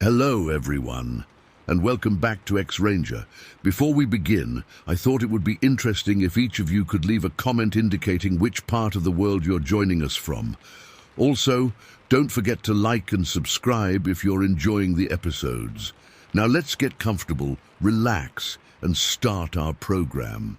Hello everyone, and welcome back to X-Ranger. Before we begin, I thought it would be interesting if each of you could leave a comment indicating which part of the world you're joining us from. Also, don't forget to like and subscribe if you're enjoying the episodes. Now let's get comfortable, relax, and start our program.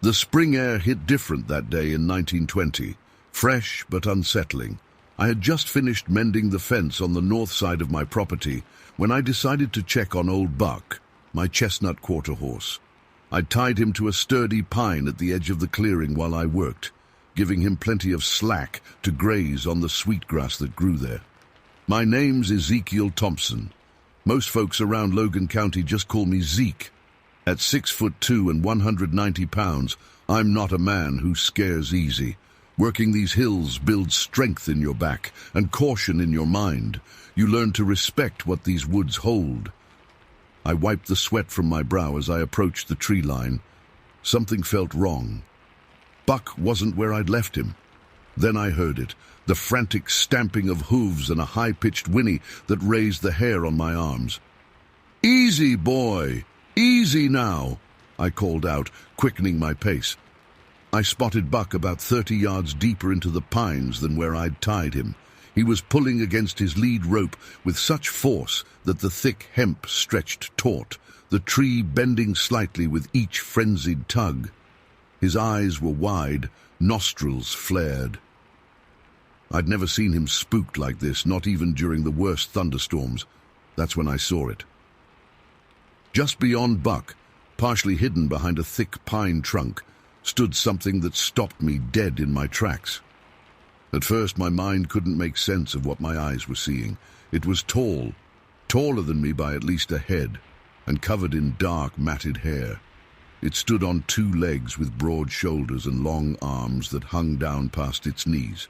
The spring air hit different that day in 1920, fresh but unsettling. I had just finished mending the fence on the north side of my property when I decided to check on old Buck, my chestnut quarter horse. I'd tied him to a sturdy pine at the edge of the clearing while I worked, giving him plenty of slack to graze on the sweetgrass that grew there. My name's Ezekiel Thompson. Most folks around Logan County just call me Zeke. At 6'2" and 190 pounds, I'm not a man who scares easy. Working these hills builds strength in your back and caution in your mind. You learn to respect what these woods hold. I wiped the sweat from my brow as I approached the tree line. Something felt wrong. Buck wasn't where I'd left him. Then I heard it, the frantic stamping of hooves and a high-pitched whinny that raised the hair on my arms. "Easy, boy! Easy now!" I called out, quickening my pace. I spotted Buck about 30 yards deeper into the pines than where I'd tied him. He was pulling against his lead rope with such force that the thick hemp stretched taut, the tree bending slightly with each frenzied tug. His eyes were wide, nostrils flared. I'd never seen him spooked like this, not even during the worst thunderstorms. That's when I saw it. Just beyond Buck, partially hidden behind a thick pine trunk, stood something that stopped me dead in my tracks. At first, my mind couldn't make sense of what my eyes were seeing. It was tall, taller than me by at least a head, and covered in dark, matted hair. It stood on two legs with broad shoulders and long arms that hung down past its knees.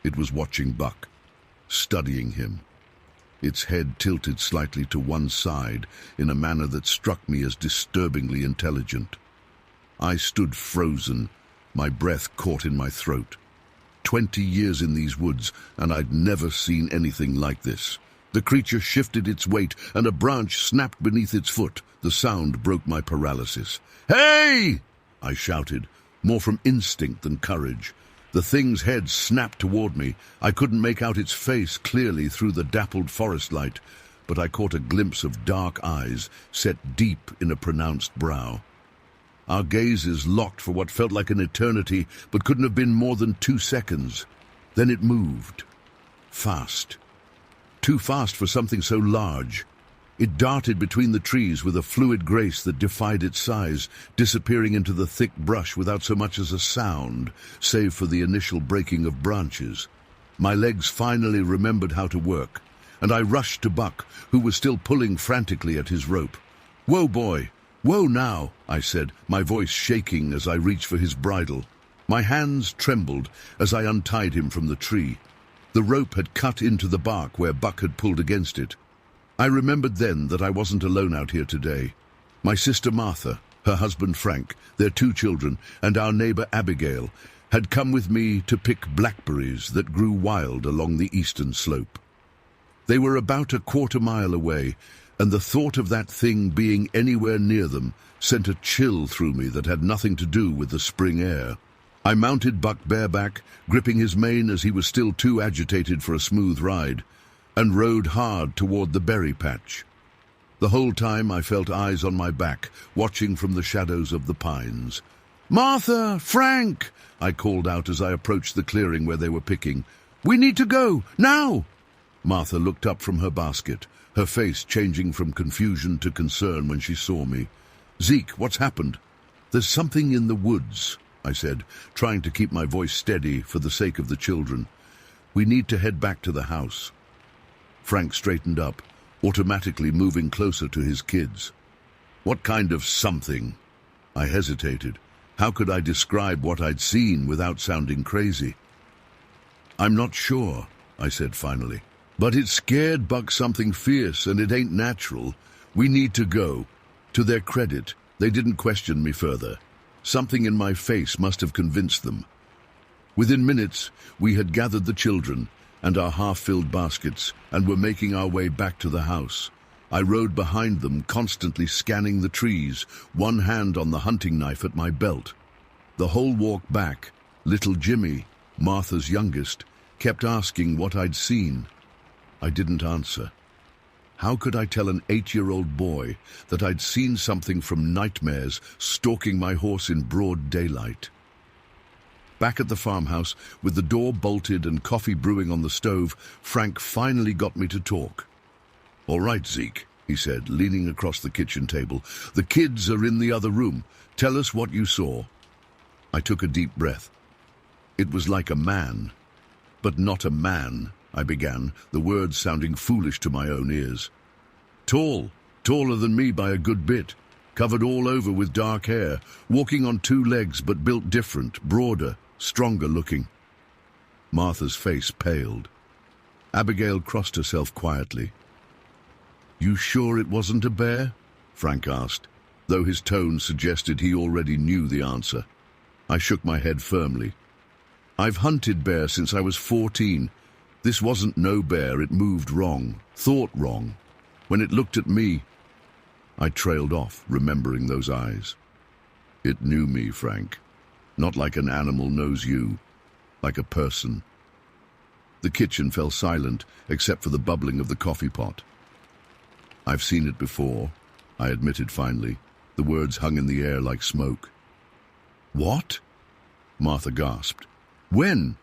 It was watching Buck, studying him. Its head tilted slightly to one side in a manner that struck me as disturbingly intelligent. I stood frozen, my breath caught in my throat. 20 years in these woods, and I'd never seen anything like this. The creature shifted its weight, and a branch snapped beneath its foot. The sound broke my paralysis. "Hey!" I shouted, more from instinct than courage. The thing's head snapped toward me. I couldn't make out its face clearly through the dappled forest light, but I caught a glimpse of dark eyes set deep in a pronounced brow. Our gazes locked for what felt like an eternity, but couldn't have been more than 2 seconds. Then it moved. Fast. Too fast for something so large. It darted between the trees with a fluid grace that defied its size, disappearing into the thick brush without so much as a sound, save for the initial breaking of branches. My legs finally remembered how to work, and I rushed to Buck, who was still pulling frantically at his rope. "Whoa, boy! Whoa now," I said, my voice shaking as I reached for his bridle. My hands trembled as I untied him from the tree. The rope had cut into the bark where Buck had pulled against it. I remembered then that I wasn't alone out here today. My sister Martha, her husband Frank, their 2 children, and our neighbor Abigail had come with me to pick blackberries that grew wild along the eastern slope. They were about a quarter-mile away, and the thought of that thing being anywhere near them sent a chill through me that had nothing to do with the spring air. I mounted Buck bareback, gripping his mane as he was still too agitated for a smooth ride, and rode hard toward the berry patch. The whole time I felt eyes on my back, watching from the shadows of the pines. "Martha! Frank!" I called out as I approached the clearing where they were picking. "We need to go, now!" Martha looked up from her basket, her face changing from confusion to concern when she saw me. "Zeke, what's happened?" "There's something in the woods," I said, trying to keep my voice steady for the sake of the children. "We need to head back to the house." Frank straightened up, automatically moving closer to his kids. "What kind of something?" I hesitated. How could I describe what I'd seen without sounding crazy? "I'm not sure," I said finally. "But it scared Buck something fierce, and it ain't natural. We need to go." To their credit, they didn't question me further. Something in my face must have convinced them. Within minutes, we had gathered the children, and our half-filled baskets, and were making our way back to the house. I rode behind them, constantly scanning the trees, one hand on the hunting knife at my belt. The whole walk back, little Jimmy, Martha's youngest, kept asking what I'd seen. I didn't answer. How could I tell an 8-year-old boy that I'd seen something from nightmares stalking my horse in broad daylight? Back at the farmhouse, with the door bolted and coffee brewing on the stove, Frank finally got me to talk. "All right, Zeke," he said, leaning across the kitchen table. "The kids are in the other room. Tell us what you saw." I took a deep breath. "It was like a man." "But not a man," I began, the words sounding foolish to my own ears. "Tall, taller than me by a good bit, covered all over with dark hair, walking on 2 legs but built different, broader, stronger looking." Martha's face paled. Abigail crossed herself quietly. "You sure it wasn't a bear?" Frank asked, though his tone suggested he already knew the answer. I shook my head firmly. "I've hunted bear since I was 14. This wasn't no bear. It moved wrong, thought wrong. When it looked at me..." I trailed off, remembering those eyes. "It knew me, Frank. Not like an animal knows you, like a person." The kitchen fell silent, except for the bubbling of the coffee pot. "I've seen it before," I admitted finally. The words hung in the air like smoke. "What?" Martha gasped. "When?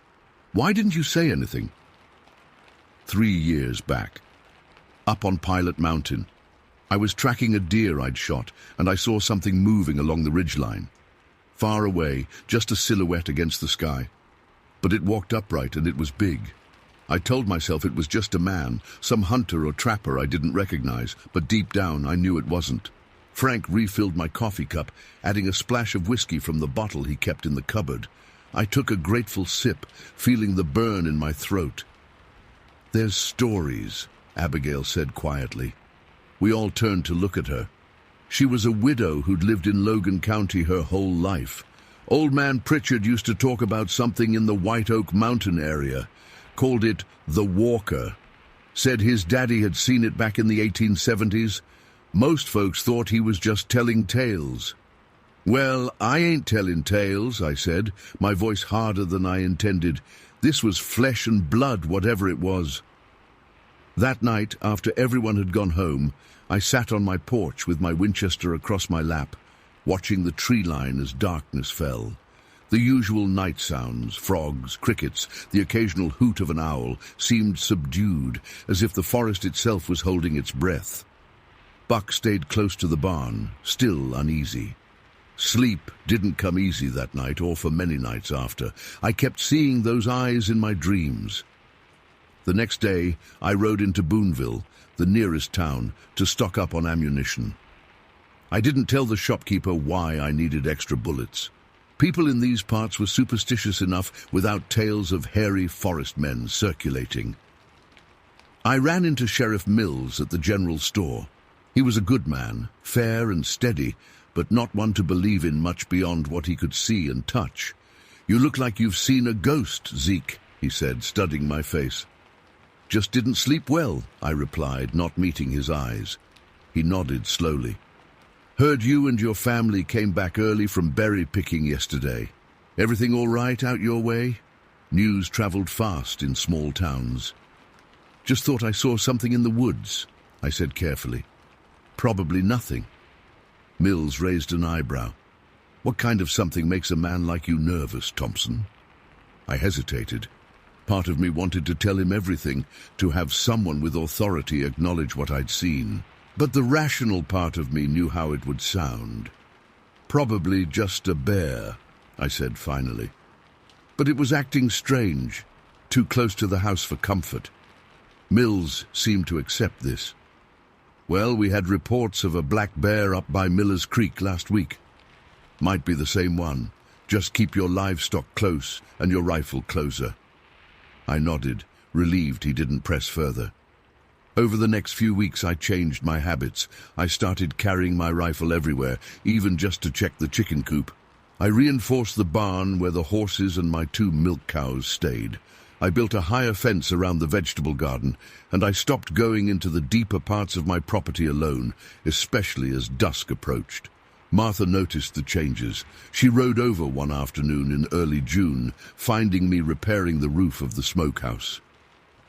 Why didn't you say anything?" 3 years back. Up on Pilot Mountain. I was tracking a deer I'd shot, and I saw something moving along the ridgeline. Far away, just a silhouette against the sky. But it walked upright, and it was big. I told myself it was just a man, some hunter or trapper I didn't recognize, but deep down I knew it wasn't. Frank refilled my coffee cup, adding a splash of whiskey from the bottle he kept in the cupboard. I took a grateful sip, feeling the burn in my throat. "There's stories," Abigail said quietly. We all turned to look at her. She was a widow who'd lived in Logan County her whole life. Old man Pritchard used to talk about something in the White Oak Mountain area. Called it the Walker. Said his daddy had seen it back in the 1870s. Most folks thought he was just telling tales. "Well, I ain't telling tales," I said, my voice harder than I intended. This was flesh and blood, whatever it was. That night, after everyone had gone home, I sat on my porch with my Winchester across my lap, watching the tree line as darkness fell. The usual night sounds, frogs, crickets, the occasional hoot of an owl, seemed subdued, as if the forest itself was holding its breath. Buck stayed close to the barn, still uneasy. Sleep didn't come easy that night, or for many nights after. I kept seeing those eyes in my dreams. The next day, I rode into Boonville, the nearest town, to stock up on ammunition. I didn't tell the shopkeeper why I needed extra bullets. People in these parts were superstitious enough without tales of hairy forest men circulating. I ran into Sheriff Mills at the general store. He was a good man, fair and steady, but not one to believe in much beyond what he could see and touch. "You look like you've seen a ghost, Zeke," he said, studying my face. "Just didn't sleep well," I replied, not meeting his eyes. He nodded slowly. "Heard you and your family came back early from berry picking yesterday. Everything all right out your way?" News traveled fast in small towns. "Just thought I saw something in the woods," I said carefully. "Probably nothing." Mills raised an eyebrow. "What kind of something makes a man like you nervous, Thompson?" I hesitated. Part of me wanted to tell him everything, to have someone with authority acknowledge what I'd seen. But the rational part of me knew how it would sound. "Probably just a bear," I said finally. But it was acting strange, too close to the house for comfort. Mills seemed to accept this. "Well, we had reports of a black bear up by Miller's Creek last week. Might be the same one. Just keep your livestock close and your rifle closer." I nodded, relieved he didn't press further. Over the next few weeks I changed my habits. I started carrying my rifle everywhere, even just to check the chicken coop. I reinforced the barn where the horses and my 2 milk cows stayed. I built a higher fence around the vegetable garden, and I stopped going into the deeper parts of my property alone, especially as dusk approached. Martha noticed the changes. She rode over one afternoon in early June, finding me repairing the roof of the smokehouse.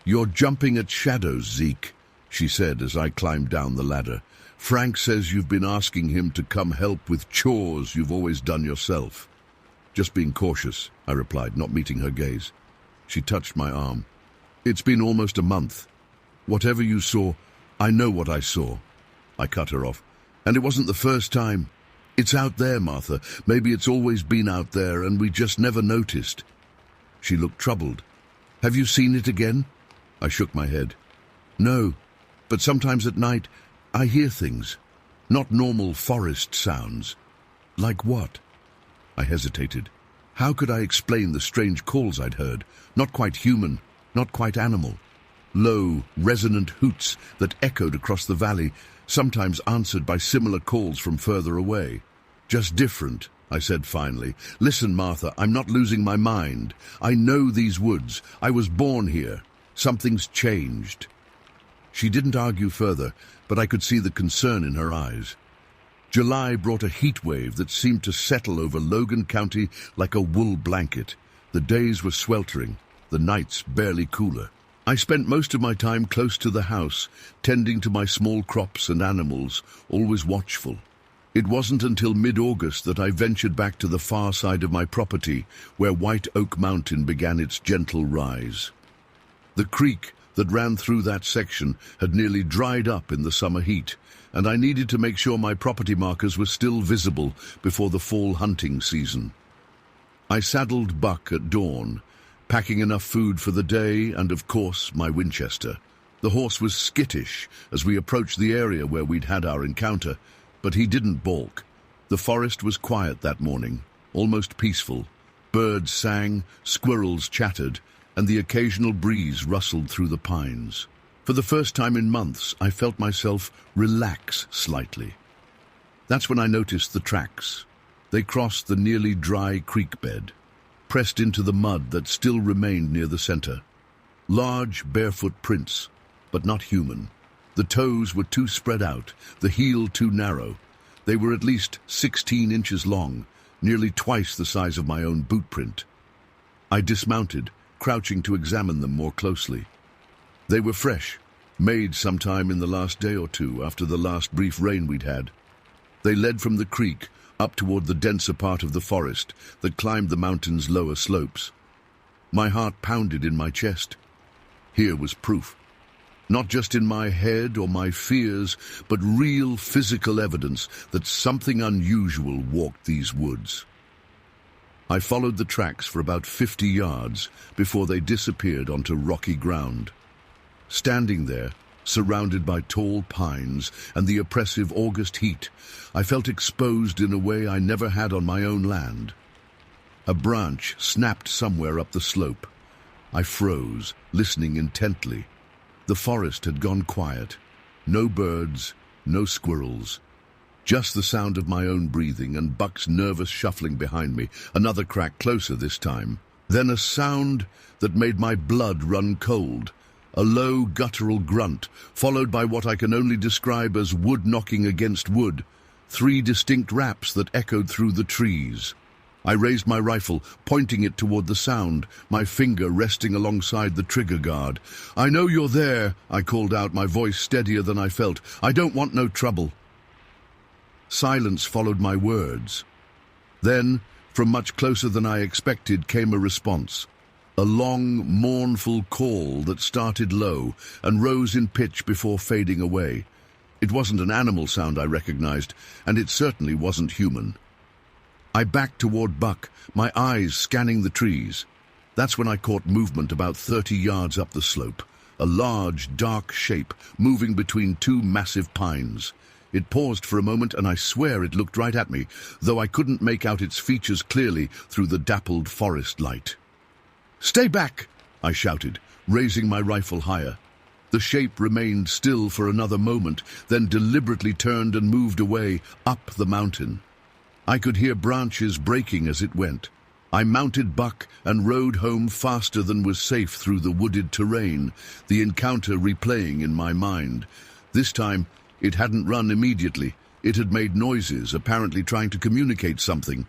"You're jumping at shadows, Zeke," she said as I climbed down the ladder. "Frank says you've been asking him to come help with chores you've always done yourself." "Just being cautious," I replied, not meeting her gaze. She touched my arm. "It's been almost a month. Whatever you saw, I know what I saw." I cut her off. "And it wasn't the first time. It's out there, Martha. Maybe it's always been out there and we just never noticed." She looked troubled. "Have you seen it again?" I shook my head. "No, but sometimes at night I hear things. Not normal forest sounds." "Like what?" I hesitated. How could I explain the strange calls I'd heard? Not quite human, not quite animal. Low, resonant hoots that echoed across the valley, sometimes answered by similar calls from further away. "Just different," I said finally. "Listen, Martha, I'm not losing my mind. I know these woods. I was born here. Something's changed." She didn't argue further, but I could see the concern in her eyes. July brought a heat wave that seemed to settle over Logan County like a wool blanket. The days were sweltering, the nights barely cooler. I spent most of my time close to the house, tending to my small crops and animals, always watchful. It wasn't until mid-August that I ventured back to the far side of my property, where White Oak Mountain began its gentle rise. The creek that ran through that section had nearly dried up in the summer heat, and I needed to make sure my property markers were still visible before the fall hunting season. I saddled Buck at dawn, packing enough food for the day and, of course, my Winchester. The horse was skittish as we approached the area where we'd had our encounter, but he didn't balk. The forest was quiet that morning, almost peaceful. Birds sang, squirrels chattered, and the occasional breeze rustled through the pines. For the first time in months, I felt myself relax slightly. That's when I noticed the tracks. They crossed the nearly dry creek bed, pressed into the mud that still remained near the center. Large, barefoot prints, but not human. The toes were too spread out, the heel too narrow. They were at least 16 inches long, nearly twice the size of my own boot print. I dismounted, crouching to examine them more closely. They were fresh, made sometime in the last day or two after the last brief rain we'd had. They led from the creek up toward the denser part of the forest that climbed the mountain's lower slopes. My heart pounded in my chest. Here was proof. Not just in my head or my fears, but real physical evidence that something unusual walked these woods. I followed the tracks for about 50 yards before they disappeared onto rocky ground. Standing there, surrounded by tall pines and the oppressive August heat, I felt exposed in a way I never had on my own land. A branch snapped somewhere up the slope. I froze, listening intently. The forest had gone quiet. No birds, no squirrels. Just the sound of my own breathing and Buck's nervous shuffling behind me, another crack closer this time. Then a sound that made my blood run cold. A low, guttural grunt, followed by what I can only describe as wood knocking against wood. 3 distinct raps that echoed through the trees. I raised my rifle, pointing it toward the sound, my finger resting alongside the trigger guard. "I know you're there," I called out, my voice steadier than I felt. "I don't want no trouble." Silence followed my words. Then, from much closer than I expected, came a response. A long, mournful call that started low and rose in pitch before fading away. It wasn't an animal sound I recognized, and it certainly wasn't human. I backed toward Buck, my eyes scanning the trees. That's when I caught movement about 30 yards up the slope, a large, dark shape moving between 2 massive pines. It paused for a moment, and I swear it looked right at me, though I couldn't make out its features clearly through the dappled forest light. "Stay back!" I shouted, raising my rifle higher. The shape remained still for another moment, then deliberately turned and moved away, up the mountain. I could hear branches breaking as it went. I mounted Buck and rode home faster than was safe through the wooded terrain, the encounter replaying in my mind. This time, it hadn't run immediately. It had made noises, apparently trying to communicate something.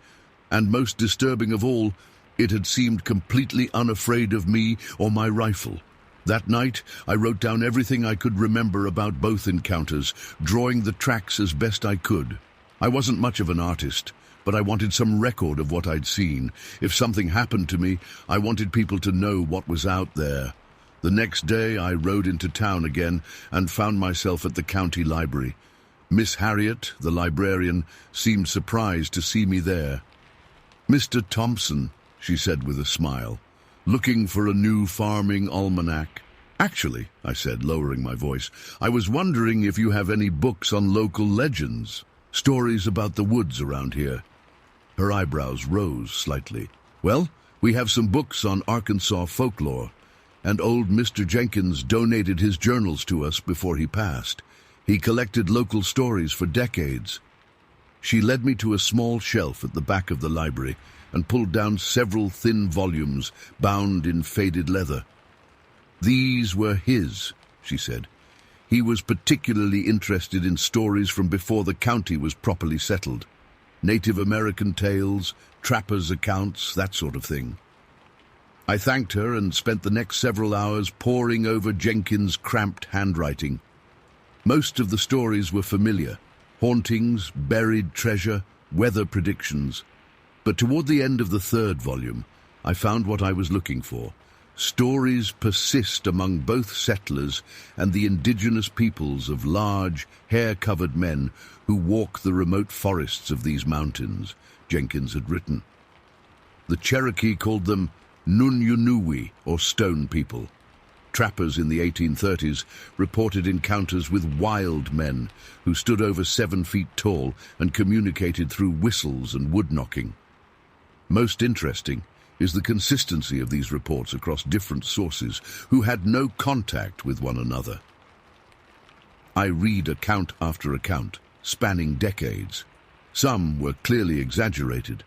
And most disturbing of all, it had seemed completely unafraid of me or my rifle. That night, I wrote down everything I could remember about both encounters, drawing the tracks as best I could. I wasn't much of an artist, but I wanted some record of what I'd seen. If something happened to me, I wanted people to know what was out there. The next day, I rode into town again and found myself at the county library. Miss Harriet, the librarian, seemed surprised to see me there. "Mr. Thompson," she said with a smile, "looking for a new farming almanac?" "Actually," I said, lowering my voice, "I was wondering if you have any books on local legends, stories about the woods around here." Her eyebrows rose slightly. "Well, we have some books on Arkansas folklore, and old Mr. Jenkins donated his journals to us before he passed. He collected local stories for decades." She led me to a small shelf at the back of the library and pulled down several thin volumes bound in faded leather. "These were his," she said. "He was particularly interested in stories from before the county was properly settled. Native American tales, trappers' accounts, that sort of thing." I thanked her and spent the next several hours poring over Jenkins' cramped handwriting. Most of the stories were familiar: hauntings, buried treasure, weather predictions. But toward the end of the third volume, I found what I was looking for. Stories persist among both settlers and the indigenous peoples of large, hair-covered men who walk the remote forests of these mountains, Jenkins had written. The Cherokee called them Nunyunui, or stone people. Trappers in the 1830s reported encounters with wild men who stood over 7 feet tall and communicated through whistles and wood-knocking. Most interesting is the consistency of these reports across different sources who had no contact with one another. I read account after account, spanning decades. Some were clearly exaggerated,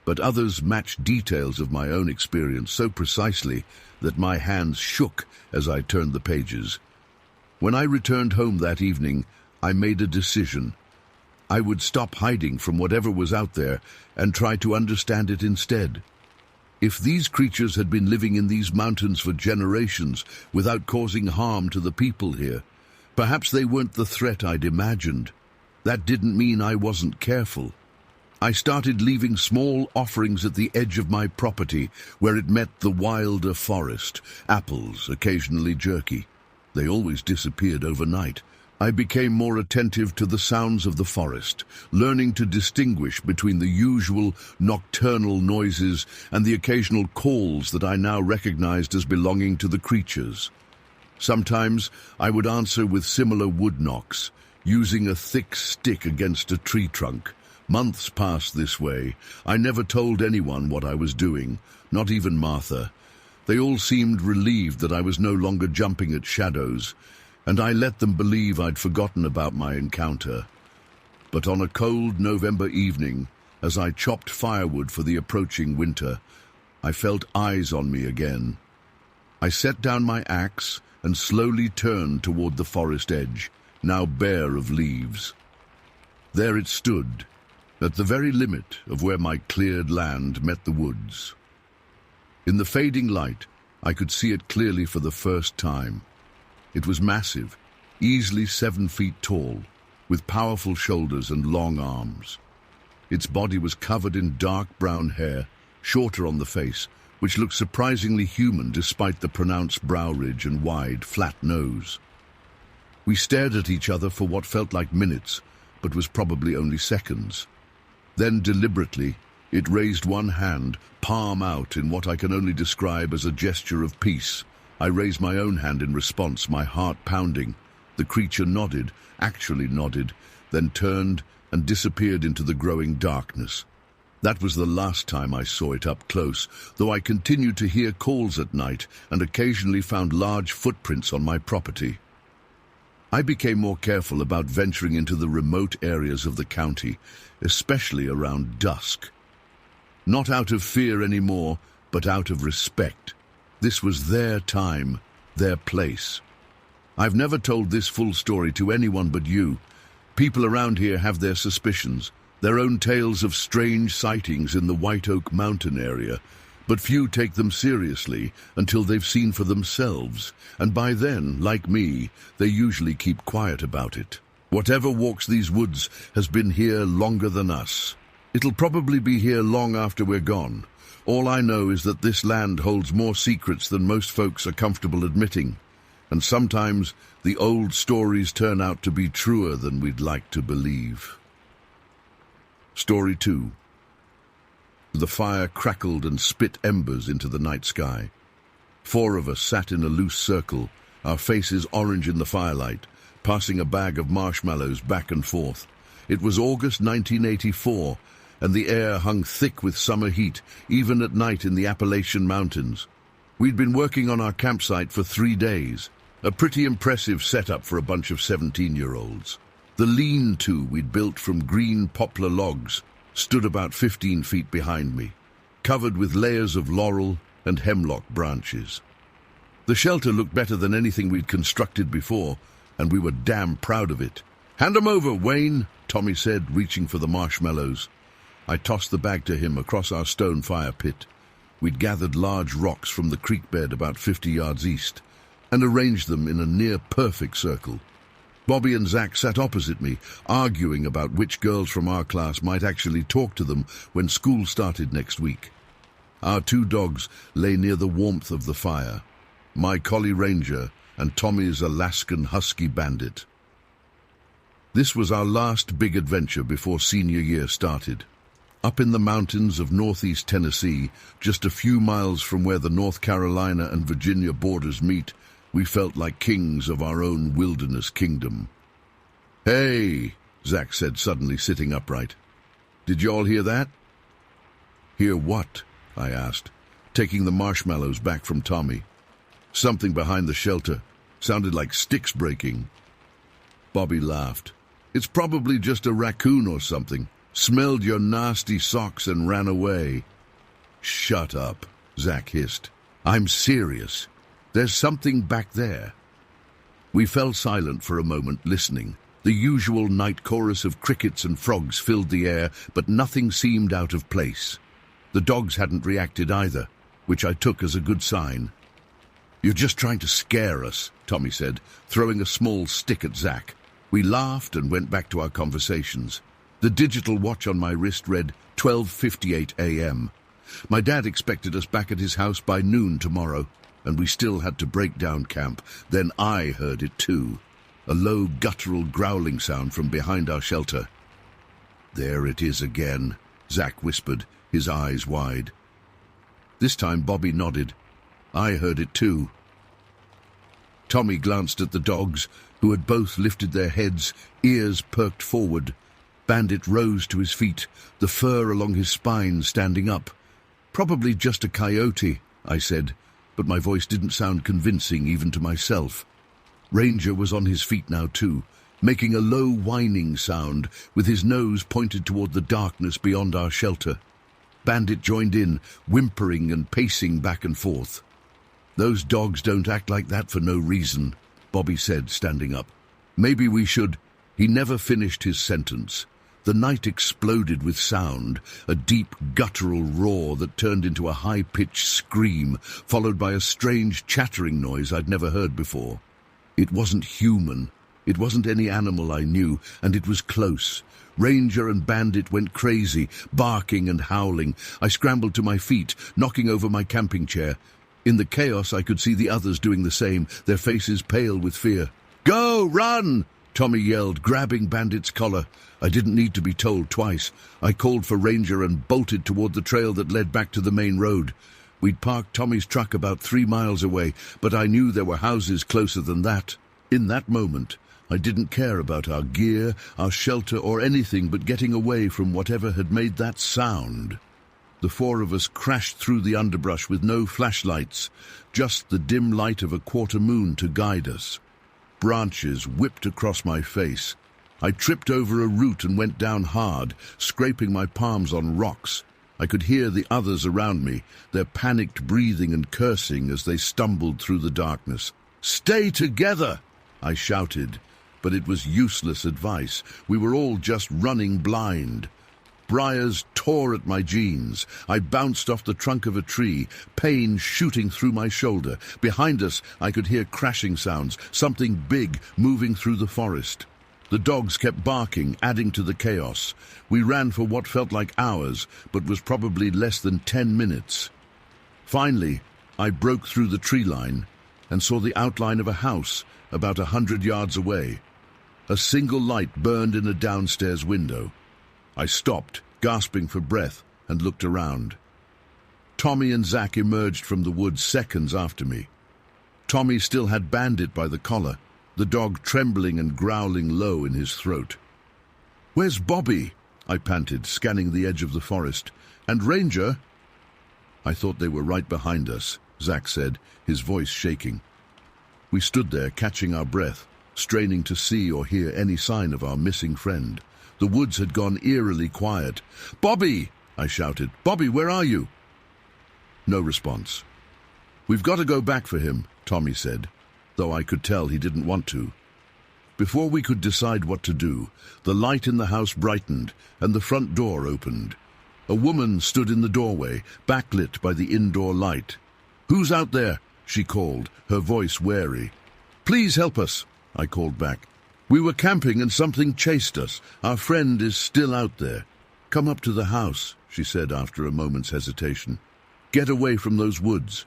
but others matched details of my own experience so precisely that my hands shook as I turned the pages. When I returned home that evening, I made a decision. I would stop hiding from whatever was out there and try to understand it instead. If these creatures had been living in these mountains for generations without causing harm to the people here, perhaps they weren't the threat I'd imagined. That didn't mean I wasn't careful. I started leaving small offerings at the edge of my property where it met the wilder forest, apples, occasionally jerky. They always disappeared overnight. I became more attentive to the sounds of the forest, learning to distinguish between the usual nocturnal noises and the occasional calls that I now recognized as belonging to the creatures. Sometimes I would answer with similar wood knocks, using a thick stick against a tree trunk. Months passed this way. I never told anyone what I was doing, not even Martha. They all seemed relieved that I was no longer jumping at shadows, and I let them believe I'd forgotten about my encounter. But on a cold November evening, as I chopped firewood for the approaching winter, I felt eyes on me again. I set down my axe and slowly turned toward the forest edge, now bare of leaves. There it stood, at the very limit of where my cleared land met the woods. In the fading light, I could see it clearly for the first time. It was massive, easily 7 feet tall, with powerful shoulders and long arms. Its body was covered in dark brown hair, shorter on the face, which looked surprisingly human despite the pronounced brow ridge and wide, flat nose. We stared at each other for what felt like minutes, but was probably only seconds. Then, deliberately, it raised one hand, palm out, in what I can only describe as a gesture of peace. I raised my own hand in response, my heart pounding. The creature nodded, actually nodded, then turned and disappeared into the growing darkness. That was the last time I saw it up close, though I continued to hear calls at night and occasionally found large footprints on my property. I became more careful about venturing into the remote areas of the county, especially around dusk. Not out of fear anymore, but out of respect. This was their time, their place. I've never told this full story to anyone but you. People around here have their suspicions, their own tales of strange sightings in the White Oak Mountain area, but few take them seriously until they've seen for themselves, and by then, like me, they usually keep quiet about it. Whatever walks these woods has been here longer than us. It'll probably be here long after we're gone. All I know is that this land holds more secrets than most folks are comfortable admitting, and sometimes the old stories turn out to be truer than we'd like to believe. Story 2. The fire crackled and spit embers into the night sky. 4 of us sat in a loose circle, our faces orange in the firelight, passing a bag of marshmallows back and forth. It was August 1984, and the air hung thick with summer heat, even at night in the Appalachian Mountains. We'd been working on our campsite for 3 days, a pretty impressive setup for a bunch of 17-year-olds. The lean-to we'd built from green poplar logs stood about 15 feet behind me, covered with layers of laurel and hemlock branches. The shelter looked better than anything we'd constructed before, and we were damn proud of it. "Hand 'em over, Wayne," Tommy said, reaching for the marshmallows. I tossed the bag to him across our stone fire pit. We'd gathered large rocks from the creek bed about 50 yards east and arranged them in a near-perfect circle. Bobby and Zach sat opposite me, arguing about which girls from our class might actually talk to them when school started next week. Our 2 dogs lay near the warmth of the fire, my collie Ranger and Tommy's Alaskan Husky Bandit. This was our last big adventure before senior year started. Up in the mountains of northeast Tennessee, just a few miles from where the North Carolina and Virginia borders meet, we felt like kings of our own wilderness kingdom. "Hey," Zach said, suddenly sitting upright. "Did you all hear that?" "Hear what?" I asked, taking the marshmallows back from Tommy. "Something behind the shelter. Sounded like sticks breaking." Bobby laughed. "It's probably just a raccoon or something. Smelled your nasty socks and ran away." "Shut up," Zach hissed. "I'm serious. There's something back there." We fell silent for a moment, listening. The usual night chorus of crickets and frogs filled the air, but nothing seemed out of place. The dogs hadn't reacted either, which I took as a good sign. "You're just trying to scare us," Tommy said, throwing a small stick at Zach. We laughed and went back to our conversations. The digital watch on my wrist read 12:58 a.m. My dad expected us back at his house by noon tomorrow, and we still had to break down camp. Then I heard it too, a low guttural growling sound from behind our shelter. "There it is again," Zach whispered, his eyes wide. This time Bobby nodded. I heard it too. Tommy glanced at the dogs, who had both lifted their heads, ears perked forward. Bandit rose to his feet, the fur along his spine standing up. "Probably just a coyote," I said, but my voice didn't sound convincing even to myself. Ranger was on his feet now too, making a low whining sound with his nose pointed toward the darkness beyond our shelter. Bandit joined in, whimpering and pacing back and forth. "Those dogs don't act like that for no reason," Bobby said, standing up. "Maybe we should—" He never finished his sentence. The night exploded with sound, a deep guttural roar that turned into a high-pitched scream, followed by a strange chattering noise I'd never heard before. It wasn't human. It wasn't any animal I knew, and it was close. Ranger and Bandit went crazy, barking and howling. I scrambled to my feet, knocking over my camping chair. In the chaos, I could see the others doing the same, their faces pale with fear. "Go! Run!" Tommy yelled, grabbing Bandit's collar. I didn't need to be told twice. I called for Ranger and bolted toward the trail that led back to the main road. We'd parked Tommy's truck about 3 miles away, but I knew there were houses closer than that. In that moment, I didn't care about our gear, our shelter, or anything but getting away from whatever had made that sound. The 4 of us crashed through the underbrush with no flashlights, just the dim light of a quarter moon to guide us. Branches whipped across my face. I tripped over a root and went down hard, scraping my palms on rocks. I could hear the others around me, their panicked breathing and cursing as they stumbled through the darkness. "Stay together!" I shouted, but it was useless advice. We were all just running blind. Briars tore at my jeans. I bounced off the trunk of a tree, pain shooting through my shoulder. Behind us, I could hear crashing sounds, something big moving through the forest. The dogs kept barking, adding to the chaos. We ran for what felt like hours, but was probably less than 10 minutes. Finally, I broke through the tree line and saw the outline of a house about 100 yards away. A single light burned in a downstairs window. I stopped, gasping for breath, and looked around. Tommy and Zach emerged from the woods seconds after me. Tommy still had Bandit by the collar, the dog trembling and growling low in his throat. "Where's Bobby?" I panted, scanning the edge of the forest. "And Ranger?" "I thought they were right behind us," Zach said, his voice shaking. We stood there, catching our breath, straining to see or hear any sign of our missing friend. The woods had gone eerily quiet. "Bobby!" I shouted. "Bobby, where are you?" No response. "We've got to go back for him," Tommy said, though I could tell he didn't want to. Before we could decide what to do, the light in the house brightened and the front door opened. A woman stood in the doorway, backlit by the indoor light. "Who's out there?" she called, her voice wary. "Please help us," I called back. "We were camping and something chased us. Our friend is still out there." "Come up to the house," she said after a moment's hesitation. "Get away from those woods."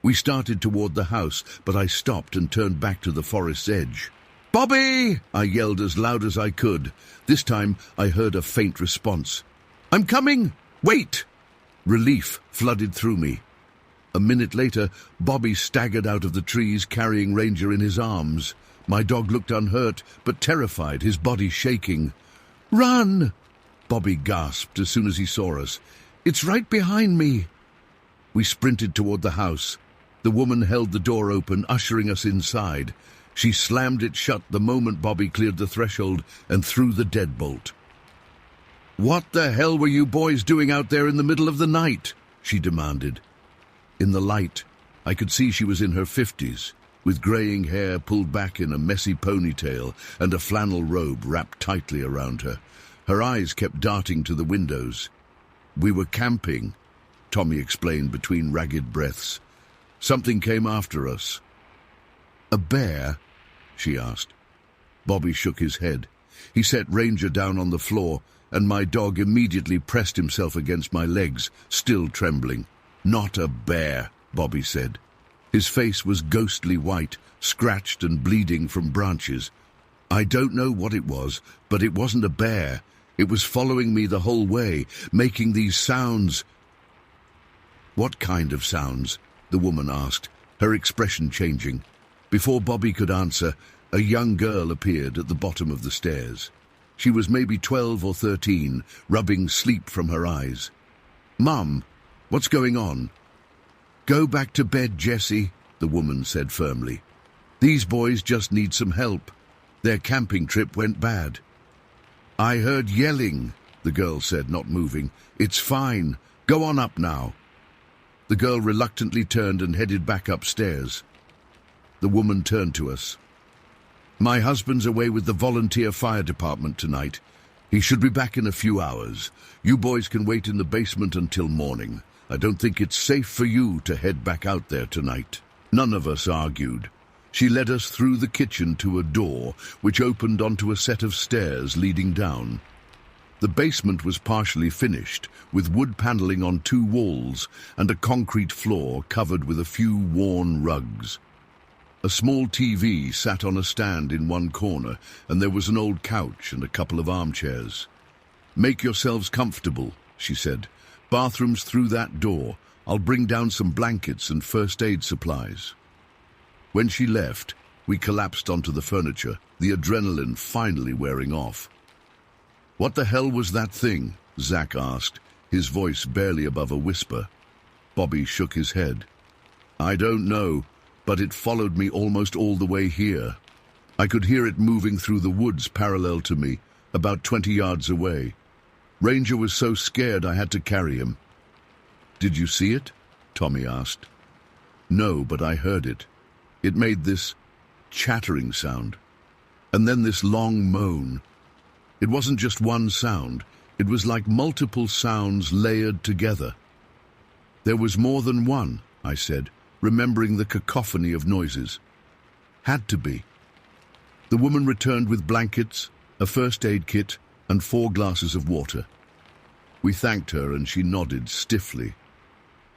We started toward the house, but I stopped and turned back to the forest's edge. "Bobby!" I yelled as loud as I could. This time I heard a faint response. "I'm coming! Wait!" Relief flooded through me. A minute later, Bobby staggered out of the trees, carrying Ranger in his arms. My dog looked unhurt, but terrified, his body shaking. "Run!" Bobby gasped as soon as he saw us. "It's right behind me." We sprinted toward the house. The woman held the door open, ushering us inside. She slammed it shut the moment Bobby cleared the threshold and threw the deadbolt. "What the hell were you boys doing out there in the middle of the night?" she demanded. In the light, I could see she was in her 50s. With graying hair pulled back in a messy ponytail and a flannel robe wrapped tightly around her. Her eyes kept darting to the windows. "We were camping," Tommy explained between ragged breaths. "Something came after us." "A bear?" she asked. Bobby shook his head. He set Ranger down on the floor, and my dog immediately pressed himself against my legs, still trembling. "Not a bear," Bobby said. His face was ghostly white, scratched and bleeding from branches. "I don't know what it was, but it wasn't a bear. It was following me the whole way, making these sounds." "What kind of sounds?" the woman asked, her expression changing. Before Bobby could answer, a young girl appeared at the bottom of the stairs. She was maybe 12 or 13, rubbing sleep from her eyes. "Mum, what's going on?" "Go back to bed, Jessie," the woman said firmly. "These boys just need some help. Their camping trip went bad." "I heard yelling," the girl said, not moving. "It's fine. Go on up now." The girl reluctantly turned and headed back upstairs. The woman turned to us. "My husband's away with the volunteer fire department tonight. He should be back in a few hours. You boys can wait in the basement until morning. I don't think it's safe for you to head back out there tonight." None of us argued. She led us through the kitchen to a door, which opened onto a set of stairs leading down. The basement was partially finished, with wood paneling on 2 walls and a concrete floor covered with a few worn rugs. A small TV sat on a stand in one corner, and there was an old couch and a couple of armchairs. "Make yourselves comfortable," she said. "Bathrooms through that door. I'll bring down some blankets and first aid supplies." When she left, we collapsed onto the furniture, the adrenaline finally wearing off. "What the hell was that thing?" Zach asked, his voice barely above a whisper. Bobby shook his head. "I don't know, but it followed me almost all the way here. I could hear it moving through the woods parallel to me, about 20 yards away. Ranger was so scared I had to carry him." "Did you see it?" Tommy asked. "No, but I heard it. It made this chattering sound, and then this long moan. It wasn't just one sound. It was like multiple sounds layered together." "There was more than one," I said, remembering the cacophony of noises. "Had to be." The woman returned with blankets, a first aid kit, and 4 glasses of water. We thanked her and she nodded stiffly.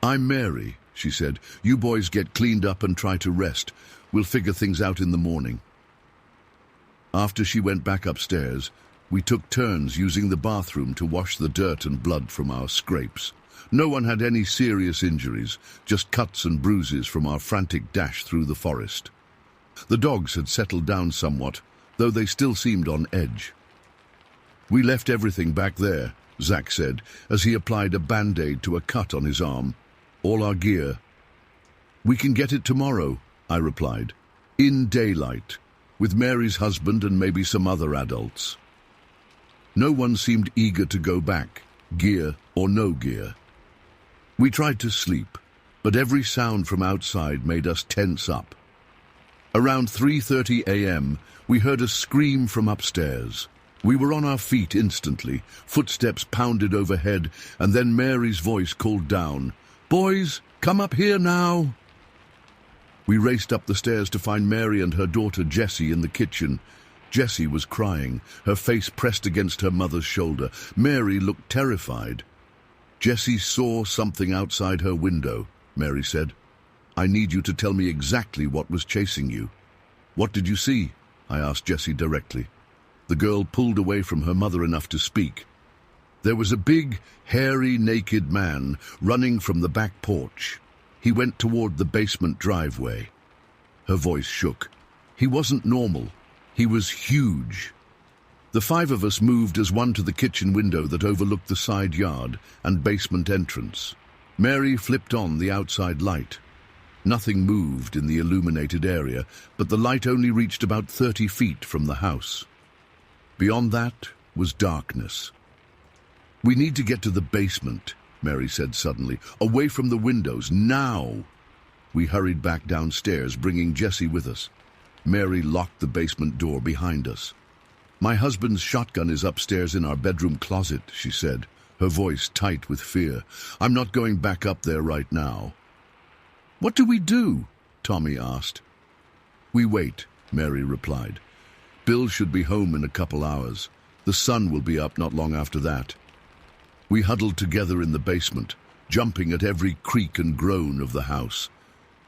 "I'm Mary," she said. "You boys get cleaned up and try to rest. We'll figure things out in the morning." After she went back upstairs, we took turns using the bathroom to wash the dirt and blood from our scrapes. No one had any serious injuries, just cuts and bruises from our frantic dash through the forest. The dogs had settled down somewhat, though they still seemed on edge. "We left everything back there," Zach said, as he applied a band-aid to a cut on his arm. "All our gear." "We can get it tomorrow," I replied. "In daylight, with Mary's husband and maybe some other adults." No one seemed eager to go back, gear or no gear. We tried to sleep, but every sound from outside made us tense up. Around 3:30 a.m., we heard a scream from upstairs. We were on our feet instantly, footsteps pounded overhead, and then Mary's voice called down, "Boys, come up here now!" We raced up the stairs to find Mary and her daughter Jessie in the kitchen. Jessie was crying, her face pressed against her mother's shoulder. Mary looked terrified. "Jessie saw something outside her window," Mary said. "I need you to tell me exactly what was chasing you." "What did you see?" I asked Jessie directly. The girl pulled away from her mother enough to speak. "There was a big, hairy, naked man running from the back porch. He went toward the basement driveway." Her voice shook. "He wasn't normal. He was huge." The 5 of us moved as one to the kitchen window that overlooked the side yard and basement entrance. Mary flipped on the outside light. Nothing moved in the illuminated area, but the light only reached about 30 feet from the house. Beyond that was darkness. "We need to get to the basement," Mary said suddenly. "Away from the windows, now!" We hurried back downstairs, bringing Jessie with us. Mary locked the basement door behind us. "My husband's shotgun is upstairs in our bedroom closet," she said, her voice tight with fear. "I'm not going back up there right now." "What do we do?" Tommy asked. "We wait," Mary replied. "Bill should be home in a couple hours. The sun will be up not long after that." We huddled together in the basement, jumping at every creak and groan of the house.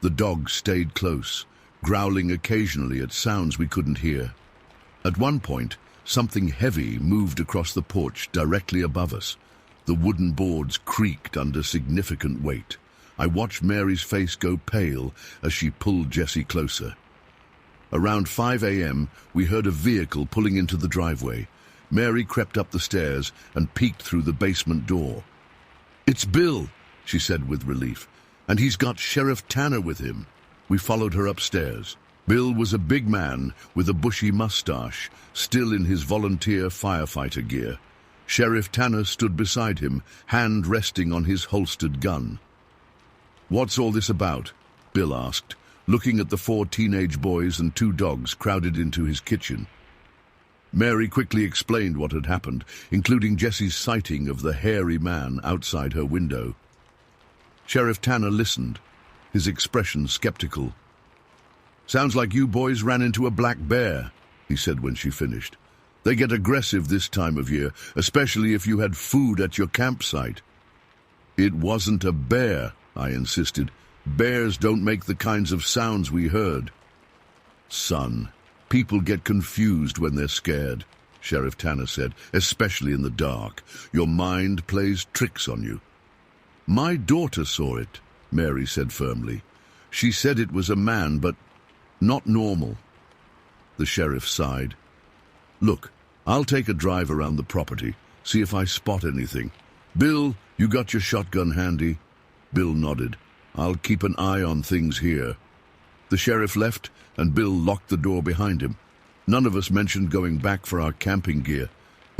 The dogs stayed close, growling occasionally at sounds we couldn't hear. At one point, something heavy moved across the porch directly above us. The wooden boards creaked under significant weight. I watched Mary's face go pale as she pulled Jessie closer. Around 5 a.m., we heard a vehicle pulling into the driveway. Mary crept up the stairs and peeked through the basement door. "It's Bill," she said with relief, "and he's got Sheriff Tanner with him." We followed her upstairs. Bill was a big man with a bushy mustache, still in his volunteer firefighter gear. Sheriff Tanner stood beside him, hand resting on his holstered gun. "What's all this about?" Bill asked, looking at the 4 teenage boys and 2 dogs crowded into his kitchen. Mary quickly explained what had happened, including Jessie's sighting of the hairy man outside her window. Sheriff Tanner listened, his expression skeptical. "Sounds like you boys ran into a black bear," he said when she finished. "They get aggressive this time of year, especially if you had food at your campsite." "It wasn't a bear," I insisted. "Bears don't make the kinds of sounds we heard." "Son, people get confused when they're scared," Sheriff Tanner said, "especially in the dark. Your mind plays tricks on you." "My daughter saw it," Mary said firmly. "She said it was a man, but not normal." The sheriff sighed. "Look, I'll take a drive around the property, see if I spot anything. Bill, you got your shotgun handy?" Bill nodded. "I'll keep an eye on things here." The sheriff left, and Bill locked the door behind him. None of us mentioned going back for our camping gear.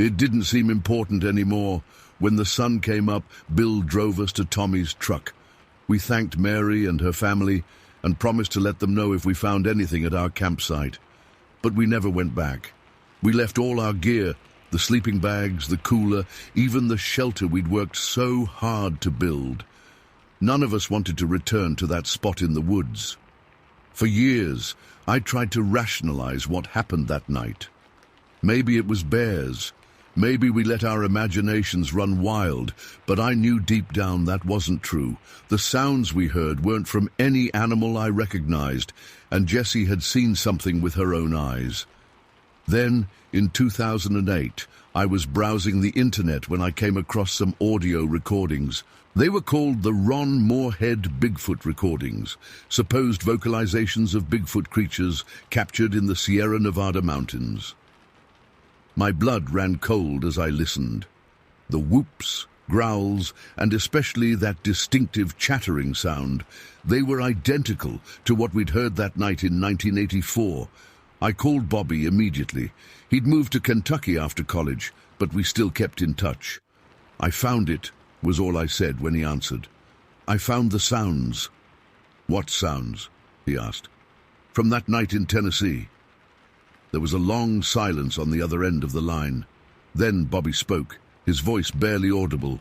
It didn't seem important anymore. When the sun came up, Bill drove us to Tommy's truck. We thanked Mary and her family and promised to let them know if we found anything at our campsite. But we never went back. We left all our gear, the sleeping bags, the cooler, even the shelter we'd worked so hard to build. None of us wanted to return to that spot in the woods. For years, I tried to rationalize what happened that night. Maybe it was bears. Maybe we let our imaginations run wild, but I knew deep down that wasn't true. The sounds we heard weren't from any animal I recognized, and Jessie had seen something with her own eyes. Then, in 2008, I was browsing the internet when I came across some audio recordings. They were called the Ron Moorhead Bigfoot recordings, supposed vocalizations of Bigfoot creatures captured in the Sierra Nevada mountains. My blood ran cold as I listened. The whoops, growls, and especially that distinctive chattering sound, they were identical to what we'd heard that night in 1984. I called Bobby immediately. He'd moved to Kentucky after college, but we still kept in touch. "I found it," was all I said when he answered. "I found the sounds." "What sounds?" he asked. "From that night in Tennessee." There was a long silence on the other end of the line. Then Bobby spoke, his voice barely audible.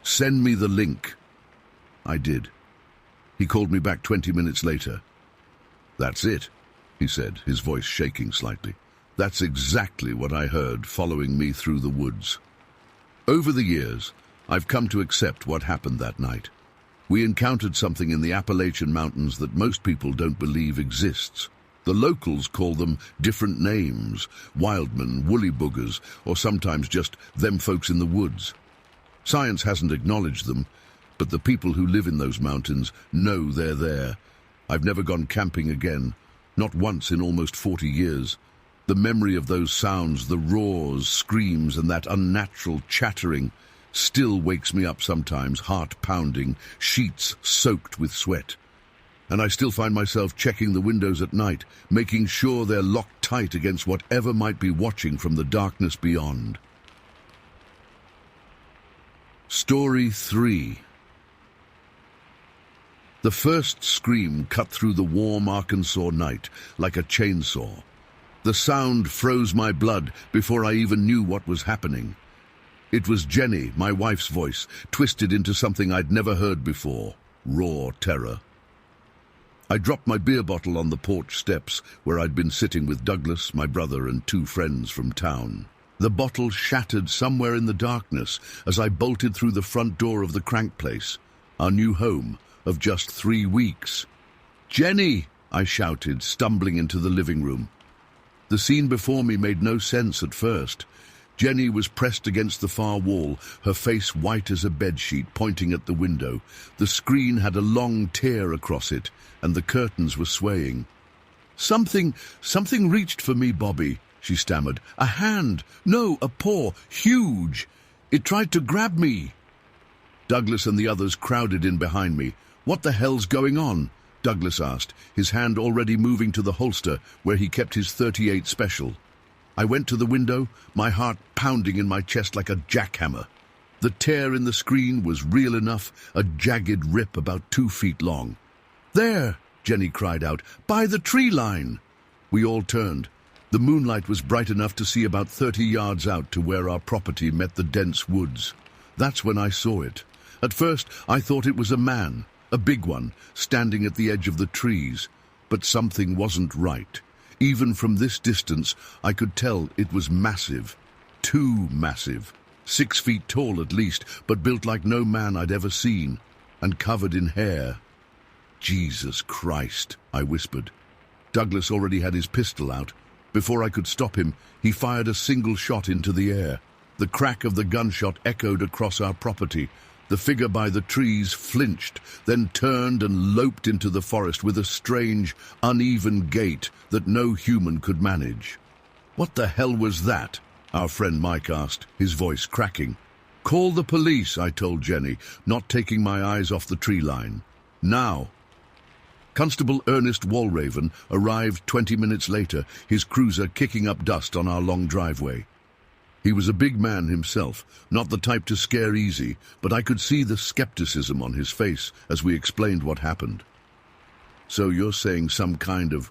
"Send me the link." I did. He called me back 20 minutes later. "That's it," he said, his voice shaking slightly. "That's exactly what I heard following me through the woods." Over the years, I've come to accept what happened that night. We encountered something in the Appalachian Mountains that most people don't believe exists. The locals call them different names, wildmen, woolly boogers, or sometimes just them folks in the woods. Science hasn't acknowledged them, but the people who live in those mountains know they're there. I've never gone camping again, not once in almost 40 years. The memory of those sounds, the roars, screams, and that unnatural chattering still wakes me up sometimes, heart pounding, sheets soaked with sweat. And I still find myself checking the windows at night, making sure they're locked tight against whatever might be watching from the darkness beyond. Story 3. The first scream cut through the warm Arkansas night like a chainsaw. The sound froze my blood before I even knew what was happening. It was Jenny, my wife's voice, twisted into something I'd never heard before, raw terror. I dropped my beer bottle on the porch steps where I'd been sitting with Douglas, my brother, and 2 friends from town. The bottle shattered somewhere in the darkness as I bolted through the front door of the Crank Place, our new home of just 3 weeks. "Jenny!" I shouted, stumbling into the living room. The scene before me made no sense at first. Jenny was pressed against the far wall, her face white as a bedsheet, pointing at the window. The screen had a long tear across it, and the curtains were swaying. Something reached for me, Bobby," she stammered. "A hand. No, a paw. Huge. It tried to grab me." Douglas and the others crowded in behind me. "What the hell's going on?" Douglas asked, his hand already moving to the holster where he kept his .38 Special. I went to the window, my heart pounding in my chest like a jackhammer. The tear in the screen was real enough, a jagged rip about 2 feet long. "There!" Jenny cried out. "By the tree line!" We all turned. The moonlight was bright enough to see about 30 yards out to where our property met the dense woods. That's when I saw it. At first, I thought it was a man, a big one, standing at the edge of the trees. But something wasn't right. Even from this distance, I could tell it was massive. Too massive. 6 feet tall at least, but built like no man I'd ever seen, and covered in hair. "Jesus Christ," I whispered. Douglas already had his pistol out. Before I could stop him, he fired a single shot into the air. The crack of the gunshot echoed across our property. The figure by the trees flinched, then turned and loped into the forest with a strange, uneven gait that no human could manage. "What the hell was that?" our friend Mike asked, his voice cracking. "Call the police," I told Jenny, not taking my eyes off the tree line. "Now." Constable Ernest Walraven arrived 20 minutes later, his cruiser kicking up dust on our long driveway. He was a big man himself, not the type to scare easy, but I could see the skepticism on his face as we explained what happened. "So you're saying some kind of,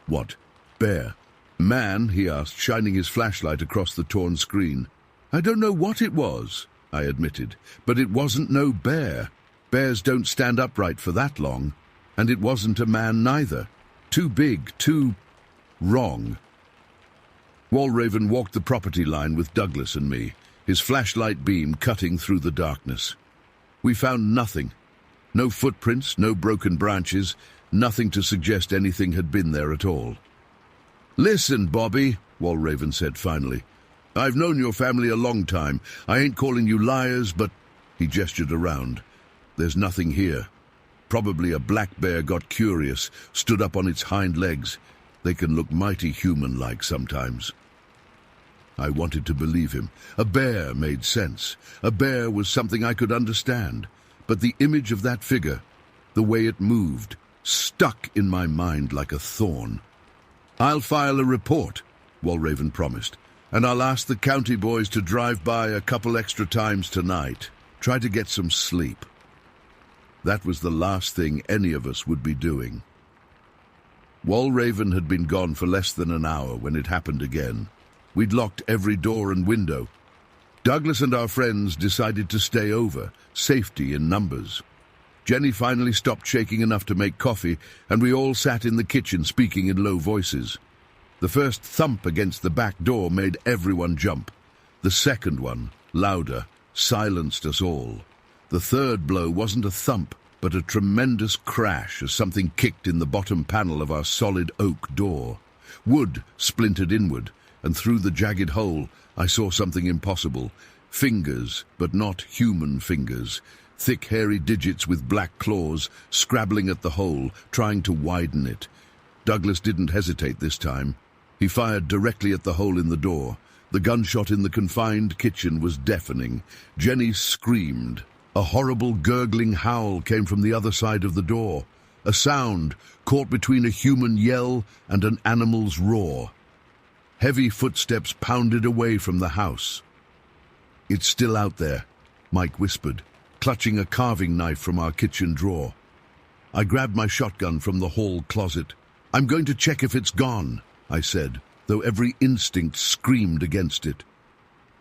what, bear?" "Man," he asked, shining his flashlight across the torn screen. "I don't know what it was," I admitted, "but it wasn't no bear. Bears don't stand upright for that long. And it wasn't a man neither. Too big, too wrong." Walraven walked the property line with Douglas and me, his flashlight beam cutting through the darkness. We found nothing. No footprints, no broken branches, nothing to suggest anything had been there at all. "Listen, Bobby," Walraven said finally. "I've known your family a long time. I ain't calling you liars, but—" He gestured around. "There's nothing here. Probably a black bear got curious, stood up on its hind legs. They can look mighty human-like sometimes." I wanted to believe him. A bear made sense. A bear was something I could understand. But the image of that figure, the way it moved, stuck in my mind like a thorn. "I'll file a report," Walraven promised, "and I'll ask the county boys to drive by a couple extra times tonight. Try to get some sleep." That was the last thing any of us would be doing. Walraven had been gone for less than an hour when it happened again. We'd locked every door and window. Douglas and our friends decided to stay over, safety in numbers. Jenny finally stopped shaking enough to make coffee, and we all sat in the kitchen speaking in low voices. The first thump against the back door made everyone jump. The second one, louder, silenced us all. The third blow wasn't a thump, but a tremendous crash as something kicked in the bottom panel of our solid oak door. Wood splintered inward, and through the jagged hole I saw something impossible. Fingers, but not human fingers. Thick, hairy digits with black claws, scrabbling at the hole, trying to widen it. Douglas didn't hesitate this time. He fired directly at the hole in the door. The gunshot in the confined kitchen was deafening. Jenny screamed. A horrible gurgling howl came from the other side of the door. A sound caught between a human yell and an animal's roar. Heavy footsteps pounded away from the house. "It's still out there," Mike whispered, clutching a carving knife from our kitchen drawer. I grabbed my shotgun from the hall closet. "I'm going to check if it's gone," I said, though every instinct screamed against it.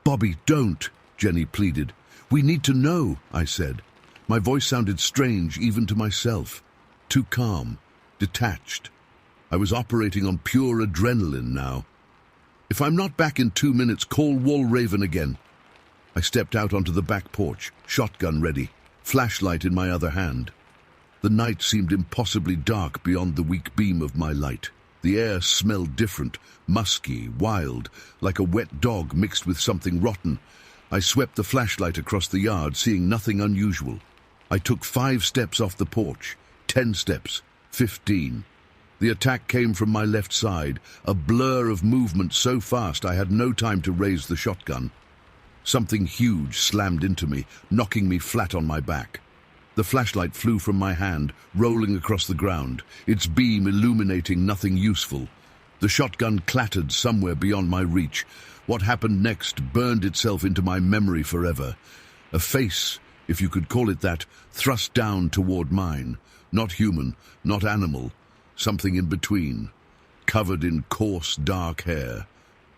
"Bobby, don't," Jenny pleaded. "We need to know," I said. My voice sounded strange even to myself. Too calm, detached. I was operating on pure adrenaline now. "If I'm not back in 2 minutes, call Walraven again." I stepped out onto the back porch, shotgun ready, flashlight in my other hand. The night seemed impossibly dark beyond the weak beam of my light. The air smelled different, musky, wild, like a wet dog mixed with something rotten. I swept the flashlight across the yard, seeing nothing unusual. I took 5 steps off the porch, 10 steps, 15. The attack came from my left side, a blur of movement so fast I had no time to raise the shotgun. Something huge slammed into me, knocking me flat on my back. The flashlight flew from my hand, rolling across the ground, its beam illuminating nothing useful. The shotgun clattered somewhere beyond my reach. What happened next burned itself into my memory forever. A face, if you could call it that, thrust down toward mine. Not human, not animal, something in between. Covered in coarse, dark hair.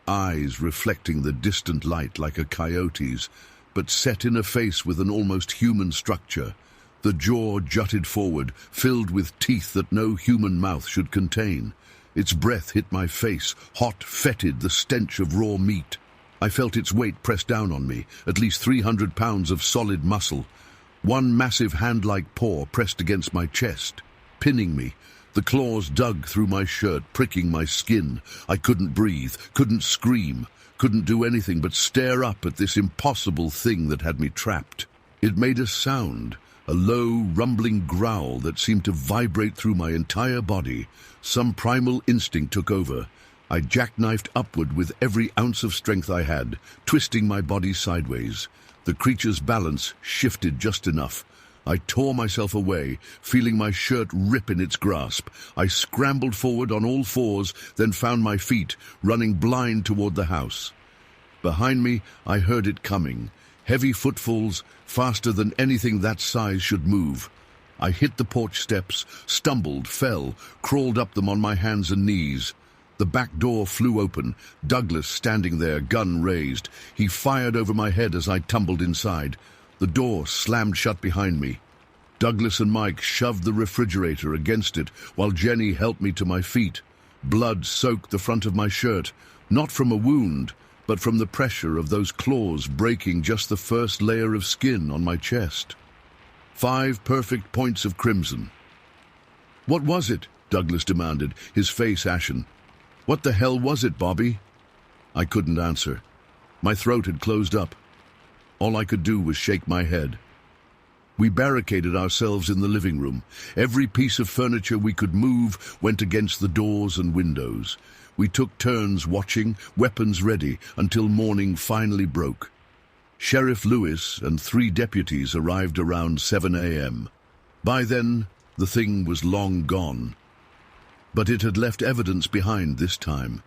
Eyes reflecting the distant light like a coyote's, but set in a face with an almost human structure. The jaw jutted forward, filled with teeth that no human mouth should contain. Its breath hit my face, hot, fetid, the stench of raw meat. I felt its weight press down on me, at least 300 pounds of solid muscle. One massive hand-like paw pressed against my chest, pinning me. The claws dug through my shirt, pricking my skin. I couldn't breathe, couldn't scream, couldn't do anything but stare up at this impossible thing that had me trapped. It made a sound, a low, rumbling growl that seemed to vibrate through my entire body. Some primal instinct took over. I jackknifed upward with every ounce of strength I had, twisting my body sideways. The creature's balance shifted just enough. I tore myself away, feeling my shirt rip in its grasp. I scrambled forward on all fours, then found my feet, running blind toward the house. Behind me, I heard it coming. Heavy footfalls, faster than anything that size should move. I hit the porch steps, stumbled, fell, crawled up them on my hands and knees. The back door flew open, Douglas standing there, gun raised. He fired over my head as I tumbled inside. The door slammed shut behind me. Douglas and Mike shoved the refrigerator against it while Jenny helped me to my feet. Blood soaked the front of my shirt, not from a wound, but from the pressure of those claws breaking just the first layer of skin on my chest. 5 perfect points of crimson. "What was it?" Douglas demanded, his face ashen. "What the hell was it, Bobby?" I couldn't answer. My throat had closed up. All I could do was shake my head. We barricaded ourselves in the living room. Every piece of furniture we could move went against the doors and windows. We took turns watching, weapons ready, until morning finally broke. Sheriff Lewis and 3 deputies arrived around 7 a.m. By then, the thing was long gone. But it had left evidence behind this time.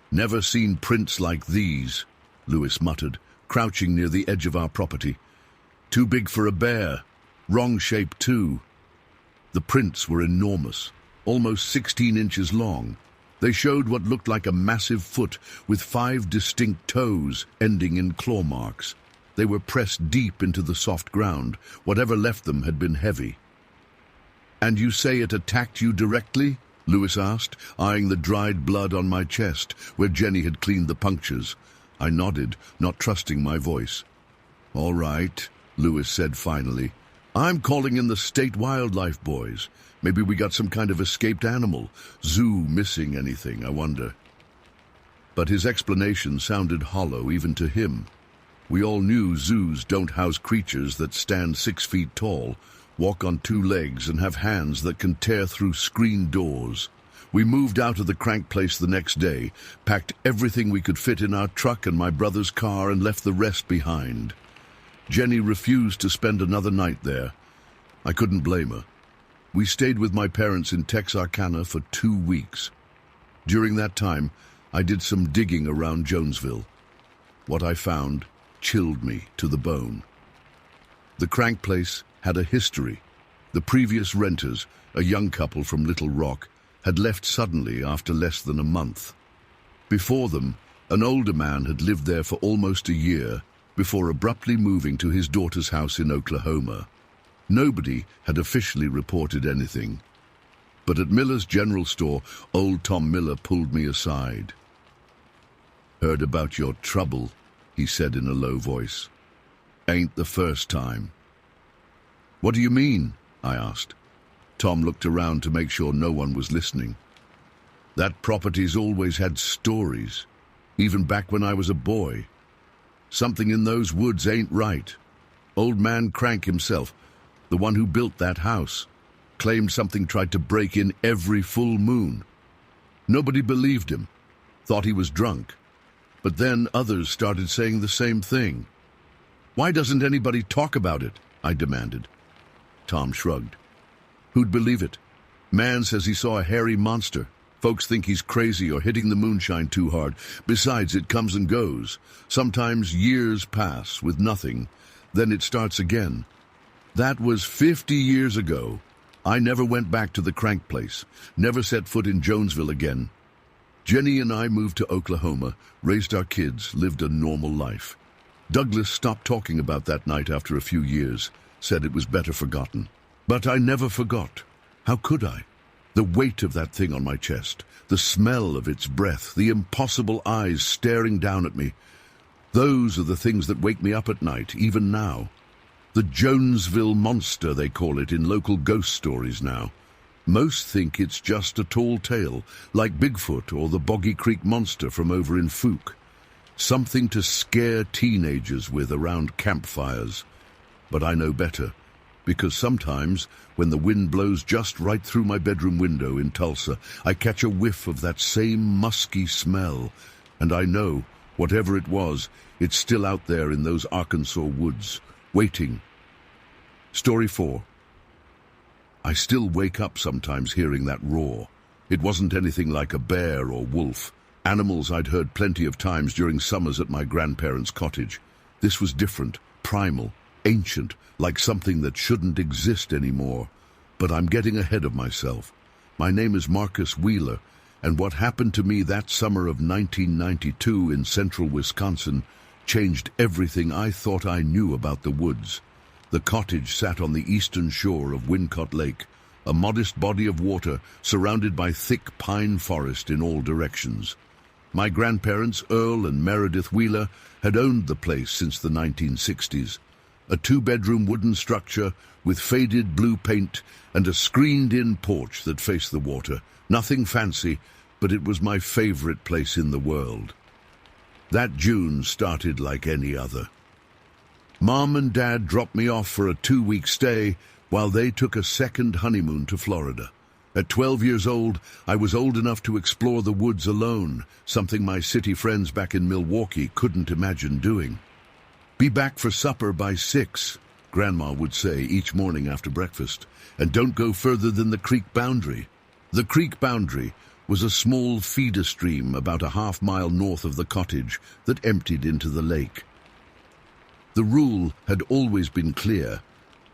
"Never seen prints like these," Lewis muttered, crouching near the edge of our property. "Too big for a bear. Wrong shape, too." The prints were enormous, almost 16 inches long. They showed what looked like a massive foot with 5 distinct toes ending in claw marks. They were pressed deep into the soft ground. Whatever left them had been heavy. "And you say it attacked you directly?" Lewis asked, eyeing the dried blood on my chest, where Jenny had cleaned the punctures. I nodded, not trusting my voice. "All right," Lewis said finally. "I'm calling in the state wildlife boys. Maybe we got some kind of escaped animal. Zoo missing anything, I wonder." But his explanation sounded hollow even to him. We all knew zoos don't house creatures that stand 6 feet tall, walk on 2 legs, and have hands that can tear through screen doors. We moved out of the crank place the next day, packed everything we could fit in our truck and my brother's car, and left the rest behind. Jenny refused to spend another night there. I couldn't blame her. We stayed with my parents in Texarkana for 2 weeks. During that time, I did some digging around Jonesville. What I found chilled me to the bone. The crank place had a history. The previous renters, a young couple from Little Rock, had left suddenly after less than a month. Before them, an older man had lived there for almost a year before abruptly moving to his daughter's house in Oklahoma. Nobody had officially reported anything. But at Miller's General Store, old Tom Miller pulled me aside. "Heard about your trouble," he said in a low voice. "Ain't the first time." "What do you mean?" I asked. Tom looked around to make sure no one was listening. "That property's always had stories, even back when I was a boy. Something in those woods ain't right. Old man Crank himself, the one who built that house, claimed something tried to break in every full moon. Nobody believed him, thought he was drunk. But then others started saying the same thing. Why doesn't anybody talk about it?" I demanded. Tom shrugged. "Who'd believe it? Man says he saw a hairy monster. Folks think he's crazy or hitting the moonshine too hard. Besides, it comes and goes. Sometimes years pass with nothing. Then it starts again. That was 50 years ago. I never went back to the crank place, never set foot in Jonesville again. Jenny and I moved to Oklahoma, raised our kids, lived a normal life. Douglas stopped talking about that night after a few years, said it was better forgotten. But I never forgot. How could I? The weight of that thing on my chest, the smell of its breath, the impossible eyes staring down at me. Those are the things that wake me up at night, even now. The Jonesville Monster, they call it in local ghost stories now. Most think it's just a tall tale, like Bigfoot or the Boggy Creek Monster from over in Fook. Something to scare teenagers with around campfires. But I know better, because sometimes, when the wind blows just right through my bedroom window in Tulsa, I catch a whiff of that same musky smell, and I know, whatever it was, it's still out there in those Arkansas woods, waiting. Story 4. I still wake up sometimes hearing that roar. It wasn't anything like a bear or wolf. Animals I'd heard plenty of times during summers at my grandparents' cottage. This was different, primal, ancient, like something that shouldn't exist anymore. But I'm getting ahead of myself. My name is Marcus Wheeler, and what happened to me that summer of 1992 in central Wisconsin changed everything I thought I knew about the woods. The cottage sat on the eastern shore of Wincott Lake, a modest body of water surrounded by thick pine forest in all directions. My grandparents, Earl and Meredith Wheeler, had owned the place since the 1960s. A two-bedroom wooden structure with faded blue paint and a screened-in porch that faced the water. Nothing fancy, but it was my favorite place in the world. That June started like any other. Mom and Dad dropped me off for a 2-week stay while they took a second honeymoon to Florida. At 12 years old, I was old enough to explore the woods alone, something my city friends back in Milwaukee couldn't imagine doing. "Be back for supper by 6, Grandma would say each morning after breakfast, "and don't go further than the creek boundary." The creek boundary was a small feeder stream about a half-mile north of the cottage that emptied into the lake. The rule had always been clear.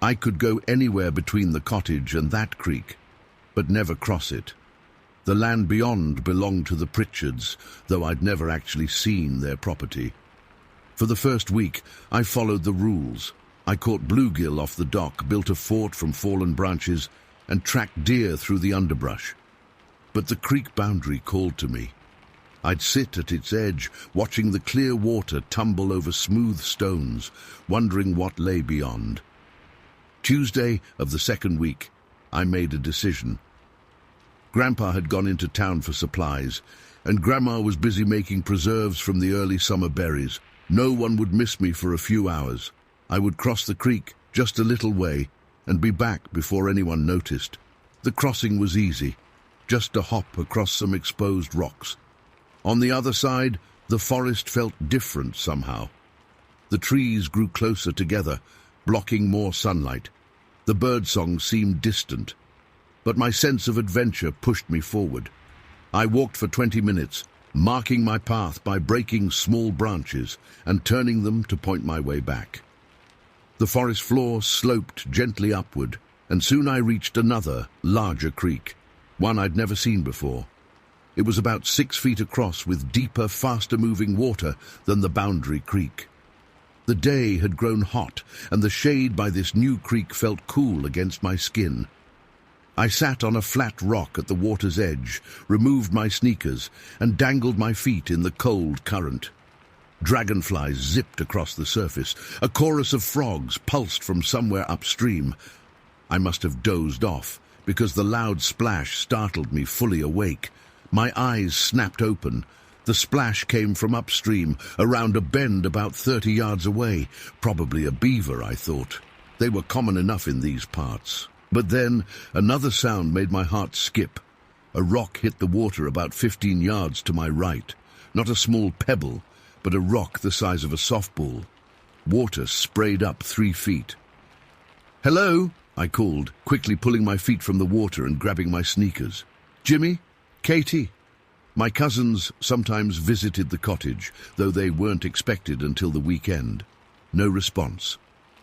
I could go anywhere between the cottage and that creek, but never cross it. The land beyond belonged to the Pritchards, though I'd never actually seen their property. For the first week, I followed the rules. I caught bluegill off the dock, built a fort from fallen branches, and tracked deer through the underbrush. But the creek boundary called to me. I'd sit at its edge, watching the clear water tumble over smooth stones, wondering what lay beyond. Tuesday of the second week, I made a decision. Grandpa had gone into town for supplies, and Grandma was busy making preserves from the early summer berries. No one would miss me for a few hours. I would cross the creek just a little way and be back before anyone noticed. The crossing was easy, just a hop across some exposed rocks. On the other side, the forest felt different somehow. The trees grew closer together, blocking more sunlight. The birdsong seemed distant, but my sense of adventure pushed me forward. I walked for 20 minutes, marking my path by breaking small branches and turning them to point my way back. The forest floor sloped gently upward, and soon I reached another, larger creek, one I'd never seen before. It was about 6 feet across, with deeper, faster-moving water than the boundary creek. The day had grown hot, and the shade by this new creek felt cool against my skin. I sat on a flat rock at the water's edge, removed my sneakers, and dangled my feet in the cold current. Dragonflies zipped across the surface. A chorus of frogs pulsed from somewhere upstream. I must have dozed off, because the loud splash startled me fully awake. My eyes snapped open. The splash came from upstream, around a bend about 30 yards away. Probably a beaver, I thought. They were common enough in these parts. But then another sound made my heart skip. A rock hit the water about 15 yards to my right. Not a small pebble, but a rock the size of a softball. Water sprayed up 3 feet. "Hello," I called, quickly pulling my feet from the water and grabbing my sneakers. "Jimmy? Katie?" My cousins sometimes visited the cottage, though they weren't expected until the weekend. No response.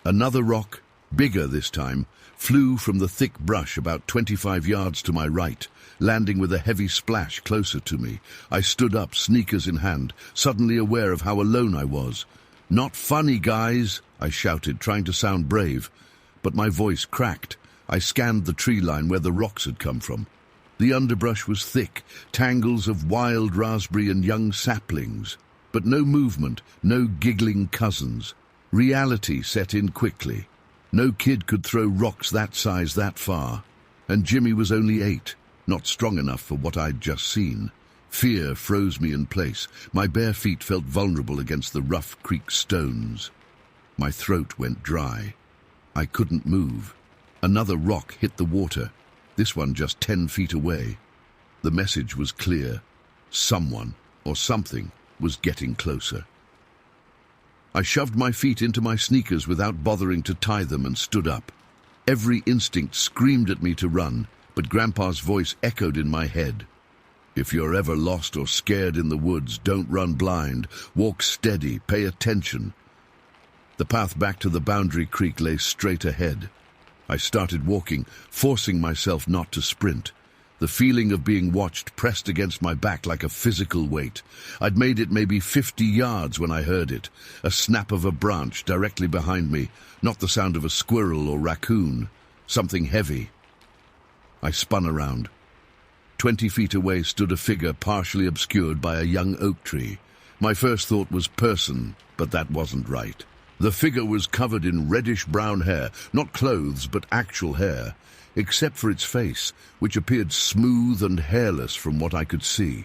Another rock, bigger this time, flew from the thick brush about 25 yards to my right, landing with a heavy splash closer to me. I stood up, sneakers in hand, suddenly aware of how alone I was. "Not funny, guys," I shouted, trying to sound brave. But my voice cracked. I scanned the tree line where the rocks had come from. The underbrush was thick, tangles of wild raspberry and young saplings. But no movement, no giggling cousins. Reality set in quickly. No kid could throw rocks that size that far. And Jimmy was only 8, not strong enough for what I'd just seen. Fear froze me in place. My bare feet felt vulnerable against the rough creek stones. My throat went dry. I couldn't move. Another rock hit the water, this one just 10 feet away. The message was clear. Someone, or something, was getting closer. I shoved my feet into my sneakers without bothering to tie them and stood up. Every instinct screamed at me to run, but Grandpa's voice echoed in my head. If you're ever lost or scared in the woods, don't run blind. Walk steady, pay attention. The path back to the boundary creek lay straight ahead. I started walking, forcing myself not to sprint. The feeling of being watched pressed against my back like a physical weight. I'd made it maybe 50 yards when I heard it, a snap of a branch directly behind me, not the sound of a squirrel or raccoon, something heavy. I spun around. 20 feet away stood a figure partially obscured by a young oak tree. My first thought was person, but that wasn't right. The figure was covered in reddish-brown hair, not clothes, but actual hair, except for its face, which appeared smooth and hairless from what I could see.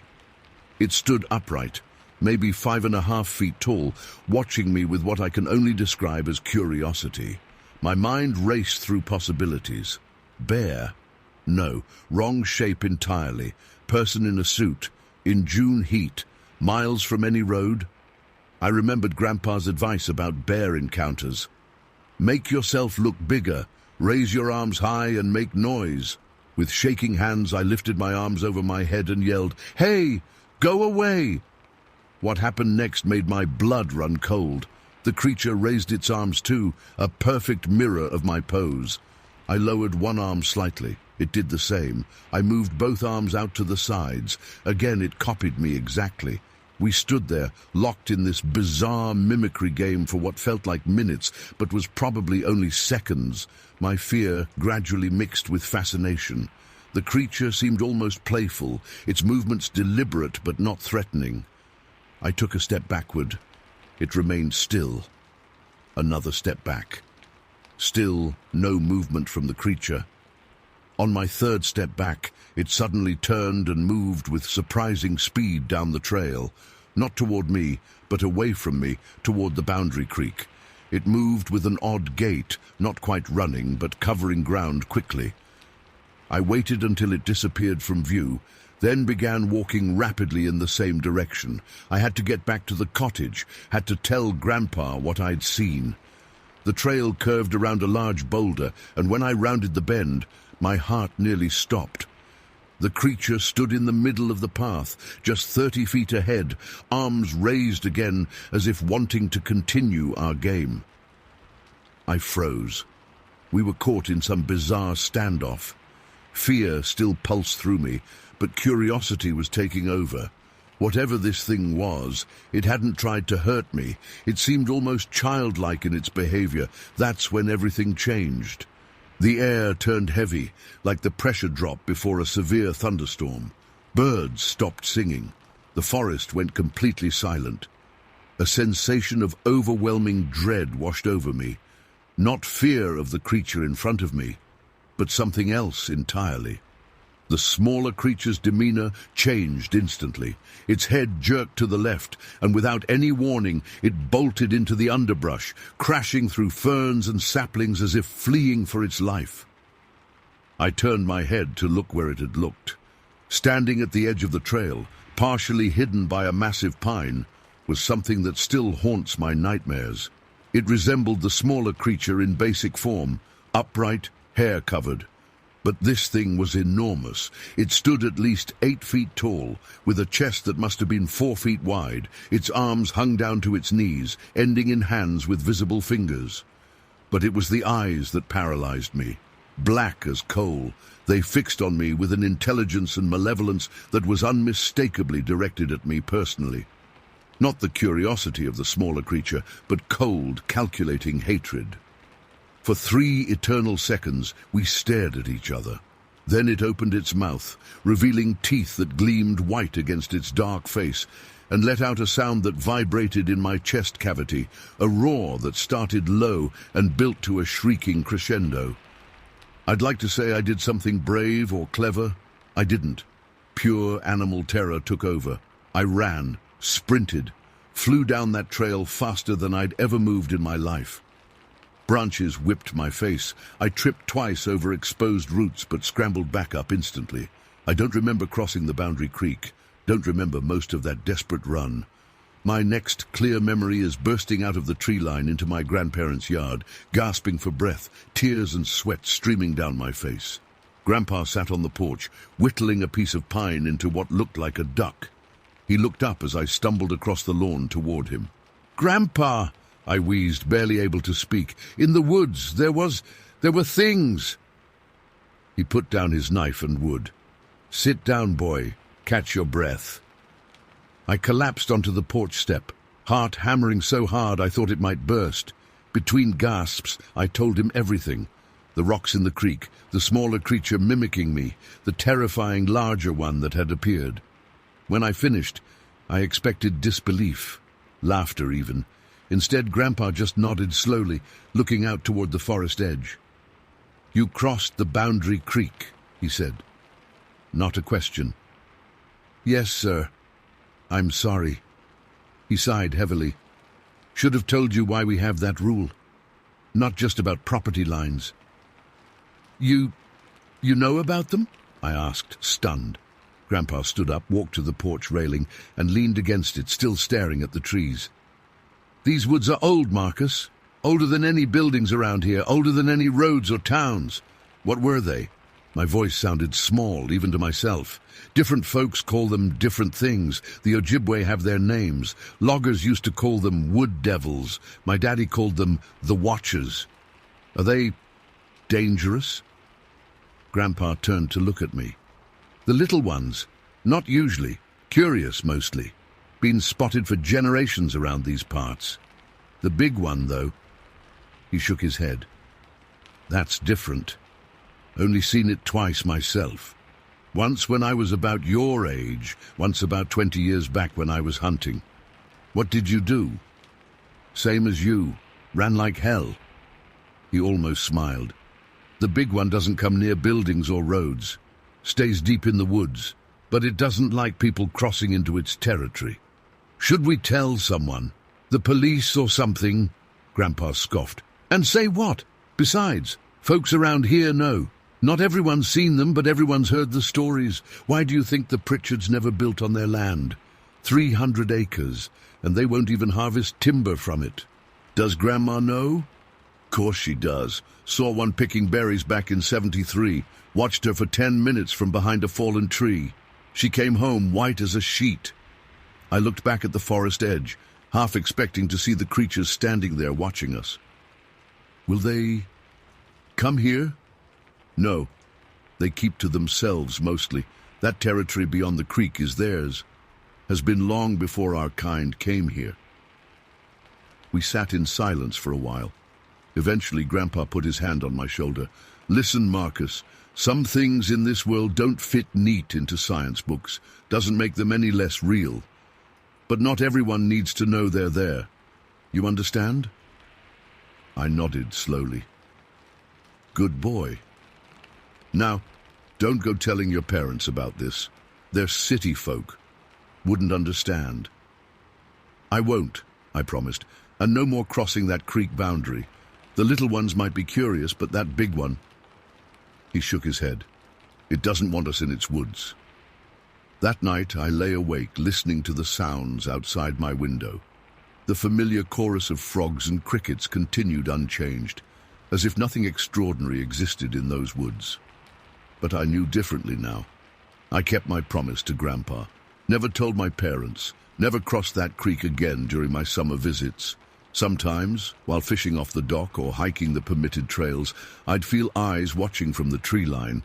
It stood upright, maybe 5.5 feet tall, watching me with what I can only describe as curiosity. My mind raced through possibilities. Bear? No, wrong shape entirely. Person in a suit, in June heat, miles from any road. I remembered Grandpa's advice about bear encounters. Make yourself look bigger, raise your arms high and make noise. With shaking hands, I lifted my arms over my head and yelled, "Hey, go away!" What happened next made my blood run cold. The creature raised its arms too, a perfect mirror of my pose. I lowered one arm slightly. It did the same. I moved both arms out to the sides. Again, it copied me exactly. We stood there, locked in this bizarre mimicry game for what felt like minutes, but was probably only seconds. My fear gradually mixed with fascination. The creature seemed almost playful, its movements deliberate but not threatening. I took a step backward. It remained still. Another step back. Still, no movement from the creature. On my third step back, it suddenly turned and moved with surprising speed down the trail, not toward me, but away from me, toward the boundary creek. It moved with an odd gait, not quite running, but covering ground quickly. I waited until it disappeared from view, then began walking rapidly in the same direction. I had to get back to the cottage, had to tell Grandpa what I'd seen. The trail curved around a large boulder, and when I rounded the bend, my heart nearly stopped. The creature stood in the middle of the path, just 30 feet ahead, arms raised again as if wanting to continue our game. I froze. We were caught in some bizarre standoff. Fear still pulsed through me, but curiosity was taking over. Whatever this thing was, it hadn't tried to hurt me. It seemed almost childlike in its behavior. That's when everything changed. The air turned heavy, like the pressure drop before a severe thunderstorm. Birds stopped singing. The forest went completely silent. A sensation of overwhelming dread washed over me. Not fear of the creature in front of me, but something else entirely. The smaller creature's demeanor changed instantly. Its head jerked to the left, and without any warning, it bolted into the underbrush, crashing through ferns and saplings as if fleeing for its life. I turned my head to look where it had looked. Standing at the edge of the trail, partially hidden by a massive pine, was something that still haunts my nightmares. It resembled the smaller creature in basic form, upright, hair-covered. But this thing was enormous. It stood at least 8 feet tall, with a chest that must have been 4 feet wide. Its arms hung down to its knees, ending in hands with visible fingers. But it was the eyes that paralyzed me. Black as coal, they fixed on me with an intelligence and malevolence that was unmistakably directed at me personally. Not the curiosity of the smaller creature, but cold, calculating hatred. For 3 eternal seconds, we stared at each other. Then it opened its mouth, revealing teeth that gleamed white against its dark face, and let out a sound that vibrated in my chest cavity, a roar that started low and built to a shrieking crescendo. I'd like to say I did something brave or clever. I didn't. Pure animal terror took over. I ran, sprinted, flew down that trail faster than I'd ever moved in my life. Branches whipped my face. I tripped twice over exposed roots but scrambled back up instantly. I don't remember crossing the boundary creek. Don't remember most of that desperate run. My next clear memory is bursting out of the tree line into my grandparents' yard, gasping for breath, tears and sweat streaming down my face. Grandpa sat on the porch, whittling a piece of pine into what looked like a duck. He looked up as I stumbled across the lawn toward him. "Grandpa," I wheezed, barely able to speak. "In the woods, there were things." He put down his knife and wood. "Sit down, boy. Catch your breath." I collapsed onto the porch step, heart hammering so hard I thought it might burst. Between gasps, I told him everything. The rocks in the creek, the smaller creature mimicking me, the terrifying larger one that had appeared. When I finished, I expected disbelief, laughter even. Instead, Grandpa just nodded slowly, looking out toward the forest edge. "You crossed the boundary creek," he said. Not a question. "Yes, sir. I'm sorry." He sighed heavily. "Should have told you why we have that rule. Not just about property lines." You know about them?" I asked, stunned. Grandpa stood up, walked to the porch railing, and leaned against it, still staring at the trees. "These woods are old, Marcus. Older than any buildings around here, older than any roads or towns." "What were they?" My voice sounded small, even to myself. "Different folks call them different things. The Ojibwe have their names. Loggers used to call them wood devils. My daddy called them the Watchers." "Are they dangerous?" Grandpa turned to look at me. "The little ones, not usually. Curious, mostly. Been spotted for generations around these parts. The big one, though." He shook his head. "That's different. Only seen it twice myself. Once when I was about your age, once about 20 years back when I was hunting." "What did you do?" "Same as you. Ran like hell." He almost smiled. "The big one doesn't come near buildings or roads. Stays deep in the woods, but it doesn't like people crossing into its territory." "Should we tell someone? The police or something?" Grandpa scoffed. "And say what? Besides, folks around here know. Not everyone's seen them, but everyone's heard the stories. Why do you think the Pritchards never built on their land? 300 acres, and they won't even harvest timber from it." "Does Grandma know?" "Course she does. Saw one picking berries back in 73. Watched her for 10 minutes from behind a fallen tree. She came home white as a sheet." I looked back at the forest edge, half expecting to see the creatures standing there watching us. "Will they come here?" "No. They keep to themselves mostly. That territory beyond the creek is theirs. Has been long before our kind came here." We sat in silence for a while. Eventually, Grandpa put his hand on my shoulder. "Listen, Marcus, some things in this world don't fit neat into science books. Doesn't make them any less real. But not everyone needs to know they're there. You understand?" I nodded slowly. "Good boy. Now, don't go telling your parents about this. They're city folk. Wouldn't understand." "I won't," I promised, "and no more crossing that creek boundary. The little ones might be curious, but that big one—" He shook his head. "It doesn't want us in its woods." That night I lay awake, listening to the sounds outside my window. The familiar chorus of frogs and crickets continued unchanged, as if nothing extraordinary existed in those woods. But I knew differently now. I kept my promise to Grandpa. Never told my parents, never crossed that creek again during my summer visits. Sometimes, while fishing off the dock or hiking the permitted trails, I'd feel eyes watching from the tree line.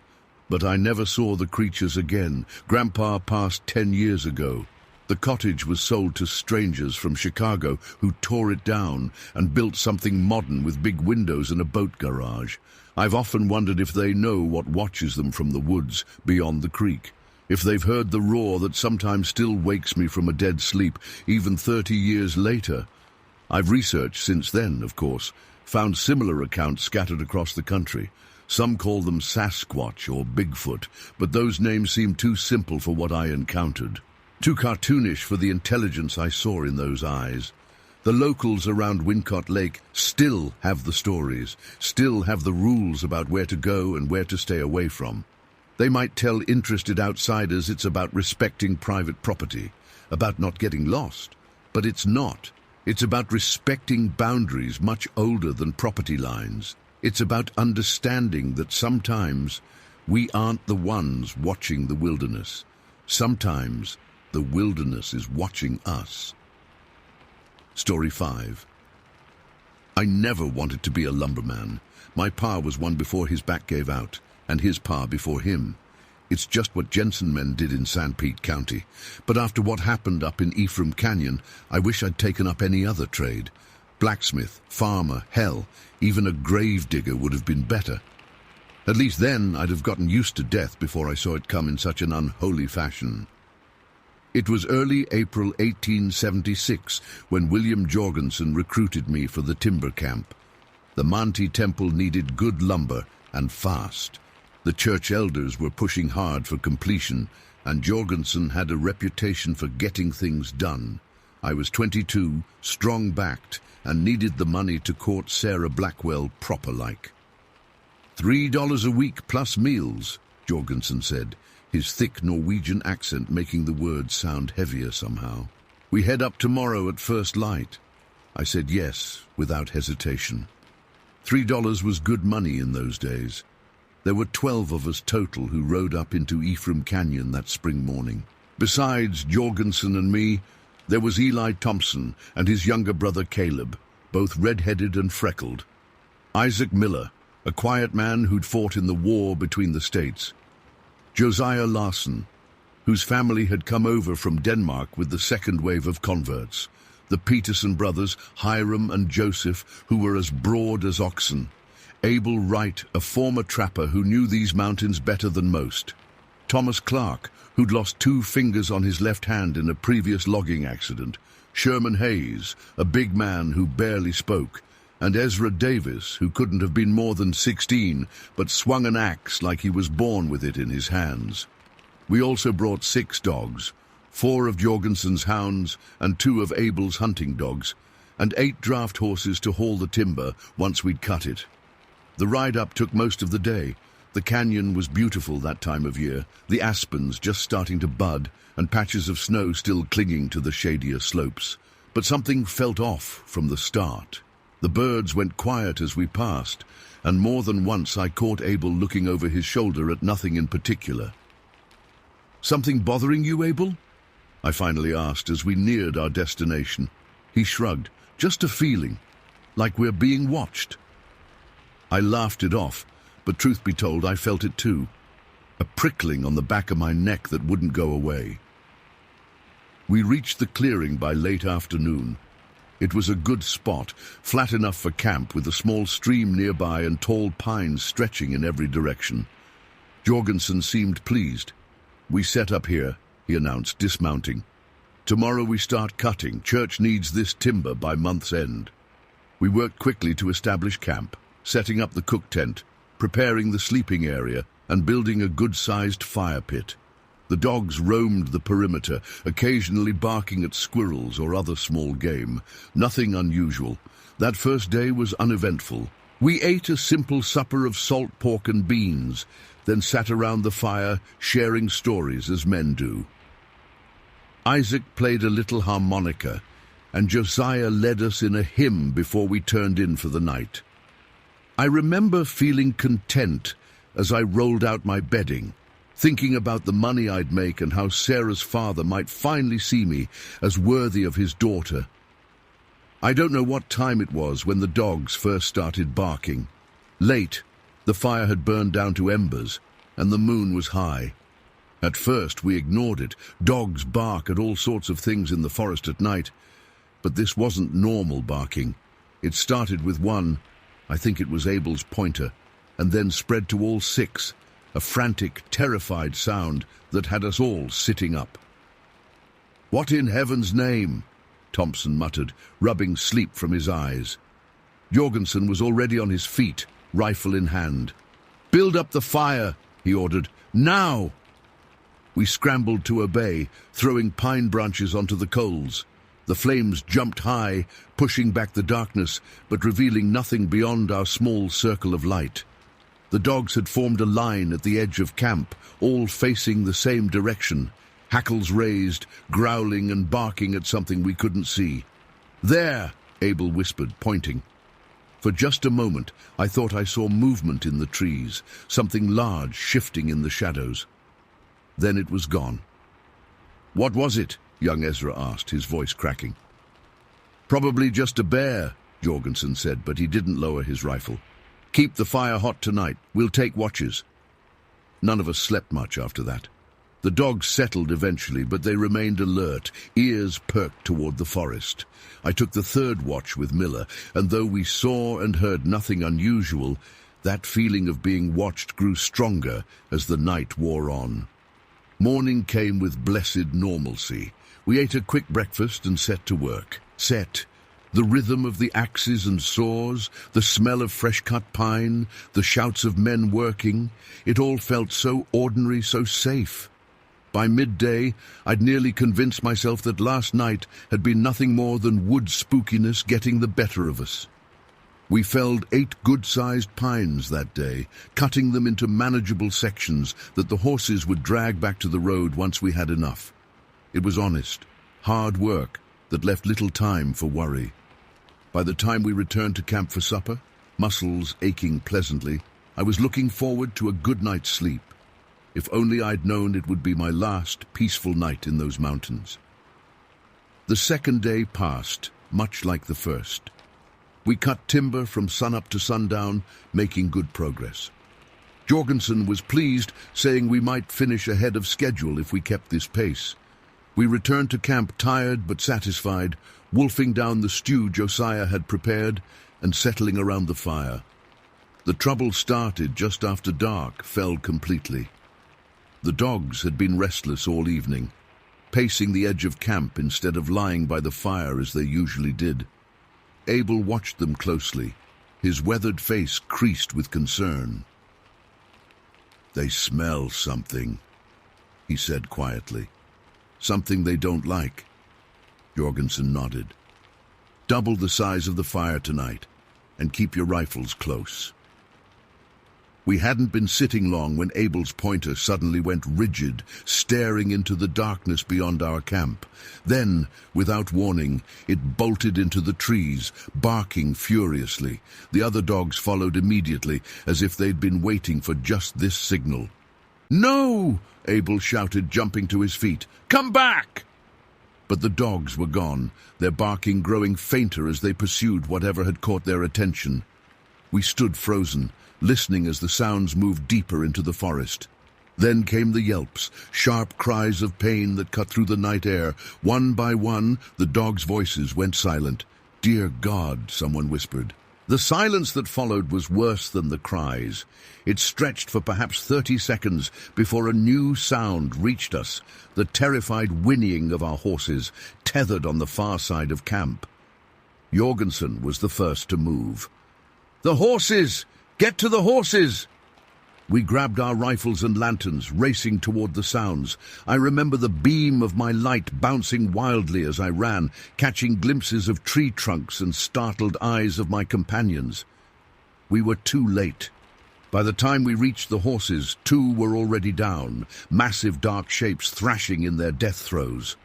But I never saw the creatures again. Grandpa passed 10 years ago. The cottage was sold to strangers from Chicago who tore it down and built something modern with big windows and a boat garage. I've often wondered if they know what watches them from the woods beyond the creek. If they've heard the roar that sometimes still wakes me from a dead sleep, even 30 years later. I've researched since then, of course, found similar accounts scattered across the country. Some call them Sasquatch or Bigfoot, but those names seem too simple for what I encountered. Too cartoonish for the intelligence I saw in those eyes. The locals around Wincott Lake still have the stories, still have the rules about where to go and where to stay away from. They might tell interested outsiders it's about respecting private property, about not getting lost, but it's not. It's about respecting boundaries much older than property lines. It's about understanding that sometimes We aren't the ones watching the wilderness. Sometimes the wilderness is watching us. Story 5. I never wanted to be a lumberman. My pa was one before his back gave out, and his pa before him. It's just what Jensen men did in Sanpete County. But after what happened up in Ephraim Canyon, I wish I'd taken up any other trade. Blacksmith, farmer, hell, even a grave digger would have been better. At least then I'd have gotten used to death before I saw it come in such an unholy fashion. It was early April 1876 when William Jorgensen recruited me for the timber camp. The Monte Temple needed good lumber, and fast. The church elders were pushing hard for completion, and Jorgensen had a reputation for getting things done. I was 22, strong-backed, and needed the money to court Sarah Blackwell proper-like. $3 a week plus meals, Jorgensen said, his thick Norwegian accent making the words sound heavier somehow. We head up tomorrow at first light. I said yes, without hesitation. $3 was good money in those days. There were 12 of us total who rode up into Ephraim Canyon that spring morning. Besides Jorgensen and me, there was Eli Thompson and his younger brother Caleb, both red-headed and freckled. Isaac Miller, a quiet man who'd fought in the war between the states. Josiah Larson, whose family had come over from Denmark with the second wave of converts. The Peterson brothers, Hiram and Joseph, who were as broad as oxen. Abel Wright, a former trapper who knew these mountains better than most. Thomas Clark, who'd lost 2 fingers on his left hand in a previous logging accident. Sherman Hayes, a big man who barely spoke. And Ezra Davis, who couldn't have been more than 16, but swung an axe like he was born with it in his hands. We also brought 6 dogs, 4 of Jorgensen's hounds and 2 of Abel's hunting dogs, and 8 draft horses to haul the timber once we'd cut it. The ride-up took most of the day. The canyon was beautiful that time of year, the aspens just starting to bud and patches of snow still clinging to the shadier slopes. But something felt off from the start. The birds went quiet as we passed, and more than once I caught Abel looking over his shoulder at nothing in particular. "Something bothering you, Abel?" I finally asked as we neared our destination. He shrugged. "Just a feeling, like we're being watched." I laughed it off, but truth be told, I felt it too. A prickling on the back of my neck that wouldn't go away. We reached the clearing by late afternoon. It was a good spot, flat enough for camp with a small stream nearby and tall pines stretching in every direction. Jorgensen seemed pleased. "We set up here," he announced, dismounting. "Tomorrow we start cutting. Church needs this timber by month's end." We worked quickly to establish camp, setting up the cook tent, preparing the sleeping area, and building a good-sized fire pit. The dogs roamed the perimeter, occasionally barking at squirrels or other small game. Nothing unusual. That first day was uneventful. We ate a simple supper of salt pork and beans, then sat around the fire, sharing stories as men do. Isaac played a little harmonica, and Josiah led us in a hymn before we turned in for the night. I remember feeling content as I rolled out my bedding, thinking about the money I'd make and how Sarah's father might finally see me as worthy of his daughter. I don't know what time it was when the dogs first started barking. Late, the fire had burned down to embers, and the moon was high. At first we ignored it. Dogs bark at all sorts of things in the forest at night. But this wasn't normal barking. It started with one, I think it was Abel's pointer, and then spread to all 6, a frantic, terrified sound that had us all sitting up. "What in heaven's name?" Thompson muttered, rubbing sleep from his eyes. Jorgensen was already on his feet, rifle in hand. "Build up the fire," he ordered. "Now!" We scrambled to obey, throwing pine branches onto the coals. The flames jumped high, pushing back the darkness, but revealing nothing beyond our small circle of light. The dogs had formed a line at the edge of camp, all facing the same direction, hackles raised, growling and barking at something we couldn't see. "There," Abel whispered, pointing. For just a moment, I thought I saw movement in the trees, something large shifting in the shadows. Then it was gone. "What was it?" young Ezra asked, his voice cracking. "Probably just a bear," Jorgensen said, but he didn't lower his rifle. "Keep the fire hot tonight. We'll take watches." None of us slept much after that. The dogs settled eventually, but they remained alert, ears perked toward the forest. I took the third watch with Miller, and though we saw and heard nothing unusual, that feeling of being watched grew stronger as the night wore on. Morning came with blessed normalcy. We ate a quick breakfast and set to work. The rhythm of the axes and saws, the smell of fresh-cut pine, the shouts of men working, it all felt so ordinary, so safe. By midday, I'd nearly convinced myself that last night had been nothing more than wood spookiness getting the better of us. We felled 8 good-sized pines that day, cutting them into manageable sections that the horses would drag back to the road once we had enough. It was honest, hard work that left little time for worry. By the time we returned to camp for supper, muscles aching pleasantly, I was looking forward to a good night's sleep. If only I'd known it would be my last peaceful night in those mountains. The second day passed, much like the first. We cut timber from sunup to sundown, making good progress. Jorgensen was pleased, saying we might finish ahead of schedule if we kept this pace. We returned to camp tired but satisfied, wolfing down the stew Josiah had prepared and settling around the fire. The trouble started just after dark, fell completely. The dogs had been restless all evening, pacing the edge of camp instead of lying by the fire as they usually did. Abel watched them closely, his weathered face creased with concern. "They smell something," he said quietly. "Something they don't like." Jorgensen nodded. "Double the size of the fire tonight, and keep your rifles close." We hadn't been sitting long when Abel's pointer suddenly went rigid, staring into the darkness beyond our camp. Then, without warning, it bolted into the trees, barking furiously. The other dogs followed immediately, as if they'd been waiting for just this signal. "No!" Abel shouted, jumping to his feet. "Come back!" But the dogs were gone, their barking growing fainter as they pursued whatever had caught their attention. We stood frozen, listening as the sounds moved deeper into the forest. Then came the yelps, sharp cries of pain that cut through the night air. One by one, the dogs' voices went silent. "Dear God," someone whispered. The silence that followed was worse than the cries. It stretched for perhaps 30 seconds before a new sound reached us, the terrified whinnying of our horses, tethered on the far side of camp. Jorgensen was the first to move. "The horses! Get to the horses!" We grabbed our rifles and lanterns, racing toward the sounds. I remember the beam of my light bouncing wildly as I ran, catching glimpses of tree trunks and startled eyes of my companions. We were too late. By the time we reached the horses, 2 were already down, massive dark shapes thrashing in their death throes.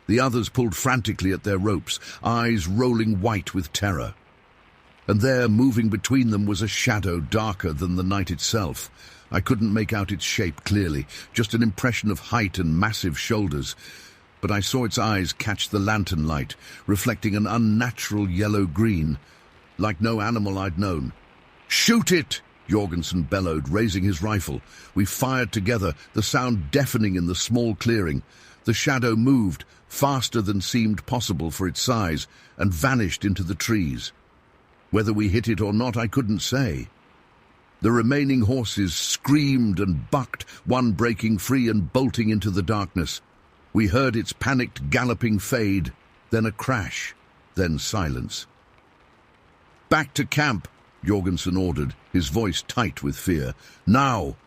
The others pulled frantically at their ropes, eyes rolling white with terror. And there, moving between them, was a shadow darker than the night itself. I couldn't make out its shape clearly, just an impression of height and massive shoulders. But I saw its eyes catch the lantern light, reflecting an unnatural yellow-green, like no animal I'd known. "Shoot it!" Jorgensen bellowed, raising his rifle. We fired together, the sound deafening in the small clearing. The shadow moved, faster than seemed possible for its size, and vanished into the trees. Whether we hit it or not, I couldn't say. The remaining horses screamed and bucked, one breaking free and bolting into the darkness. We heard its panicked galloping fade, then a crash, then silence. "Back to camp," Jorgensen ordered, his voice tight with fear. "Now!"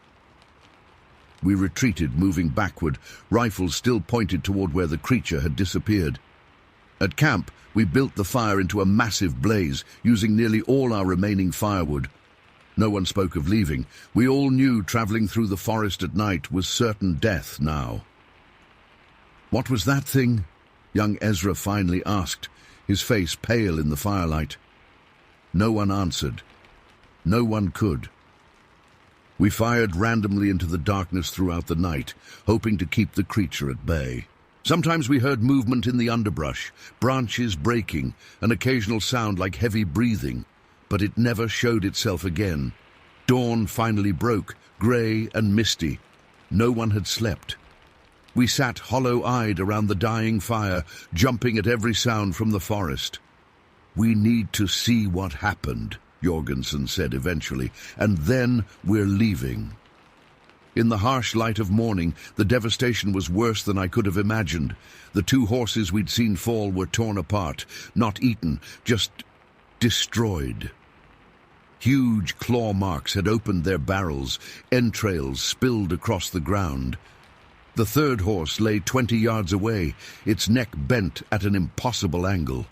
We retreated, moving backward, rifles still pointed toward where the creature had disappeared. At camp, we built the fire into a massive blaze, using nearly all our remaining firewood. No one spoke of leaving. We all knew traveling through the forest at night was certain death now. "What was that thing?" young Ezra finally asked, his face pale in the firelight. No one answered. No one could. We fired randomly into the darkness throughout the night, hoping to keep the creature at bay. Sometimes we heard movement in the underbrush, branches breaking, an occasional sound like heavy breathing, but it never showed itself again. Dawn finally broke, grey and misty. No one had slept. We sat hollow-eyed around the dying fire, jumping at every sound from the forest. "We need to see what happened," Jorgensen said eventually, "and then we're leaving." In the harsh light of morning, the devastation was worse than I could have imagined. The 2 horses we'd seen fall were torn apart, not eaten, just destroyed. Huge claw marks had opened their barrels, entrails spilled across the ground. The 3rd horse lay 20 yards away, its neck bent at an impossible angle.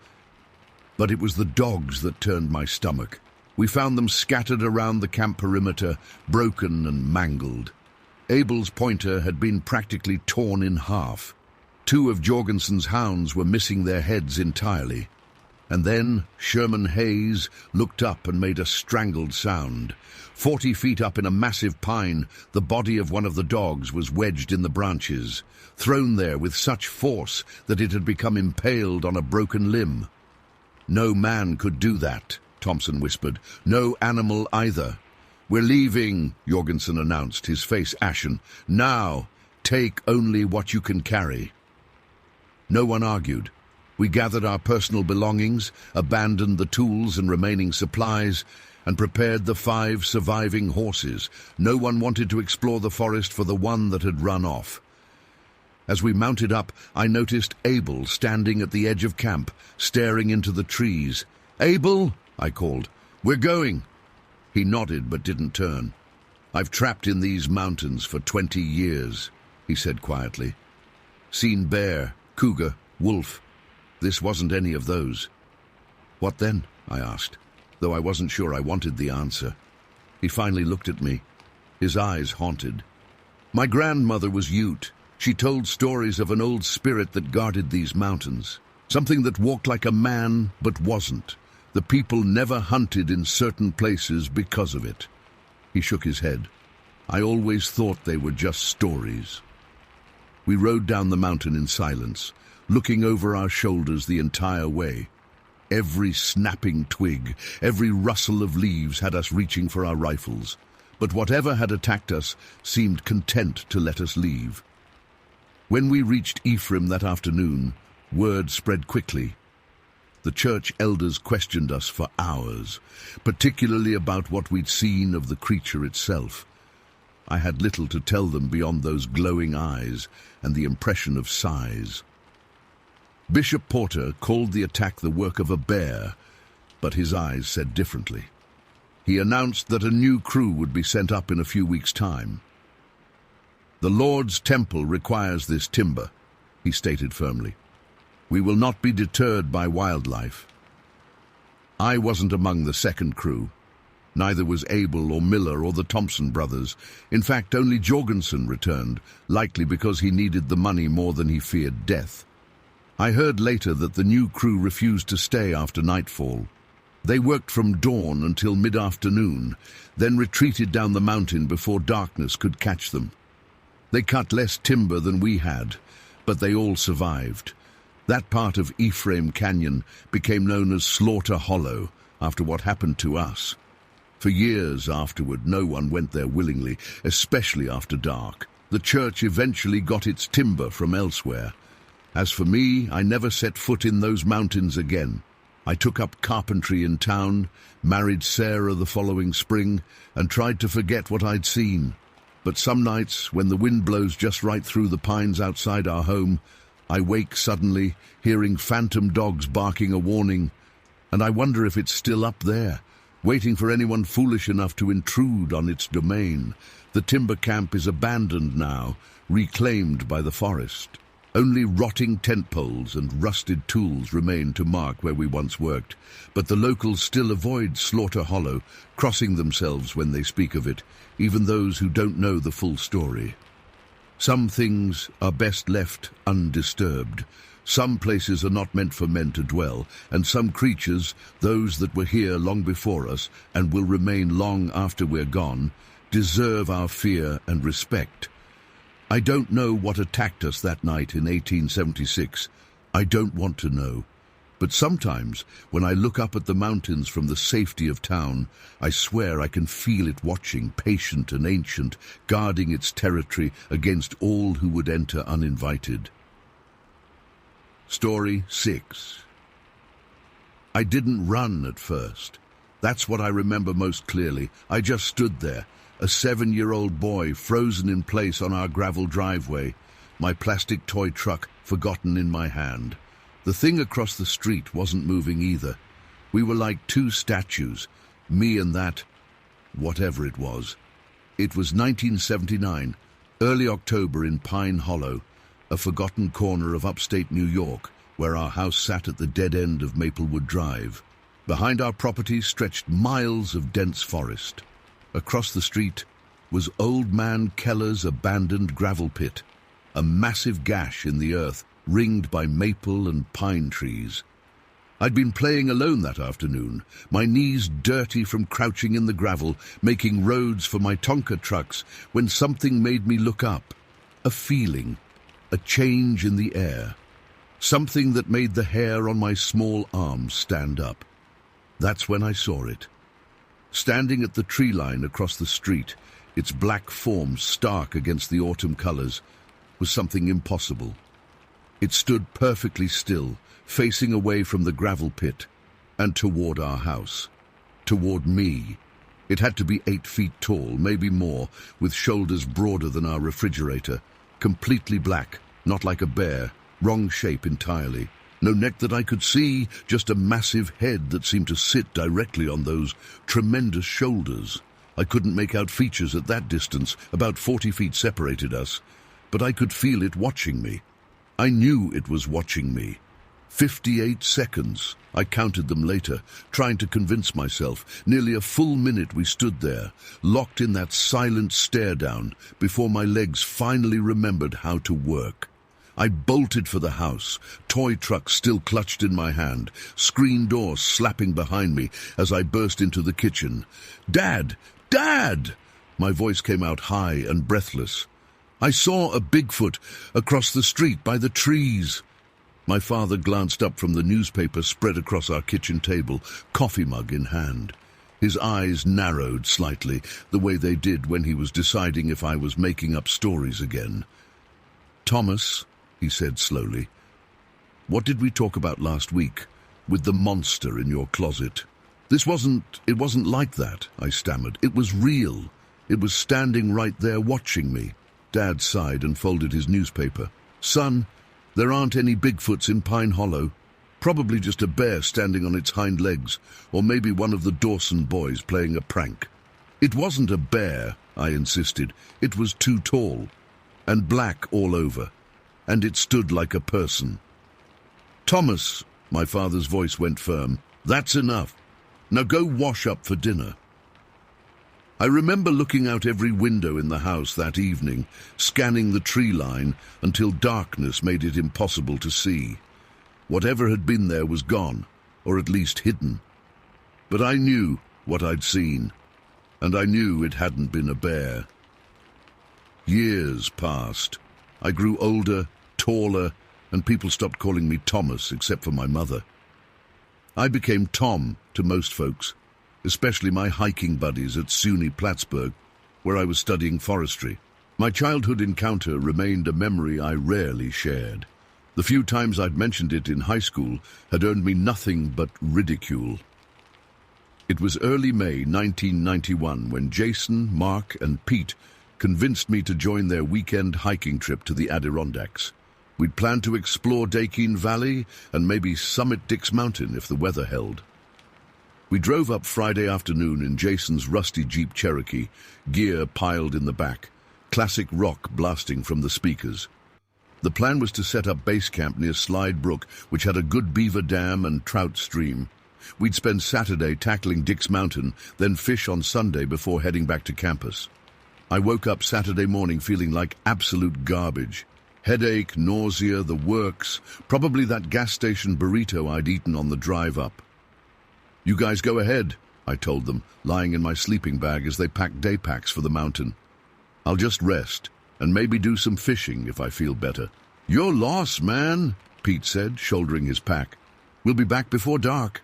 But it was the dogs that turned my stomach. We found them scattered around the camp perimeter, broken and mangled. Abel's pointer had been practically torn in half. 2 of Jorgensen's hounds were missing their heads entirely. And then Sherman Hayes looked up and made a strangled sound. 40 feet up in a massive pine, the body of one of the dogs was wedged in the branches, thrown there with such force that it had become impaled on a broken limb. "No man could do that," Thompson whispered. "No animal either." "We're leaving," Jorgensen announced, his face ashen. "Now, take only what you can carry." No one argued. We gathered our personal belongings, abandoned the tools and remaining supplies, and prepared the 5 surviving horses. No one wanted to explore the forest for the one that had run off. As we mounted up, I noticed Abel standing at the edge of camp, staring into the trees. "Abel," I called, "we're going." He nodded but didn't turn. "I've trapped in these mountains for 20 years, he said quietly. "Seen bear, cougar, wolf. This wasn't any of those." "What then?" I asked, though I wasn't sure I wanted the answer. He finally looked at me, his eyes haunted. "My grandmother was Ute. She told stories of an old spirit that guarded these mountains, something that walked like a man but wasn't. The people never hunted in certain places because of it." He shook his head. "I always thought they were just stories." We rode down the mountain in silence, looking over our shoulders the entire way. Every snapping twig, every rustle of leaves had us reaching for our rifles, but whatever had attacked us seemed content to let us leave. When we reached Ephraim that afternoon, word spread quickly. The church elders questioned us for hours, particularly about what we'd seen of the creature itself. I had little to tell them beyond those glowing eyes and the impression of size. Bishop Porter called the attack the work of a bear, but his eyes said differently. He announced that a new crew would be sent up in a few weeks' time. "The Lord's temple requires this timber," he stated firmly. "We will not be deterred by wildlife." I wasn't among the second crew. Neither was Abel or Miller or the Thompson brothers. In fact, only Jorgensen returned, likely because he needed the money more than he feared death. I heard later that the new crew refused to stay after nightfall. They worked from dawn until mid-afternoon, then retreated down the mountain before darkness could catch them. They cut less timber than we had, but they all survived. That part of Ephraim Canyon became known as Slaughter Hollow after what happened to us. For years afterward, no one went there willingly, especially after dark. The church eventually got its timber from elsewhere. As for me, I never set foot in those mountains again. I took up carpentry in town, married Sarah the following spring, and tried to forget what I'd seen. But some nights, when the wind blows just right through the pines outside our home, I wake suddenly, hearing phantom dogs barking a warning, and I wonder if it's still up there, waiting for anyone foolish enough to intrude on its domain. The timber camp is abandoned now, reclaimed by the forest. Only rotting tent poles and rusted tools remain to mark where we once worked, but the locals still avoid Slaughter Hollow, crossing themselves when they speak of it, even those who don't know the full story. Some things are best left undisturbed, Some places are not meant for men to dwell, and some creatures, those that were here long before us and will remain long after we're gone, deserve our fear and respect. I don't know what attacked us that night in 1876. I don't want to know. But sometimes, when I look up at the mountains from the safety of town, I swear I can feel it watching, patient and ancient, guarding its territory against all who would enter uninvited. Story 6. I didn't run at first. That's what I remember most clearly. I just stood there, a 7-year-old boy frozen in place on our gravel driveway, my plastic toy truck forgotten in my hand. The thing across the street wasn't moving either. We were like two statues, me and that, whatever it was. It was 1979, early October in Pine Hollow, a forgotten corner of upstate New York, where our house sat at the dead end of Maplewood Drive. Behind our property stretched miles of dense forest. Across the street was Old Man Keller's abandoned gravel pit, a massive gash in the earth, ringed by maple and pine trees. I'd been playing alone that afternoon, my knees dirty from crouching in the gravel, making roads for my Tonka trucks, when something made me look up. A feeling, a change in the air. Something that made the hair on my small arms stand up. That's when I saw it. Standing at the tree line across the street, its black form stark against the autumn colors, was something impossible. It stood perfectly still, facing away from the gravel pit, and toward our house. Toward me. It had to be 8 feet tall, maybe more, with shoulders broader than our refrigerator. Completely black, not like a bear, wrong shape entirely. No neck that I could see, just a massive head that seemed to sit directly on those tremendous shoulders. I couldn't make out features at that distance, about 40 feet separated us, but I could feel it watching me. I knew it was watching me. 58 seconds. I counted them later, trying to convince myself. Nearly a full minute we stood there, locked in that silent stare-down, before my legs finally remembered how to work. I bolted for the house, toy truck still clutched in my hand, screen door slapping behind me as I burst into the kitchen. "Dad! Dad!" My voice came out high and breathless. "I saw a Bigfoot across the street by the trees." My father glanced up from the newspaper spread across our kitchen table, coffee mug in hand. His eyes narrowed slightly, the way they did when he was deciding if I was making up stories again. "Thomas," he said slowly, "what did we talk about last week, with the monster in your closet?" It wasn't like that," I stammered. "It was real. It was standing right there watching me." Dad sighed and folded his newspaper. "Son, there aren't any Bigfoots in Pine Hollow. Probably just a bear standing on its hind legs, or maybe one of the Dawson boys playing a prank." "It wasn't a bear," I insisted. "It was too tall, and black all over, and it stood like a person." "Thomas," my father's voice went firm, "that's enough. Now go wash up for dinner." I remember looking out every window in the house that evening, scanning the tree line until darkness made it impossible to see. Whatever had been there was gone, or at least hidden. But I knew what I'd seen, and I knew it hadn't been a bear. Years passed. I grew older, taller, and people stopped calling me Thomas except for my mother. I became Tom to most folks, especially my hiking buddies at SUNY Plattsburgh, where I was studying forestry. My childhood encounter remained a memory I rarely shared. The few times I'd mentioned it in high school had earned me nothing but ridicule. It was early May 1991 when Jason, Mark, and Pete convinced me to join their weekend hiking trip to the Adirondacks. We'd planned to explore Dakine Valley and maybe summit Dix Mountain if the weather held. We drove up Friday afternoon in Jason's rusty Jeep Cherokee, gear piled in the back, classic rock blasting from the speakers. The plan was to set up base camp near Slide Brook, which had a good beaver dam and trout stream. We'd spend Saturday tackling Dix Mountain, then fish on Sunday before heading back to campus. I woke up Saturday morning feeling like absolute garbage. Headache, nausea, the works, probably that gas station burrito I'd eaten on the drive up. "You guys go ahead," I told them, lying in my sleeping bag as they packed day packs for the mountain. "I'll just rest, and maybe do some fishing if I feel better." "Your loss, man," Pete said, shouldering his pack. "We'll be back before dark."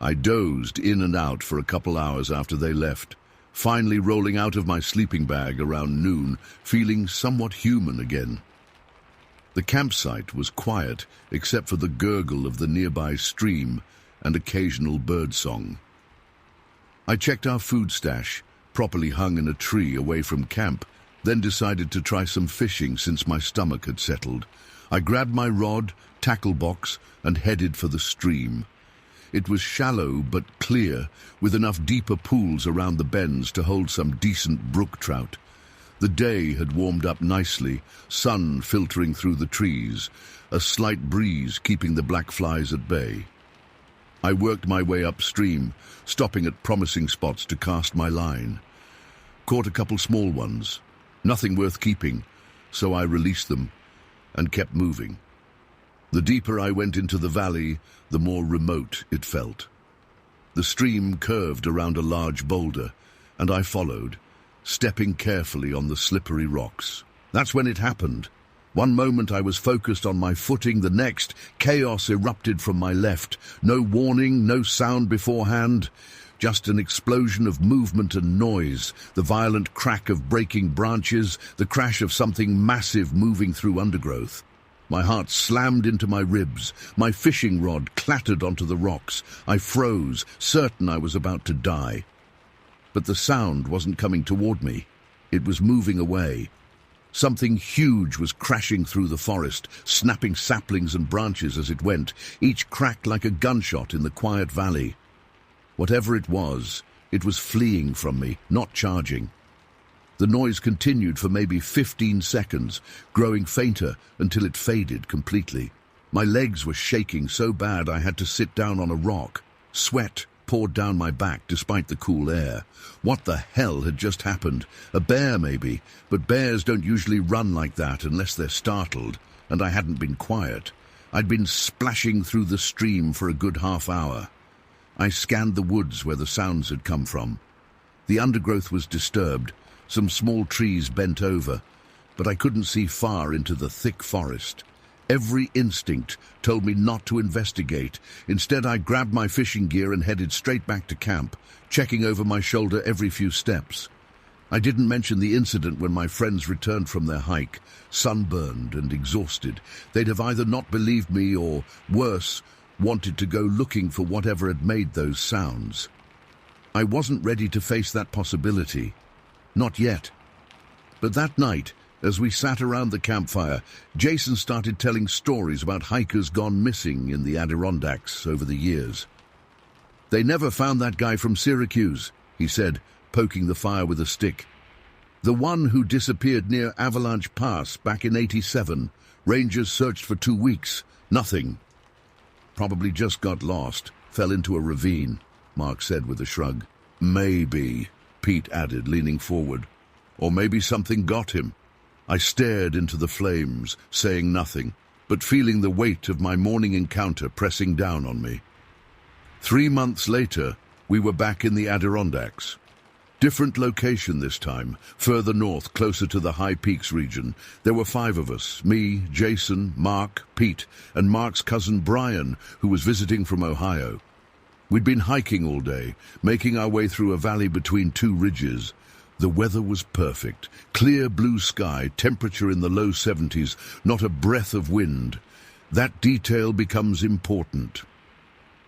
I dozed in and out for a couple hours after they left, finally rolling out of my sleeping bag around noon, feeling somewhat human again. The campsite was quiet, except for the gurgle of the nearby stream and occasional birdsong. I checked our food stash, properly hung in a tree away from camp, then decided to try some fishing since my stomach had settled. I grabbed my rod, tackle box, and headed for the stream. It was shallow but clear, with enough deeper pools around the bends to hold some decent brook trout. The day had warmed up nicely, sun filtering through the trees, a slight breeze keeping the black flies at bay. I worked my way upstream, stopping at promising spots to cast my line. Caught a couple small ones, nothing worth keeping, so I released them and kept moving. The deeper I went into the valley, the more remote it felt. The stream curved around a large boulder, and I followed, stepping carefully on the slippery rocks. That's when it happened. One moment I was focused on my footing, the next, chaos erupted from my left. No warning, no sound beforehand, just an explosion of movement and noise, the violent crack of breaking branches, the crash of something massive moving through undergrowth. My heart slammed into my ribs. My fishing rod clattered onto the rocks. I froze, certain I was about to die. But the sound wasn't coming toward me. It was moving away. Something huge was crashing through the forest, snapping saplings and branches as it went, each cracked like a gunshot in the quiet valley. Whatever it was fleeing from me, not charging. The noise continued for maybe 15 seconds, growing fainter until it faded completely. My legs were shaking so bad I had to sit down on a rock. Sweat poured down my back despite the cool air. What the hell had just happened? A bear, maybe, but bears don't usually run like that unless they're startled, and I hadn't been quiet. I'd been splashing through the stream for a good half hour. I scanned the woods where the sounds had come from. The undergrowth was disturbed, some small trees bent over, but I couldn't see far into the thick forest. Every instinct told me not to investigate. Instead, I grabbed my fishing gear and headed straight back to camp, checking over my shoulder every few steps. I didn't mention the incident when my friends returned from their hike, sunburned and exhausted. They'd have either not believed me or, worse, wanted to go looking for whatever had made those sounds. I wasn't ready to face that possibility. Not yet. But that night, as we sat around the campfire, Jason started telling stories about hikers gone missing in the Adirondacks over the years. "They never found that guy from Syracuse," he said, poking the fire with a stick. "The one who disappeared near Avalanche Pass back in '87. Rangers searched for 2 weeks. Nothing. Probably just got lost, fell into a ravine," Mark said with a shrug. "Maybe," Pete added, leaning forward. "Or maybe something got him." I stared into the flames, saying nothing, but feeling the weight of my morning encounter pressing down on me. 3 months later, we were back in the Adirondacks. Different location this time, further north, closer to the High Peaks region. There were 5 of us, me, Jason, Mark, Pete, and Mark's cousin Brian, who was visiting from Ohio. We'd been hiking all day, making our way through a valley between 2 ridges. The weather was perfect. Clear blue sky, temperature in the low 70s, not a breath of wind. That detail becomes important.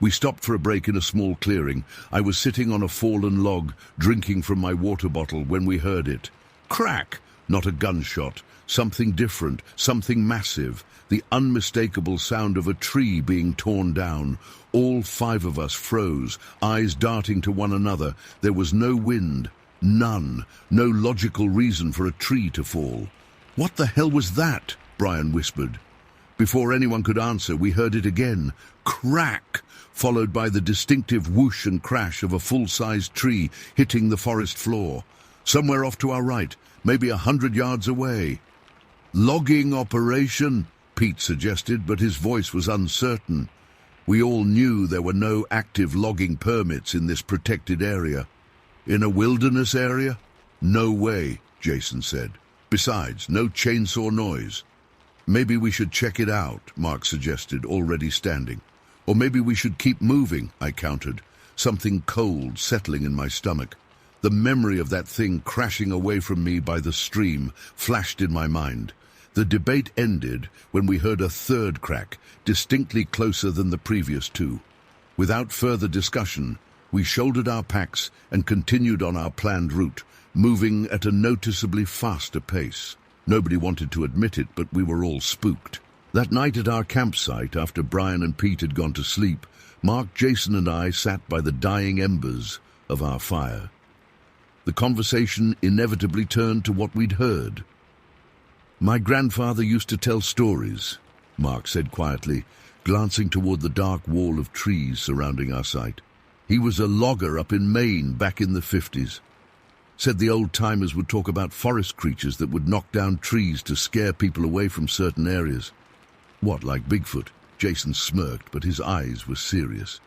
We stopped for a break in a small clearing. I was sitting on a fallen log, drinking from my water bottle when we heard it. Crack! Not a gunshot. Something different, something massive. The unmistakable sound of a tree being torn down. All 5 of us froze, eyes darting to one another. There was no wind. None. No logical reason for a tree to fall. "What the hell was that?" Brian whispered. Before anyone could answer, we heard it again. Crack! Followed by the distinctive whoosh and crash of a full-sized tree hitting the forest floor. Somewhere off to our right, maybe 100 yards away. Logging operation, Pete suggested, but his voice was uncertain. We all knew there were no active logging permits in this protected area. In a wilderness area? No way, Jason said. Besides, no chainsaw noise. Maybe we should check it out, Mark suggested, already standing. Or maybe we should keep moving, I countered, something cold settling in my stomach. The memory of that thing crashing away from me by the stream flashed in my mind. The debate ended when we heard a third crack, distinctly closer than the previous two. Without further discussion, we shouldered our packs and continued on our planned route, moving at a noticeably faster pace. Nobody wanted to admit it, but we were all spooked. That night at our campsite, after Brian and Pete had gone to sleep, Mark, Jason and I sat by the dying embers of our fire. The conversation inevitably turned to what we'd heard. "My grandfather used to tell stories," Mark said quietly, glancing toward the dark wall of trees surrounding our site. "He was a logger up in Maine back in the 50s. Said the old-timers would talk about forest creatures that would knock down trees to scare people away from certain areas." "What, like Bigfoot?" Jason smirked, but his eyes were serious.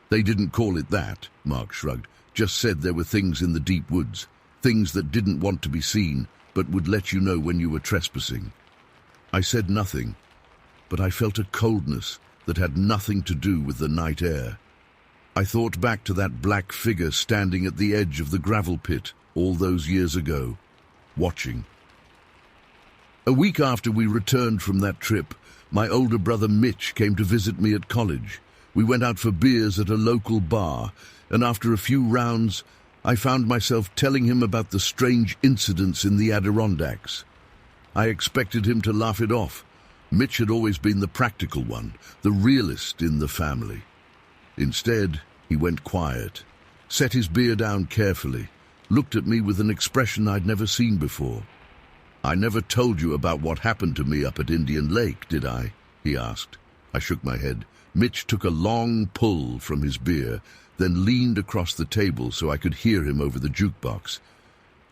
"They didn't call it that," Mark shrugged. "Just said there were things in the deep woods, things that didn't want to be seen, but would let you know when you were trespassing." I said nothing, but I felt a coldness that had nothing to do with the night air. I thought back to that black figure standing at the edge of the gravel pit all those years ago, watching. A week after we returned from that trip, my older brother Mitch came to visit me at college. We went out for beers at a local bar, and after a few rounds, I found myself telling him about the strange incidents in the Adirondacks. I expected him to laugh it off. Mitch had always been the practical one, the realist in the family. Instead, he went quiet, set his beer down carefully, looked at me with an expression I'd never seen before. "I never told you about what happened to me up at Indian Lake, did I?" he asked. I shook my head. Mitch took a long pull from his beer, then leaned across the table so I could hear him over the jukebox.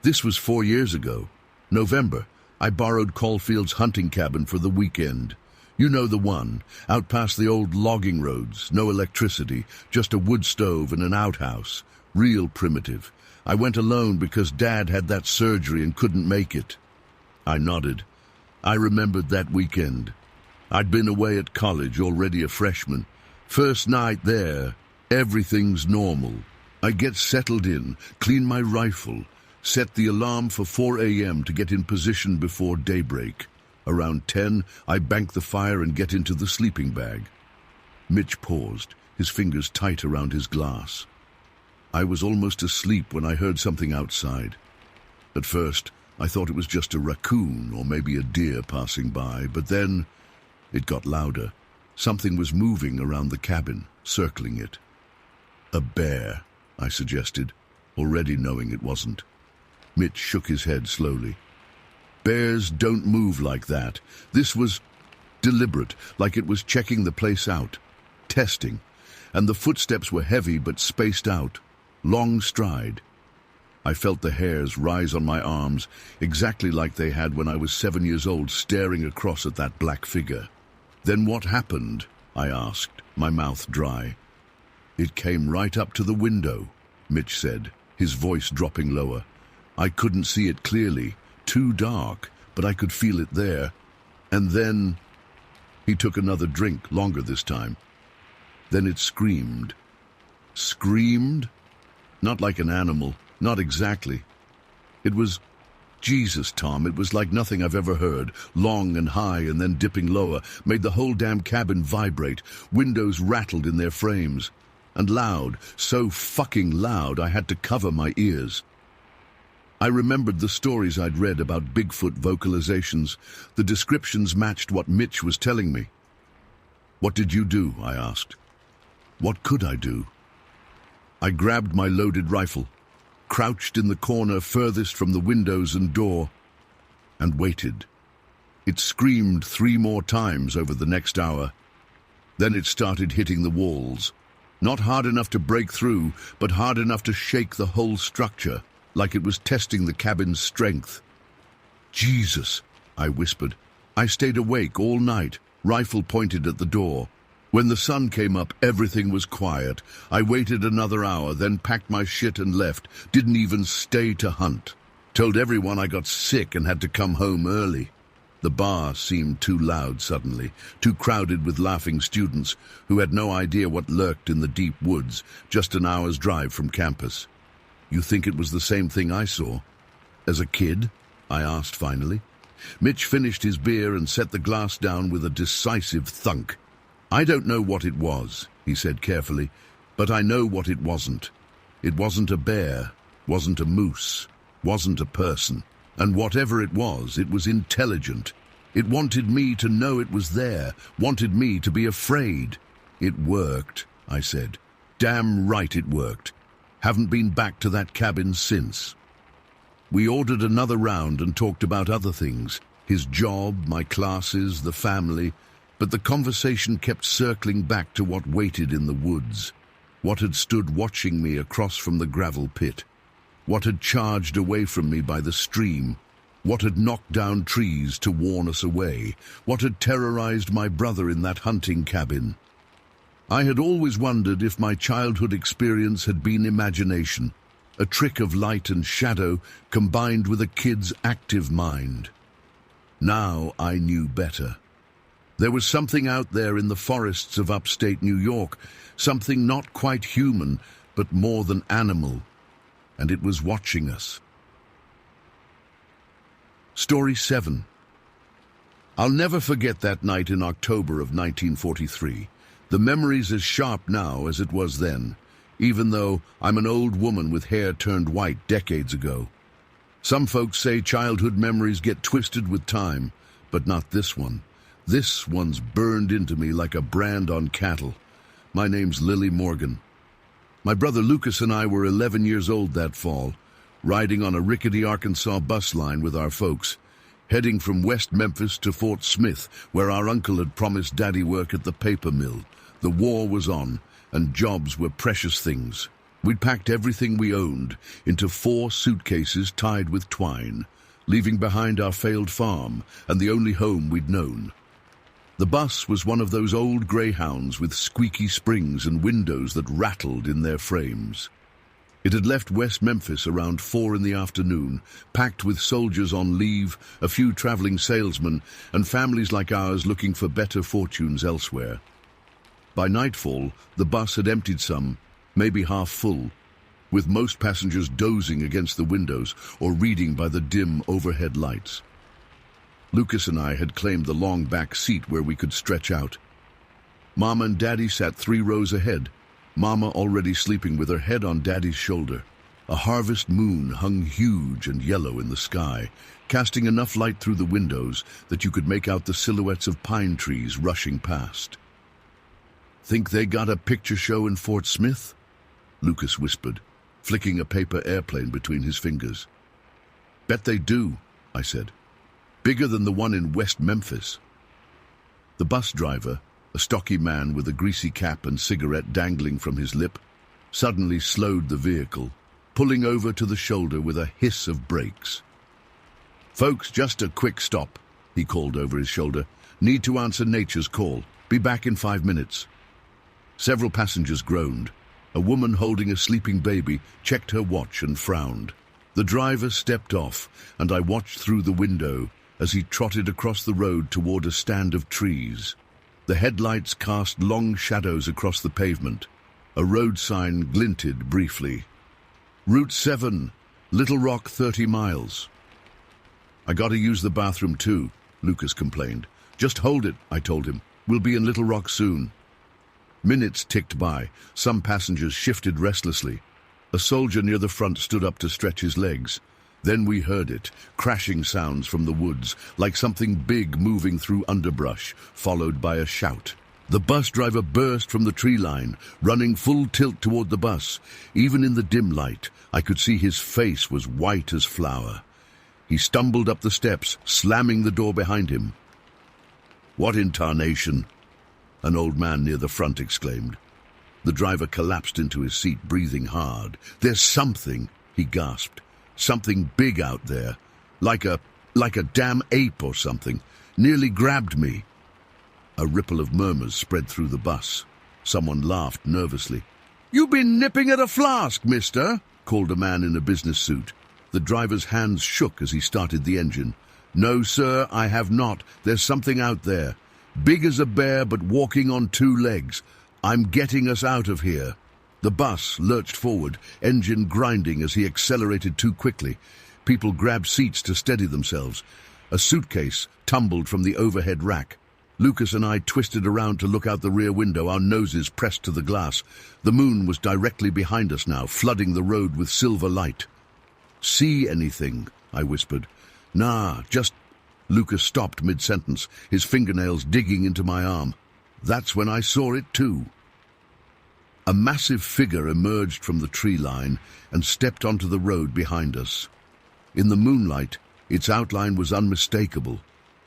"This was 4 years ago. November. I borrowed Caulfield's hunting cabin for the weekend. You know the one, out past the old logging roads, no electricity, just a wood stove and an outhouse. Real primitive. I went alone because Dad had that surgery and couldn't make it." I nodded. I remembered that weekend. I'd been away at college, already a freshman. First night there, everything's normal. I get settled in, clean my rifle, set the alarm for 4 a.m. to get in position before daybreak. Around 10, I bank the fire and get into the sleeping bag. Mitch paused, his fingers tight around his glass. I was almost asleep when I heard something outside. At first, I thought it was just a raccoon or maybe a deer passing by, but then it got louder. Something was moving around the cabin, circling it. "A bear," I suggested, already knowing it wasn't. Mitch shook his head slowly. "Bears don't move like that. This was deliberate, like it was checking the place out, testing. And the footsteps were heavy but spaced out, long stride. I felt the hairs rise on my arms, exactly like they had when I was 7 years old, staring across at that black figure. "Then what happened?" I asked, my mouth dry. "It came right up to the window," Mitch said, his voice dropping lower. "I couldn't see it clearly, too dark, but I could feel it there. And then..." He took another drink, longer this time. "Then it screamed." "Screamed?" "Not like an animal, not exactly. It was... Jesus, Tom, it was like nothing I've ever heard. Long and high and then dipping lower, made the whole damn cabin vibrate. Windows rattled in their frames. And loud, so fucking loud I had to cover my ears." I remembered the stories I'd read about Bigfoot vocalizations. The descriptions matched what Mitch was telling me. "What did you do?" I asked. What could I do? I grabbed my loaded rifle, crouched in the corner furthest from the windows and door, and waited. It screamed 3 more times over the next hour. Then it started hitting the walls. Not hard enough to break through, but hard enough to shake the whole structure, like it was testing the cabin's strength. Jesus, I whispered. I stayed awake all night, rifle pointed at the door. When the sun came up, everything was quiet. I waited another hour, then packed my shit and left. Didn't even stay to hunt. Told everyone I got sick and had to come home early. The bar seemed too loud suddenly, too crowded with laughing students who had no idea what lurked in the deep woods, just an hour's drive from campus. You think it was the same thing I saw? As a kid? I asked finally. Mitch finished his beer and set the glass down with a decisive thunk. I don't know what it was, he said carefully, but I know what it wasn't. It wasn't a bear, wasn't a moose, wasn't a person. And whatever it was intelligent. It wanted me to know it was there, wanted me to be afraid. It worked, I said. Damn right it worked. Haven't been back to that cabin since. We ordered another round and talked about other things. His job, my classes, the family. But the conversation kept circling back to what waited in the woods. What had stood watching me across from the gravel pit. What had charged away from me by the stream. What had knocked down trees to warn us away. What had terrorized my brother in that hunting cabin. I had always wondered if my childhood experience had been imagination, a trick of light and shadow combined with a kid's active mind. Now I knew better. There was something out there in the forests of upstate New York, something not quite human, but more than animal, and it was watching us. Story 7. I'll never forget that night in October of 1943. The memory's as sharp now as it was then, even though I'm an old woman with hair turned white decades ago. Some folks say childhood memories get twisted with time, but not this one. This one's burned into me like a brand on cattle. My name's Lily Morgan. My brother Lucas and I were 11 years old that fall, riding on a rickety Arkansas bus line with our folks, heading from West Memphis to Fort Smith, where our uncle had promised Daddy work at the paper mill. The war was on, and jobs were precious things. We'd packed everything we owned into 4 suitcases tied with twine, leaving behind our failed farm and the only home we'd known. The bus was one of those old greyhounds with squeaky springs and windows that rattled in their frames. It had left West Memphis around 4 in the afternoon, packed with soldiers on leave, a few traveling salesmen, and families like ours looking for better fortunes elsewhere. By nightfall, the bus had emptied some, maybe half full, with most passengers dozing against the windows or reading by the dim overhead lights. Lucas and I had claimed the long back seat where we could stretch out. Mama and Daddy sat 3 rows ahead, Mama already sleeping with her head on Daddy's shoulder. A harvest moon hung huge and yellow in the sky, casting enough light through the windows that you could make out the silhouettes of pine trees rushing past. "Think they got a picture show in Fort Smith?" Lucas whispered, flicking a paper airplane between his fingers. "Bet they do," I said. "Bigger than the one in West Memphis." The bus driver, a stocky man with a greasy cap and cigarette dangling from his lip, suddenly slowed the vehicle, pulling over to the shoulder with a hiss of brakes. "Folks, just a quick stop," he called over his shoulder. "Need to answer nature's call. Be back in 5 minutes." Several passengers groaned. A woman holding a sleeping baby checked her watch and frowned. The driver stepped off, and I watched through the window as he trotted across the road toward a stand of trees. The headlights cast long shadows across the pavement. A road sign glinted briefly. "Route 7, Little Rock 30 miles. "I gotta use the bathroom too," Lucas complained. "Just hold it," I told him. "We'll be in Little Rock soon." Minutes ticked by. Some passengers shifted restlessly. A soldier near the front stood up to stretch his legs. Then we heard it, crashing sounds from the woods, like something big moving through underbrush, followed by a shout. The bus driver burst from the tree line, running full tilt toward the bus. Even in the dim light, I could see his face was white as flour. He stumbled up the steps, slamming the door behind him. "What in tarnation?" an old man near the front exclaimed. The driver collapsed into his seat, breathing hard. "There's something," he gasped. "Something big out there. Like a..." like a damn ape or something, nearly grabbed me. A ripple of murmurs spread through the bus. Someone laughed nervously. "You been nipping at a flask, mister," called a man in a business suit. The driver's hands shook as he started the engine. "No, sir, I have not. There's something out there. Big as a bear, but walking on two legs. I'm getting us out of here." The bus lurched forward, engine grinding as he accelerated too quickly. People grabbed seats to steady themselves. A suitcase tumbled from the overhead rack. Lucas and I twisted around to look out the rear window, our noses pressed to the glass. The moon was directly behind us now, flooding the road with silver light. "See anything?" I whispered. "Nah, just—" Lucas stopped mid-sentence, his fingernails digging into my arm. That's when I saw it too. A massive figure emerged from the tree line and stepped onto the road behind us. In the moonlight, its outline was unmistakable.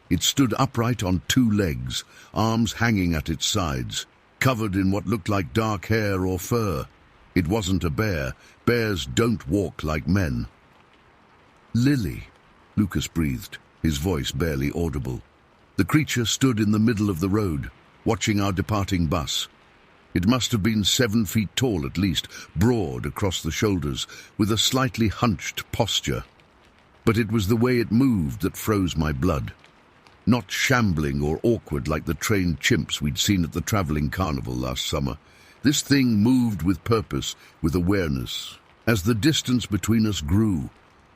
It stood upright on two legs, arms hanging at its sides, covered in what looked like dark hair or fur. It wasn't a bear. Bears don't walk like men. "Lily," Lucas breathed, his voice barely audible. The creature stood in the middle of the road, watching our departing bus. It must have been 7 feet tall at least, broad across the shoulders, with a slightly hunched posture. But it was the way it moved that froze my blood. Not shambling or awkward like the trained chimps we'd seen at the traveling carnival last summer. This thing moved with purpose, with awareness. As the distance between us grew,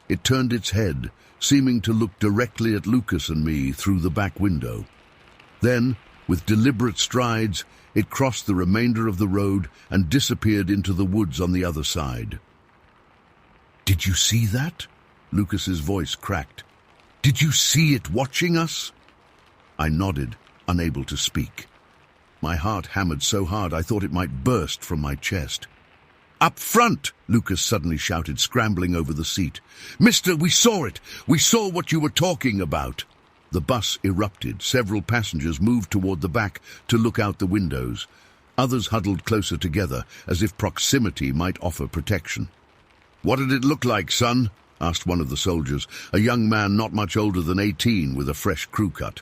it turned its head, seeming to look directly at Lucas and me through the back window. Then, with deliberate strides, it crossed the remainder of the road and disappeared into the woods on the other side. "Did you see that?" Lucas's voice cracked. "Did you see it watching us?" I nodded, unable to speak. My heart hammered so hard I thought it might burst from my chest. "Up front!" Lucas suddenly shouted, scrambling over the seat. "Mister, we saw it! We saw what you were talking about!" The bus erupted. Several passengers moved toward the back to look out the windows. Others huddled closer together, as if proximity might offer protection. "What did it look like, son?" asked one of the soldiers, a young man not much older than 18 with a fresh crew cut.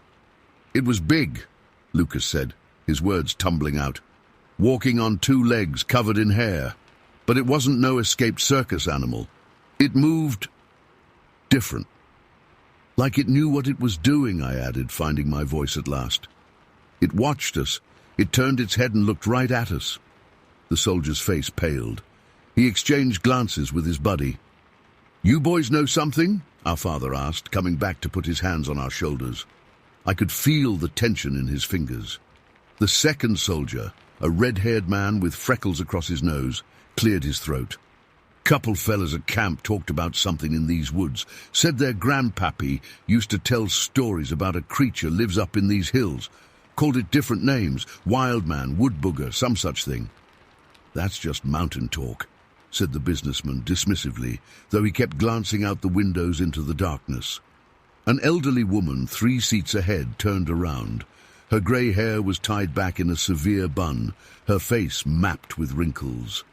"It was big," Lucas said, his words tumbling out. "Walking on two legs, covered in hair. But it wasn't no escaped circus animal. It moved different. Like it knew what it was doing," I added, finding my voice at last. "It watched us. It turned its head and looked right at us." The soldier's face paled. He exchanged glances with his buddy. "You boys know something?" our father asked, coming back to put his hands on our shoulders. I could feel the tension in his fingers. The second soldier, a red-haired man with freckles across his nose, cleared his throat. "Couple fellas at camp talked about something in these woods. Said their grandpappy used to tell stories about a creature lives up in these hills. Called it different names, wild man, wood booger, some such thing." "That's just mountain talk," said the businessman dismissively, though he kept glancing out the windows into the darkness. An elderly woman 3 seats ahead turned around. Her grey hair was tied back in a severe bun, her face mapped with wrinkles.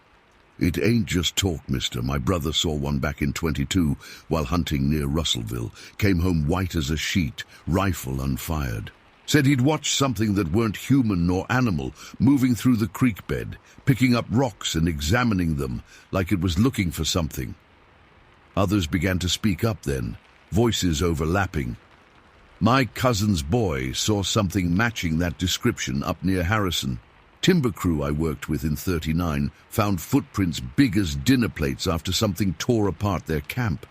"It ain't just talk, mister. My brother saw one back in 22 while hunting near Russellville. Came home white as a sheet, rifle unfired. Said he'd watched something that weren't human nor animal, moving through the creek bed, picking up rocks and examining them like it was looking for something." Others began to speak up then, voices overlapping. "My cousin's boy saw something matching that description up near Harrison. Timber crew I worked with in 39 found footprints big as dinner plates after something tore apart their camp.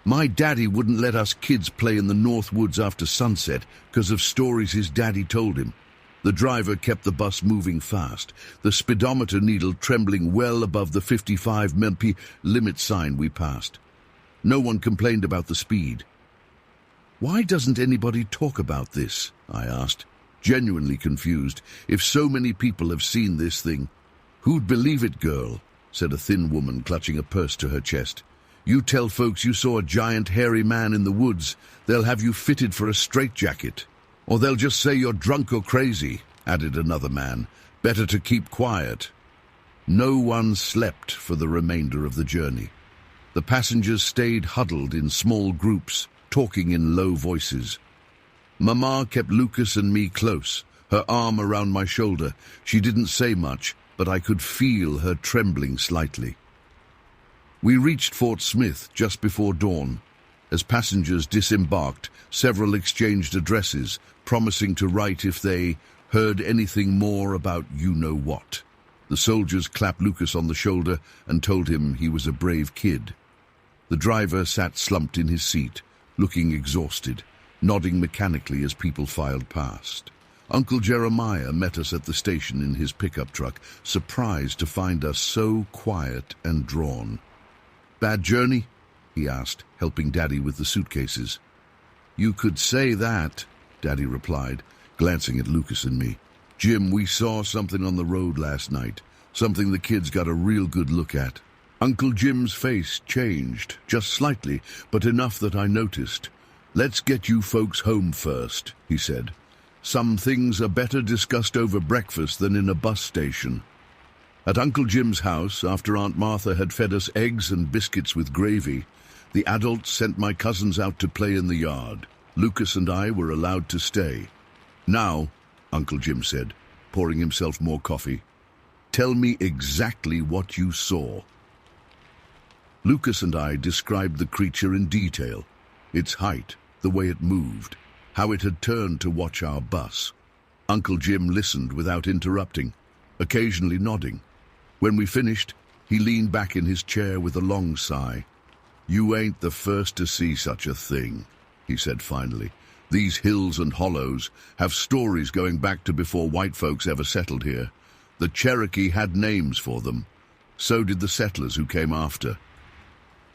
My daddy wouldn't let us kids play in the North Woods after sunset because of stories his daddy told him. The driver kept the bus moving fast, the speedometer needle trembling well above the 55 mph limit sign we passed. No one complained about the speed. "Why doesn't anybody talk about this?" I asked, genuinely confused. "If so many people have seen this thing." "Who'd believe it, girl?" said a thin woman clutching a purse to her chest. "You tell folks you saw a giant hairy man in the woods, they'll have you fitted for a straitjacket. Or they'll just say you're drunk or crazy," added another man. "Better to keep quiet." No one slept for the remainder of the journey. The passengers stayed huddled in small groups, talking in low voices. Mama kept Lucas and me close, her arm around my shoulder. She didn't say much, but I could feel her trembling slightly. We reached Fort Smith just before dawn. As passengers disembarked, several exchanged addresses, promising to write if they heard anything more about you-know-what. The soldiers clapped Lucas on the shoulder and told him he was a brave kid. The driver sat slumped in his seat, looking exhausted, nodding mechanically as people filed past. Uncle Jeremiah met us at the station in his pickup truck, surprised to find us so quiet and drawn. "Bad journey?" he asked, helping Daddy with the suitcases. "You could say that," Daddy replied, glancing at Lucas and me. "Jim, we saw something on the road last night, something the kids got a real good look at." Uncle Jim's face changed, just slightly, but enough that I noticed. "Let's get you folks home first," he said. "Some things are better discussed over breakfast than in a bus station." At Uncle Jim's house, after Aunt Martha had fed us eggs and biscuits with gravy, the adults sent my cousins out to play in the yard. Lucas and I were allowed to stay. "Now," Uncle Jim said, pouring himself more coffee, "tell me exactly what you saw." Lucas and I described the creature in detail, its height, the way it moved, how it had turned to watch our bus. Uncle Jim listened without interrupting, occasionally nodding. When we finished, he leaned back in his chair with a long sigh. "You ain't the first to see such a thing," he said finally. "These hills and hollows have stories going back to before white folks ever settled here. The Cherokee had names for them. So did the settlers who came after."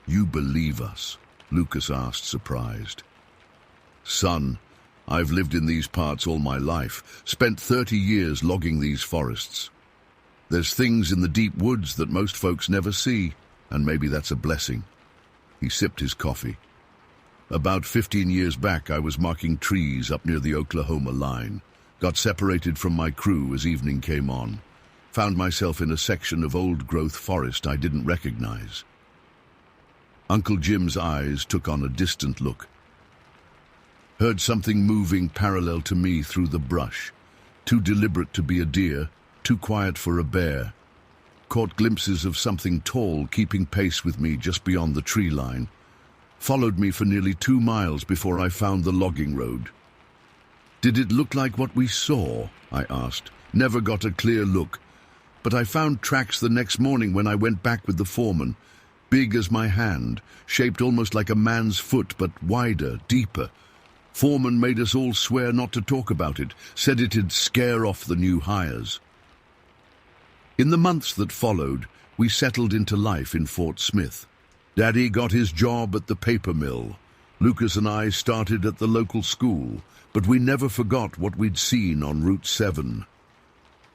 "You believe us?" Lucas asked, surprised. "Son, I've lived in these parts all my life, spent 30 years logging these forests. There's things in the deep woods that most folks never see, and maybe that's a blessing." He sipped his coffee. "About 15 years back, I was marking trees up near the Oklahoma line. Got separated from my crew as evening came on. Found myself in a section of old-growth forest I didn't recognize." Uncle Jim's eyes took on a distant look. "Heard something moving parallel to me through the brush. Too deliberate to be a deer, too quiet for a bear. Caught glimpses of something tall keeping pace with me just beyond the tree line. Followed me for nearly 2 miles before I found the logging road." "Did it look like what we saw?" I asked. "Never got a clear look, but I found tracks the next morning when I went back with the foreman. Big as my hand, shaped almost like a man's foot, but wider, deeper. Foreman made us all swear not to talk about it, said it'd scare off the new hires." In the months that followed, we settled into life in Fort Smith. Daddy got his job at the paper mill. Lucas and I started at the local school, but we never forgot what we'd seen on Route 7.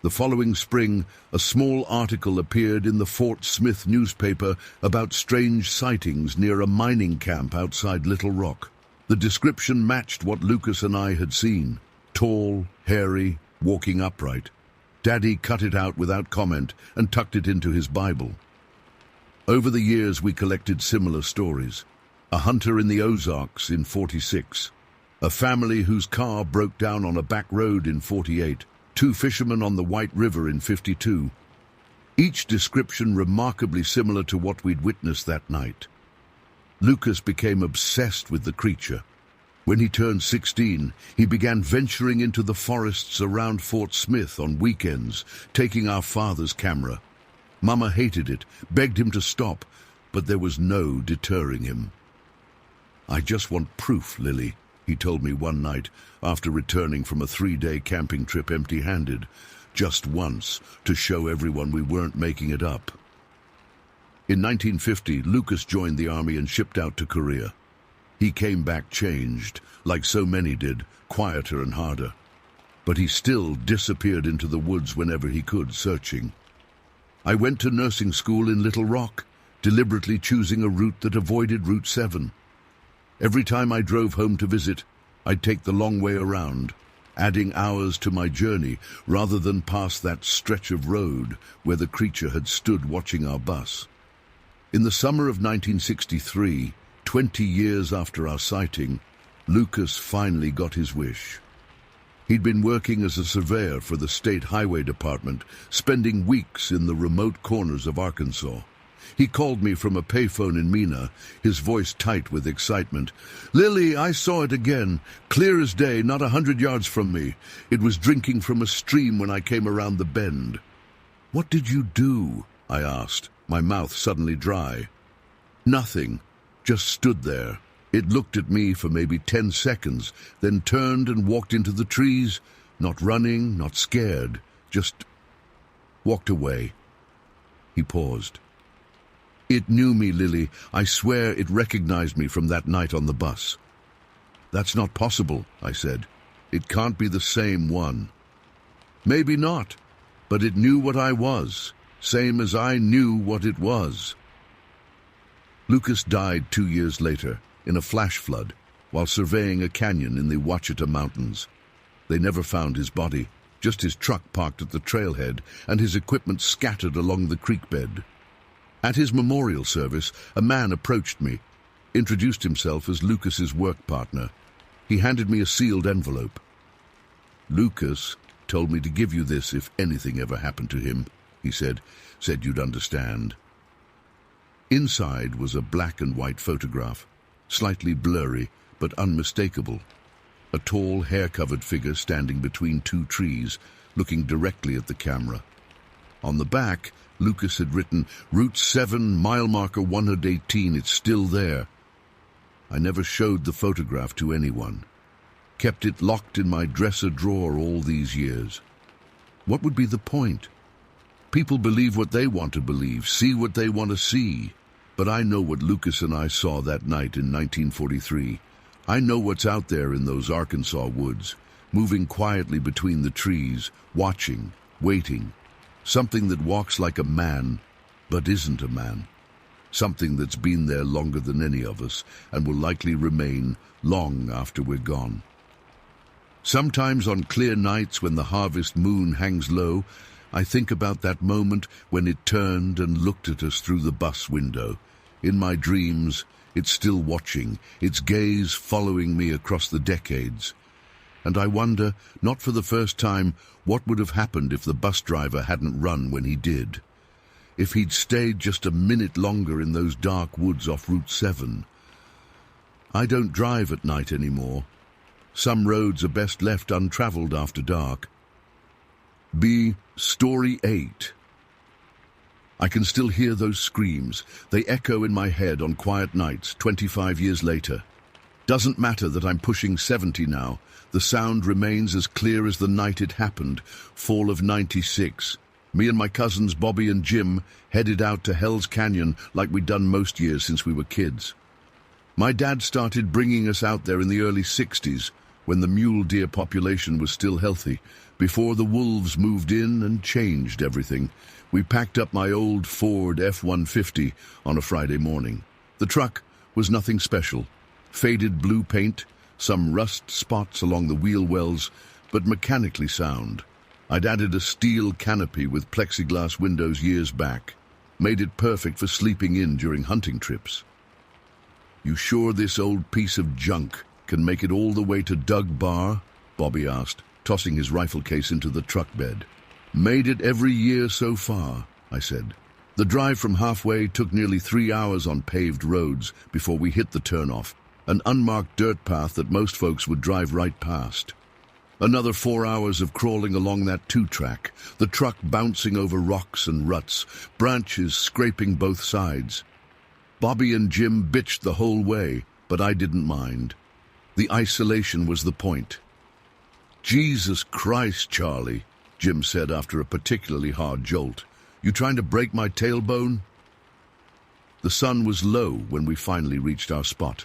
The following spring, a small article appeared in the Fort Smith newspaper about strange sightings near a mining camp outside Little Rock. The description matched what Lucas and I had seen. Tall, hairy, walking upright. Daddy cut it out without comment and tucked it into his Bible. Over the years, we collected similar stories. A hunter in the Ozarks in 46. A family whose car broke down on a back road in 48. 2 fishermen on the White River in 52. Each description remarkably similar to what we'd witnessed that night. Lucas became obsessed with the creature. When he turned 16, he began venturing into the forests around Fort Smith on weekends, taking our father's camera. Mama hated it, begged him to stop, but there was no deterring him. "I just want proof, Lily," he told me one night after returning from a 3-day camping trip empty-handed. "Just once, to show everyone we weren't making it up." In 1950, Lucas joined the army and shipped out to Korea. He came back changed, like so many did, quieter and harder. But he still disappeared into the woods whenever he could, searching. I went to nursing school in Little Rock, deliberately choosing a route that avoided Route 7. Every time I drove home to visit, I'd take the long way around, adding hours to my journey rather than past that stretch of road where the creature had stood watching our bus. In the summer of 1963, 20 years after our sighting, Lucas finally got his wish. He'd been working as a surveyor for the State Highway Department, spending weeks in the remote corners of Arkansas. He called me from a payphone in Mena, his voice tight with excitement. "Lily, I saw it again, clear as day, not 100 yards from me. It was drinking from a stream when I came around the bend." "What did you do?" I asked, my mouth suddenly dry. "Nothing, just stood there." It looked at me for maybe 10 seconds, then turned and walked into the trees, not running, not scared, just walked away. He paused. "It knew me, Lily. I swear it recognized me from that night on the bus." "That's not possible," I said. "It can't be the same one." "Maybe not, but it knew what I was, same as I knew what it was." Lucas died 2 years later, in a flash flood, while surveying a canyon in the Ouachita Mountains. They never found his body, just his truck parked at the trailhead and his equipment scattered along the creek bed. At his memorial service, a man approached me, introduced himself as Lucas's work partner. He handed me a sealed envelope. "Lucas told me to give you this if anything ever happened to him," he said you'd understand. Inside was a black and white photograph, slightly blurry but unmistakable. A tall, hair-covered figure standing between 2 trees, looking directly at the camera. On the back, Lucas had written, "Route 7, mile marker 118, it's still there." I never showed the photograph to anyone. Kept it locked in my dresser drawer all these years. What would be the point? People believe what they want to believe, see what they want to see. But I know what Lucas and I saw that night in 1943. I know what's out there in those Arkansas woods, moving quietly between the trees, watching, waiting. Something that walks like a man, but isn't a man. Something that's been there longer than any of us, and will likely remain long after we're gone. Sometimes on clear nights when the harvest moon hangs low, I think about that moment when it turned and looked at us through the bus window. In my dreams, it's still watching, its gaze following me across the decades. And I wonder, not for the first time, what would have happened if the bus driver hadn't run when he did. If he'd stayed just a minute longer in those dark woods off Route 7. I don't drive at night anymore. Some roads are best left untraveled after dark. Story 8. I can still hear those screams. They echo in my head on quiet nights 25 years later. Doesn't matter that I'm pushing 70 now. The sound remains as clear as the night it happened, fall of 96. Me and my cousins Bobby and Jim headed out to Hell's Canyon like we'd done most years since we were kids. My dad started bringing us out there in the early 60s, when the mule deer population was still healthy, before the wolves moved in and changed everything. We packed up my old Ford F-150 on a Friday morning. The truck was nothing special. Faded blue paint, some rust spots along the wheel wells, but mechanically sound. I'd added a steel canopy with plexiglass windows years back. Made it perfect for sleeping in during hunting trips. "You sure this old piece of junk can make it all the way to Doug Bar?" Bobby asked, tossing his rifle case into the truck bed. "Made it every year so far," I said. The drive from halfway took nearly 3 hours on paved roads before we hit the turnoff, an unmarked dirt path that most folks would drive right past. Another 4 hours of crawling along that 2-track, the truck bouncing over rocks and ruts, branches scraping both sides. Bobby and Jim bitched the whole way, but I didn't mind. The isolation was the point. "Jesus Christ, Charlie," Jim said after a particularly hard jolt. "You trying to break my tailbone?" The sun was low when we finally reached our spot.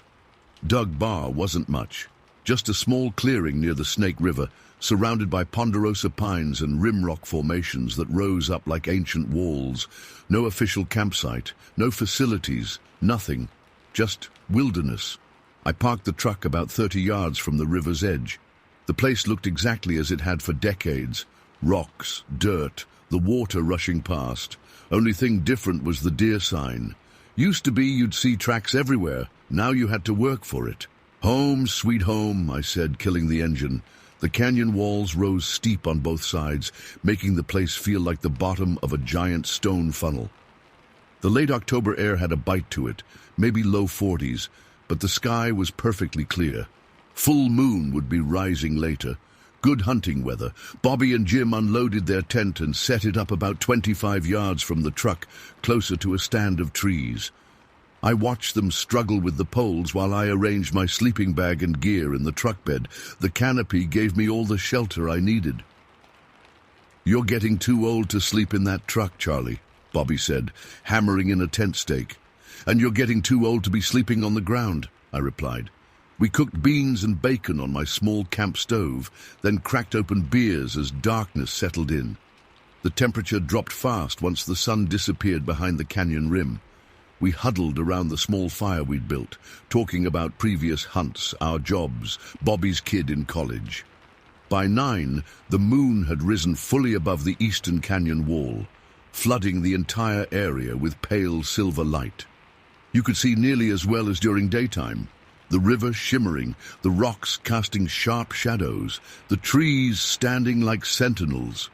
Doug Bar wasn't much, just a small clearing near the Snake River, surrounded by ponderosa pines and rimrock formations that rose up like ancient walls. No official campsite, no facilities, nothing, just wilderness. I parked the truck about 30 yards from the river's edge. The place looked exactly as it had for decades. Rocks, dirt, the water rushing past. Only thing different was the deer sign. Used to be you'd see tracks everywhere, Now you had to work for it. Home, sweet home, I said, killing the engine. The canyon walls rose steep on both sides, making the place feel like the bottom of a giant stone funnel. The late October air had a bite to it, maybe low 40s, but the sky was perfectly clear. Full moon would be rising later. Good hunting weather. Bobby and Jim unloaded their tent and set it up about 25 yards from the truck, closer to a stand of trees. I watched them struggle with the poles while I arranged my sleeping bag and gear in the truck bed. The canopy gave me all the shelter I needed. "You're getting too old to sleep in that truck, Charlie," Bobby said, hammering in a tent stake. "And you're getting too old to be sleeping on the ground," I replied. We cooked beans and bacon on my small camp stove, then cracked open beers as darkness settled in. The temperature dropped fast once the sun disappeared behind the canyon rim. We huddled around the small fire we'd built, talking about previous hunts, our jobs, Bobby's kid in college. By 9, the moon had risen fully above the eastern canyon wall, flooding the entire area with pale silver light. You could see nearly as well as during daytime. The river shimmering, the rocks casting sharp shadows, the trees standing like sentinels.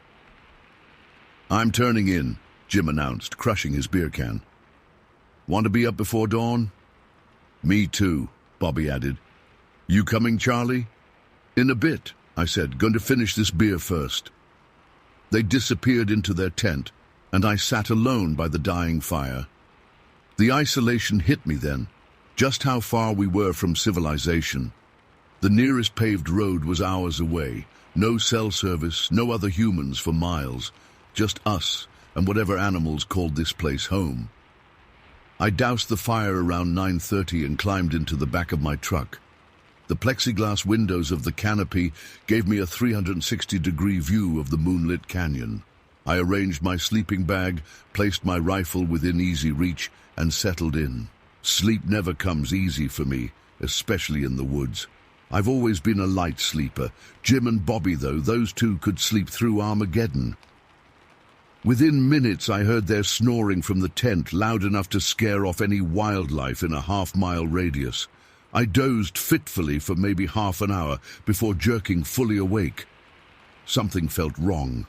"I'm turning in," Jim announced, crushing his beer can. "Want to be up before dawn?" "Me too," Bobby added. "You coming, Charlie?" "In a bit," I said, "going to finish this beer first." They disappeared into their tent, and I sat alone by the dying fire. The isolation hit me then. Just how far we were from civilization. The nearest paved road was hours away. No cell service, no other humans for miles. Just us and whatever animals called this place home. I doused the fire around 9:30 and climbed into the back of my truck. The plexiglass windows of the canopy gave me a 360-degree view of the moonlit canyon. I arranged my sleeping bag, placed my rifle within easy reach, and settled in. Sleep never comes easy for me, especially in the woods. I've always been a light sleeper. Jim and Bobby, though, those two could sleep through Armageddon. Within minutes, I heard their snoring from the tent, loud enough to scare off any wildlife in a half-mile radius. I dozed fitfully for maybe half an hour before jerking fully awake. Something felt wrong.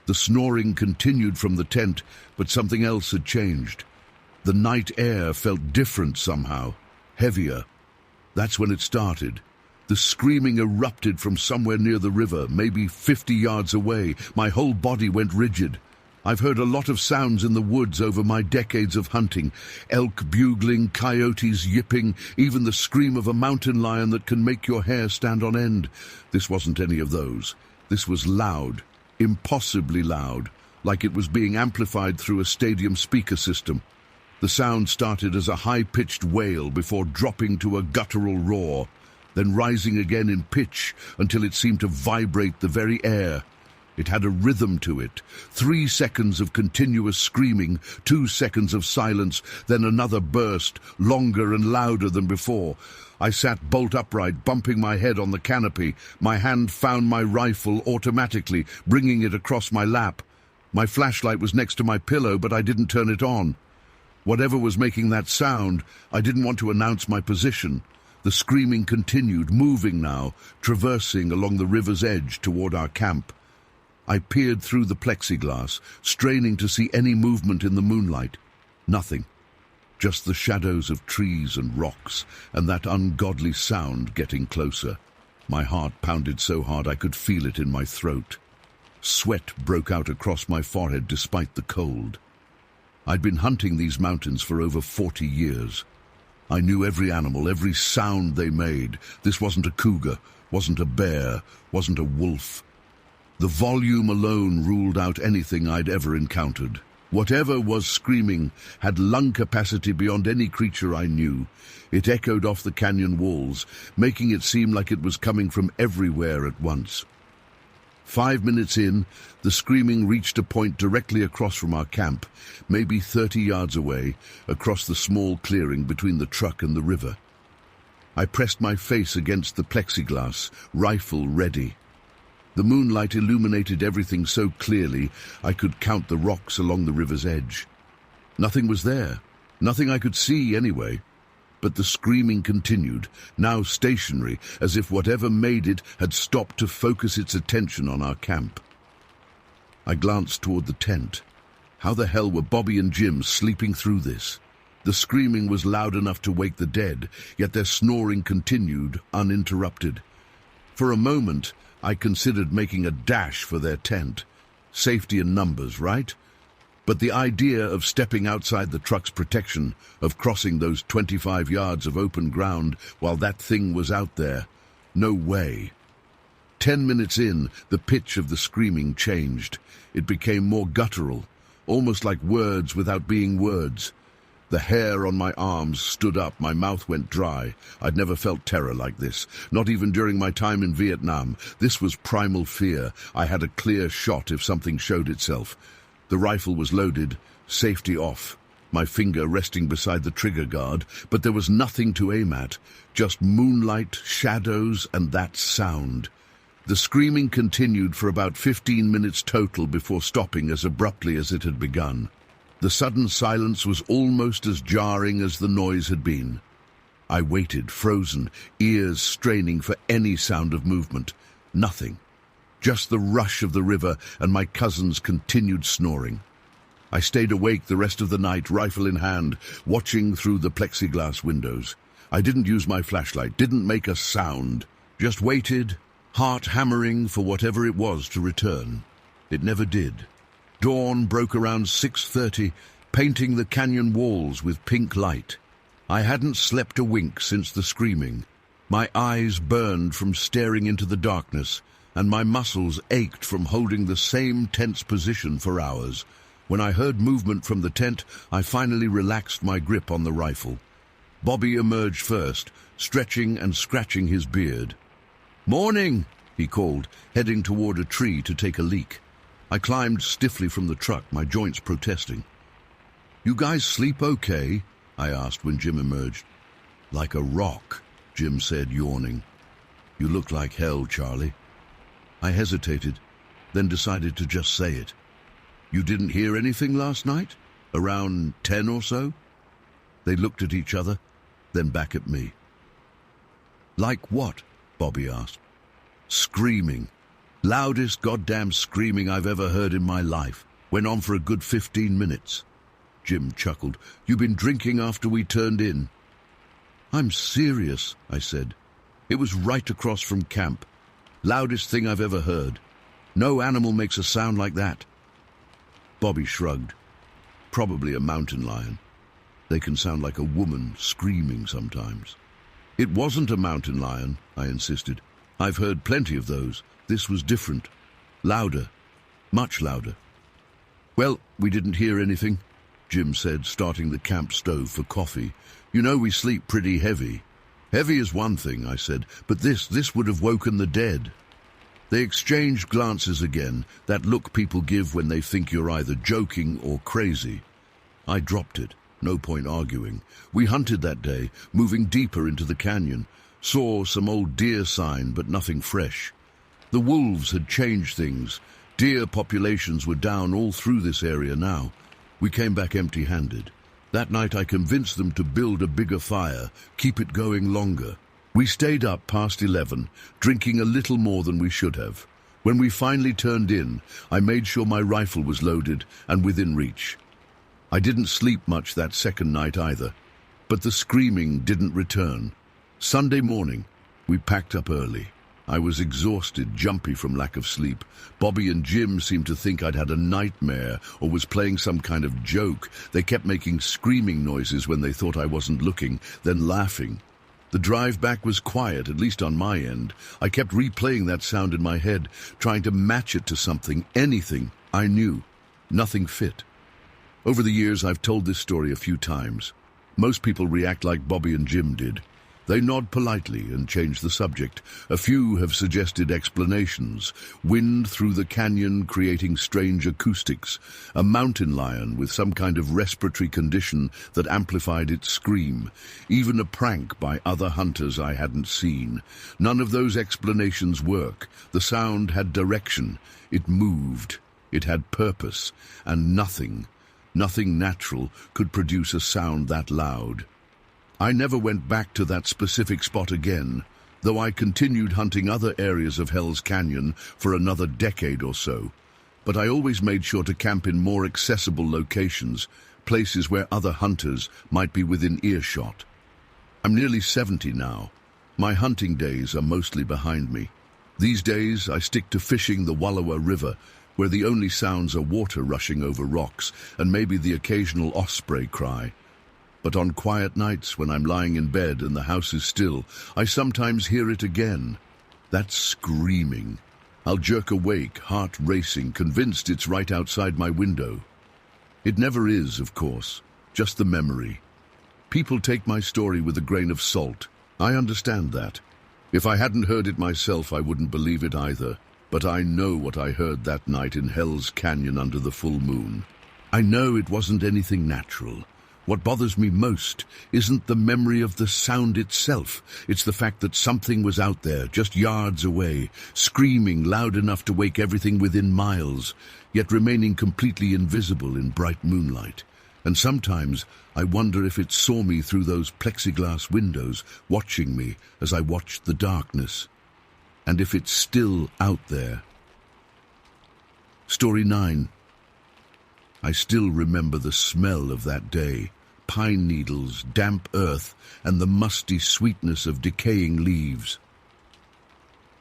The snoring continued from the tent, but something else had changed. The night air felt different somehow, heavier. That's when it started. The screaming erupted from somewhere near the river, maybe 50 yards away. My whole body went rigid. I've heard a lot of sounds in the woods over my decades of hunting. Elk bugling, coyotes yipping, even the scream of a mountain lion that can make your hair stand on end. This wasn't any of those. This was loud, impossibly loud, like it was being amplified through a stadium speaker system. The sound started as a high-pitched wail before dropping to a guttural roar, then rising again in pitch until it seemed to vibrate the very air. It had a rhythm to it. 3 seconds of continuous screaming, 2 seconds of silence, then another burst, longer and louder than before. I sat bolt upright, bumping my head on the canopy. My hand found my rifle automatically, bringing it across my lap. My flashlight was next to my pillow, but I didn't turn it on. Whatever was making that sound, I didn't want to announce my position. The screaming continued, moving now, traversing along the river's edge toward our camp. I peered through the plexiglass, straining to see any movement in the moonlight. Nothing. Just the shadows of trees and rocks, and that ungodly sound getting closer. My heart pounded so hard I could feel it in my throat. Sweat broke out across my forehead despite the cold. I'd been hunting these mountains for over 40 years. I knew every animal, every sound they made. This wasn't a cougar, wasn't a bear, wasn't a wolf. The volume alone ruled out anything I'd ever encountered. Whatever was screaming had lung capacity beyond any creature I knew. It echoed off the canyon walls, making it seem like it was coming from everywhere at once. 5 minutes in, the screaming reached a point directly across from our camp, maybe 30 yards away, across the small clearing between the truck and the river. I pressed my face against the plexiglass, rifle ready. The moonlight illuminated everything so clearly I could count the rocks along the river's edge. Nothing was there. Nothing I could see anyway. but the screaming continued, now stationary, as if whatever made it had stopped to focus its attention on our camp. I glanced toward the tent. How the hell were Bobby and Jim sleeping through this? The screaming was loud enough to wake the dead, yet their snoring continued, uninterrupted. For a moment, I considered making a dash for their tent. Safety in numbers, right? But the idea of stepping outside the truck's protection, of crossing those 25 yards of open ground while that thing was out there, no way. 10 minutes in, the pitch of the screaming changed. It became more guttural, almost like words without being words. The hair on my arms stood up, my mouth went dry. I'd never felt terror like this, not even during my time in Vietnam. This was primal fear. I had a clear shot if something showed itself. The rifle was loaded, safety off, my finger resting beside the trigger guard, but there was nothing to aim at, just moonlight, shadows, and that sound. The screaming continued for about 15 minutes total before stopping as abruptly as it had begun. The sudden silence was almost as jarring as the noise had been. I waited, frozen, ears straining for any sound of movement. Nothing. Just the rush of the river and my cousin's continued snoring. I stayed awake the rest of the night, rifle in hand, watching through the plexiglass windows. I didn't use my flashlight, didn't make a sound. Just waited, heart hammering for whatever it was to return. It never did. Dawn broke around 6:30, painting the canyon walls with pink light. I hadn't slept a wink since the screaming. My eyes burned from staring into the darkness, and my muscles ached from holding the same tense position for hours. When I heard movement from the tent, I finally relaxed my grip on the rifle. Bobby emerged first, stretching and scratching his beard. "Morning," he called, heading toward a tree to take a leak. I climbed stiffly from the truck, my joints protesting. "You guys sleep okay?" I asked when Jim emerged. "Like a rock," Jim said, yawning. "You look like hell, Charlie." I hesitated, then decided to just say it. "You didn't hear anything last night? Around 10 or so?" They looked at each other, then back at me. "Like what?" Bobby asked. "Screaming. Loudest goddamn screaming I've ever heard in my life. Went on for a good 15 minutes. Jim chuckled. "You been drinking after we turned in?" "I'm serious," I said. "It was right across from camp. Loudest thing I've ever heard. No animal makes a sound like that." Bobby shrugged. "Probably a mountain lion. They can sound like a woman screaming sometimes." "It wasn't a mountain lion," I insisted. "I've heard plenty of those. This was different. Louder. Much louder." "Well, we didn't hear anything," Jim said, starting the camp stove for coffee. "You know we sleep pretty heavy." "Heavy is one thing," I said, "but this would have woken the dead." They exchanged glances again, that look people give when they think you're either joking or crazy. I dropped it. No point arguing. We hunted that day, moving deeper into the canyon. Saw some old deer sign, but nothing fresh. The wolves had changed things. Deer populations were down all through this area now. We came back empty-handed. That night I convinced them to build a bigger fire, keep it going longer. We stayed up past 11, drinking a little more than we should have. When we finally turned in, I made sure my rifle was loaded and within reach. I didn't sleep much that second night either, but the screaming didn't return. Sunday morning, we packed up early. I was exhausted, jumpy from lack of sleep. Bobby and Jim seemed to think I'd had a nightmare or was playing some kind of joke. They kept making screaming noises when they thought I wasn't looking, then laughing. The drive back was quiet, at least on my end. I kept replaying that sound in my head, trying to match it to something, anything I knew. Nothing fit. Over the years, I've told this story a few times. Most people react like Bobby and Jim did. They nod politely and change the subject. A few have suggested explanations. Wind through the canyon creating strange acoustics. A mountain lion with some kind of respiratory condition that amplified its scream. Even a prank by other hunters I hadn't seen. None of those explanations work. The sound had direction. It moved. It had purpose. And nothing natural could produce a sound that loud. I never went back to that specific spot again, though I continued hunting other areas of Hell's Canyon for another decade or so. But I always made sure to camp in more accessible locations, places where other hunters might be within earshot. I'm nearly 70 now. My hunting days are mostly behind me. These days I stick to fishing the Wallowa River, where the only sounds are water rushing over rocks and maybe the occasional osprey cry. But on quiet nights when I'm lying in bed and the house is still, I sometimes hear it again. That screaming. I'll jerk awake, heart racing, convinced it's right outside my window. It never is, of course, just the memory. People take my story with a grain of salt. I understand that. If I hadn't heard it myself, I wouldn't believe it either. But I know what I heard that night in Hell's Canyon under the full moon. I know it wasn't anything natural. What bothers me most isn't the memory of the sound itself. It's the fact that something was out there, just yards away, screaming loud enough to wake everything within miles, yet remaining completely invisible in bright moonlight. And sometimes I wonder if it saw me through those plexiglass windows, watching me as I watched the darkness. And if it's still out there. Story 9. I still remember the smell of that day. Pine needles, damp earth, and the musty sweetness of decaying leaves.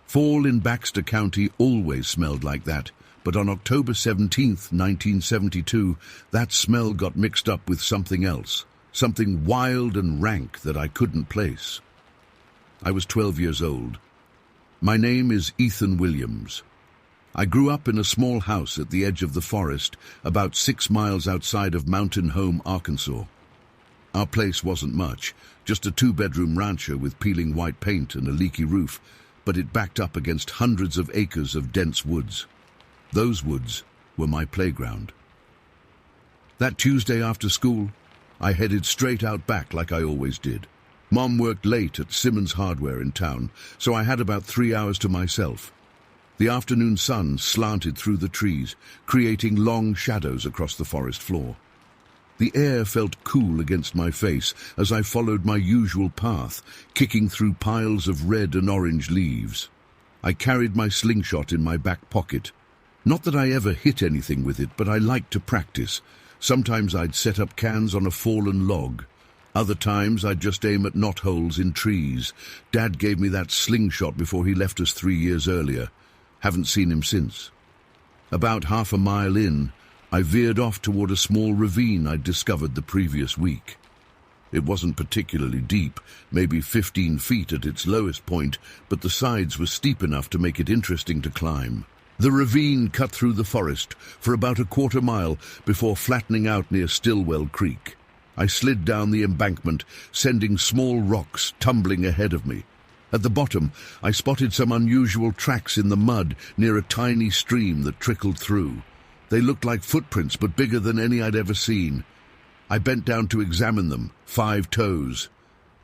Fall in Baxter County always smelled like that, but on October 17th, 1972, that smell got mixed up with something else, something wild and rank that I couldn't place. I was 12 years old. My name is Ethan Williams. I grew up in a small house at the edge of the forest, about 6 miles outside of Mountain Home, Arkansas. Our place wasn't much, just a 2-bedroom rancher with peeling white paint and a leaky roof, but it backed up against hundreds of acres of dense woods. Those woods were my playground. That Tuesday after school, I headed straight out back like I always did. Mom worked late at Simmons Hardware in town, so I had about 3 hours to myself. The afternoon sun slanted through the trees, creating long shadows across the forest floor. The air felt cool against my face as I followed my usual path, kicking through piles of red and orange leaves. I carried my slingshot in my back pocket. Not that I ever hit anything with it, but I liked to practice. Sometimes I'd set up cans on a fallen log. Other times I'd just aim at knotholes in trees. Dad gave me that slingshot before he left us 3 years earlier. Haven't seen him since. About half a mile in, I veered off toward a small ravine I'd discovered the previous week. It wasn't particularly deep, maybe 15 feet at its lowest point, but the sides were steep enough to make it interesting to climb. The ravine cut through the forest for about a quarter mile before flattening out near Stillwell Creek. I slid down the embankment, sending small rocks tumbling ahead of me. At the bottom, I spotted some unusual tracks in the mud near a tiny stream that trickled through. They looked like footprints, but bigger than any I'd ever seen. I bent down to examine them, 5 toes.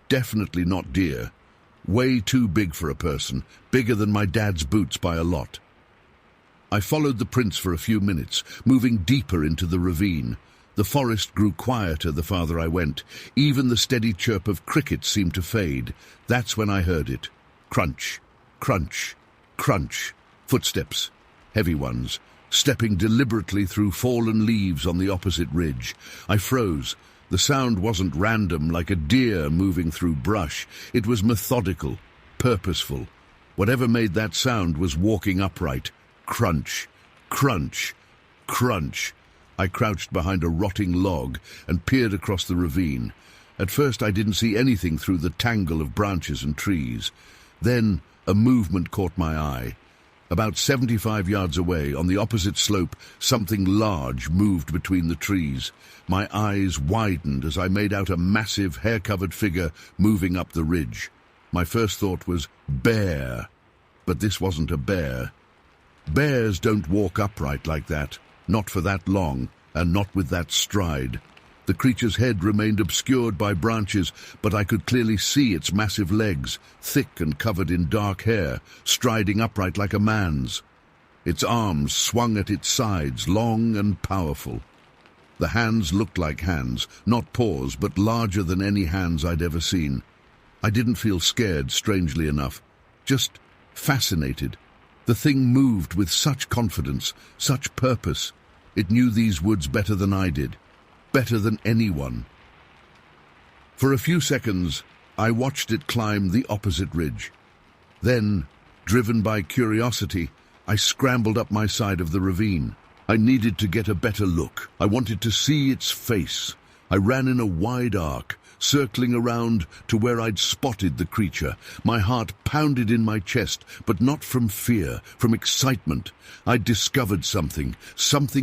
Definitely not deer. Way too big for a person, bigger than my dad's boots by a lot. I followed the prints for a few minutes, moving deeper into the ravine. The forest grew quieter the farther I went. Even the steady chirp of crickets seemed to fade. That's when I heard it. Crunch, crunch, crunch. Footsteps, heavy ones, stepping deliberately through fallen leaves on the opposite ridge. I froze. The sound wasn't random like a deer moving through brush. It was methodical, purposeful. Whatever made that sound was walking upright. Crunch, crunch, crunch. I crouched behind a rotting log and peered across the ravine. At first I didn't see anything through the tangle of branches and trees. Then a movement caught my eye. About 75 yards away, on the opposite slope, something large moved between the trees. My eyes widened as I made out a massive, hair-covered figure moving up the ridge. My first thought was, bear. But this wasn't a bear. Bears don't walk upright like that, not for that long, and not with that stride. The creature's head remained obscured by branches, but I could clearly see its massive legs, thick and covered in dark hair, striding upright like a man's. Its arms swung at its sides, long and powerful. The hands looked like hands, not paws, but larger than any hands I'd ever seen. I didn't feel scared, strangely enough, just fascinated. The thing moved with such confidence, such purpose. It knew these woods better than I did, better than anyone. For a few seconds, I watched it climb the opposite ridge. Then, driven by curiosity, I scrambled up my side of the ravine. I needed to get a better look. I wanted to see its face. I ran in a wide arc, circling around to where I'd spotted the creature. My heart pounded in my chest, but not from fear, from excitement. I'd discovered something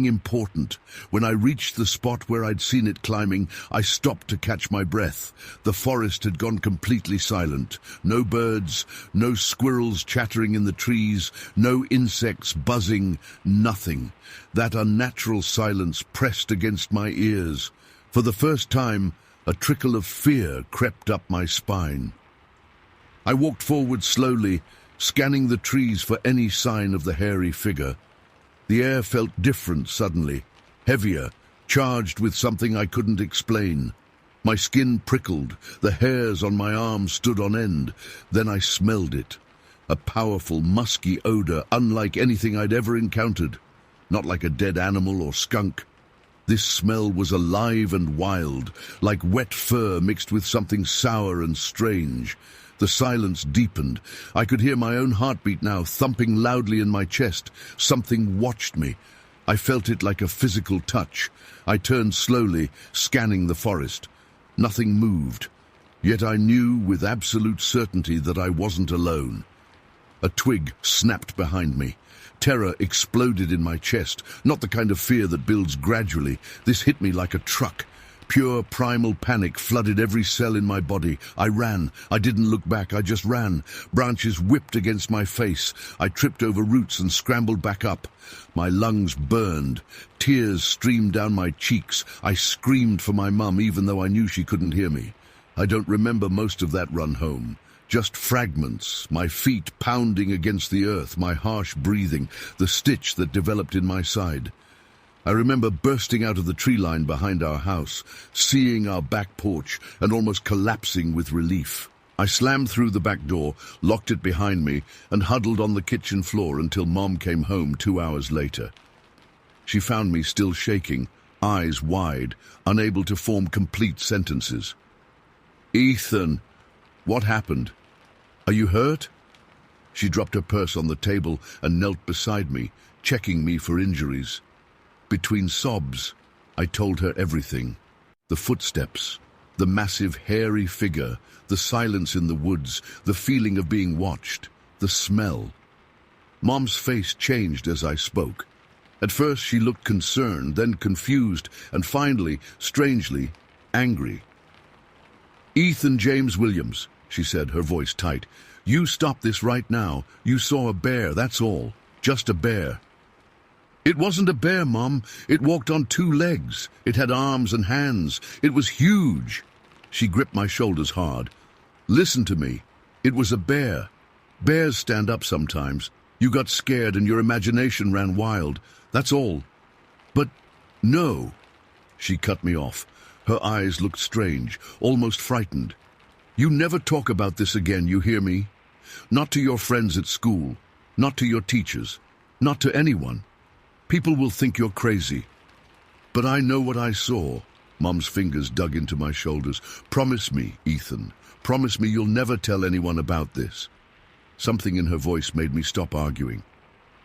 important. When I reached the spot where I'd seen it climbing, I stopped to catch my breath. The forest had gone completely silent. No birds, no squirrels chattering in the trees, no insects buzzing, nothing. That unnatural silence pressed against my ears. For the first time, a trickle of fear crept up my spine. I walked forward slowly, scanning the trees for any sign of the hairy figure. The air felt different suddenly, heavier, charged with something I couldn't explain. My skin prickled, the hairs on my arms stood on end. Then I smelled it. A powerful, musky odor, unlike anything I'd ever encountered. Not like a dead animal or skunk. This smell was alive and wild, like wet fur mixed with something sour and strange. The silence deepened. I could hear my own heartbeat now, thumping loudly in my chest. Something watched me. I felt it like a physical touch. I turned slowly, scanning the forest. Nothing moved. Yet I knew with absolute certainty that I wasn't alone. A twig snapped behind me. Terror exploded in my chest, not the kind of fear that builds gradually. This hit me like a truck. Pure primal panic flooded every cell in my body. I ran. I didn't look back. I just ran. Branches whipped against my face. I tripped over roots and scrambled back up. My lungs burned. Tears streamed down my cheeks. I screamed for my mum, even though I knew she couldn't hear me. I don't remember most of that run home. Just fragments, my feet pounding against the earth, my harsh breathing, the stitch that developed in my side. I remember bursting out of the tree line behind our house, seeing our back porch, and almost collapsing with relief. I slammed through the back door, locked it behind me, and huddled on the kitchen floor until Mom came home 2 hours later. She found me still shaking, eyes wide, unable to form complete sentences. "Ethan, what happened? Are you hurt?" She dropped her purse on the table and knelt beside me, checking me for injuries. Between sobs, I told her everything. The footsteps, the massive hairy figure, the silence in the woods, the feeling of being watched, the smell. Mom's face changed as I spoke. At first she looked concerned, then confused, and finally, strangely, angry. "Ethan James Williams," she said, her voice tight. "You stop this right now. You saw a bear, that's all. Just a bear." "It wasn't a bear, Mom. It walked on 2 legs. It had arms and hands. It was huge." She gripped my shoulders hard. "Listen to me. It was a bear. Bears stand up sometimes. You got scared and your imagination ran wild. That's all. But no." She cut me off. Her eyes looked strange, almost frightened. "You never talk about this again, you hear me? Not to your friends at school, not to your teachers, not to anyone. People will think you're crazy. But I know what I saw." Mom's fingers dug into my shoulders. "Promise me, Ethan. Promise me you'll never tell anyone about this." Something in her voice made me stop arguing.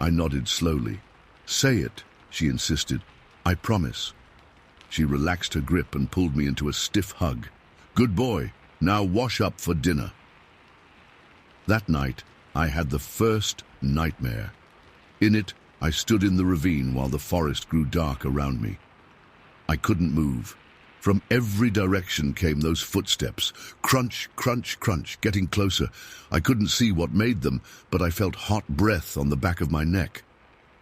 I nodded slowly. "Say it," she insisted. "I promise." She relaxed her grip and pulled me into a stiff hug. "Good boy. Now wash up for dinner." That night, I had the first nightmare. In it, I stood in the ravine while the forest grew dark around me. I couldn't move. From every direction came those footsteps. Crunch, crunch, crunch, getting closer. I couldn't see what made them, but I felt hot breath on the back of my neck.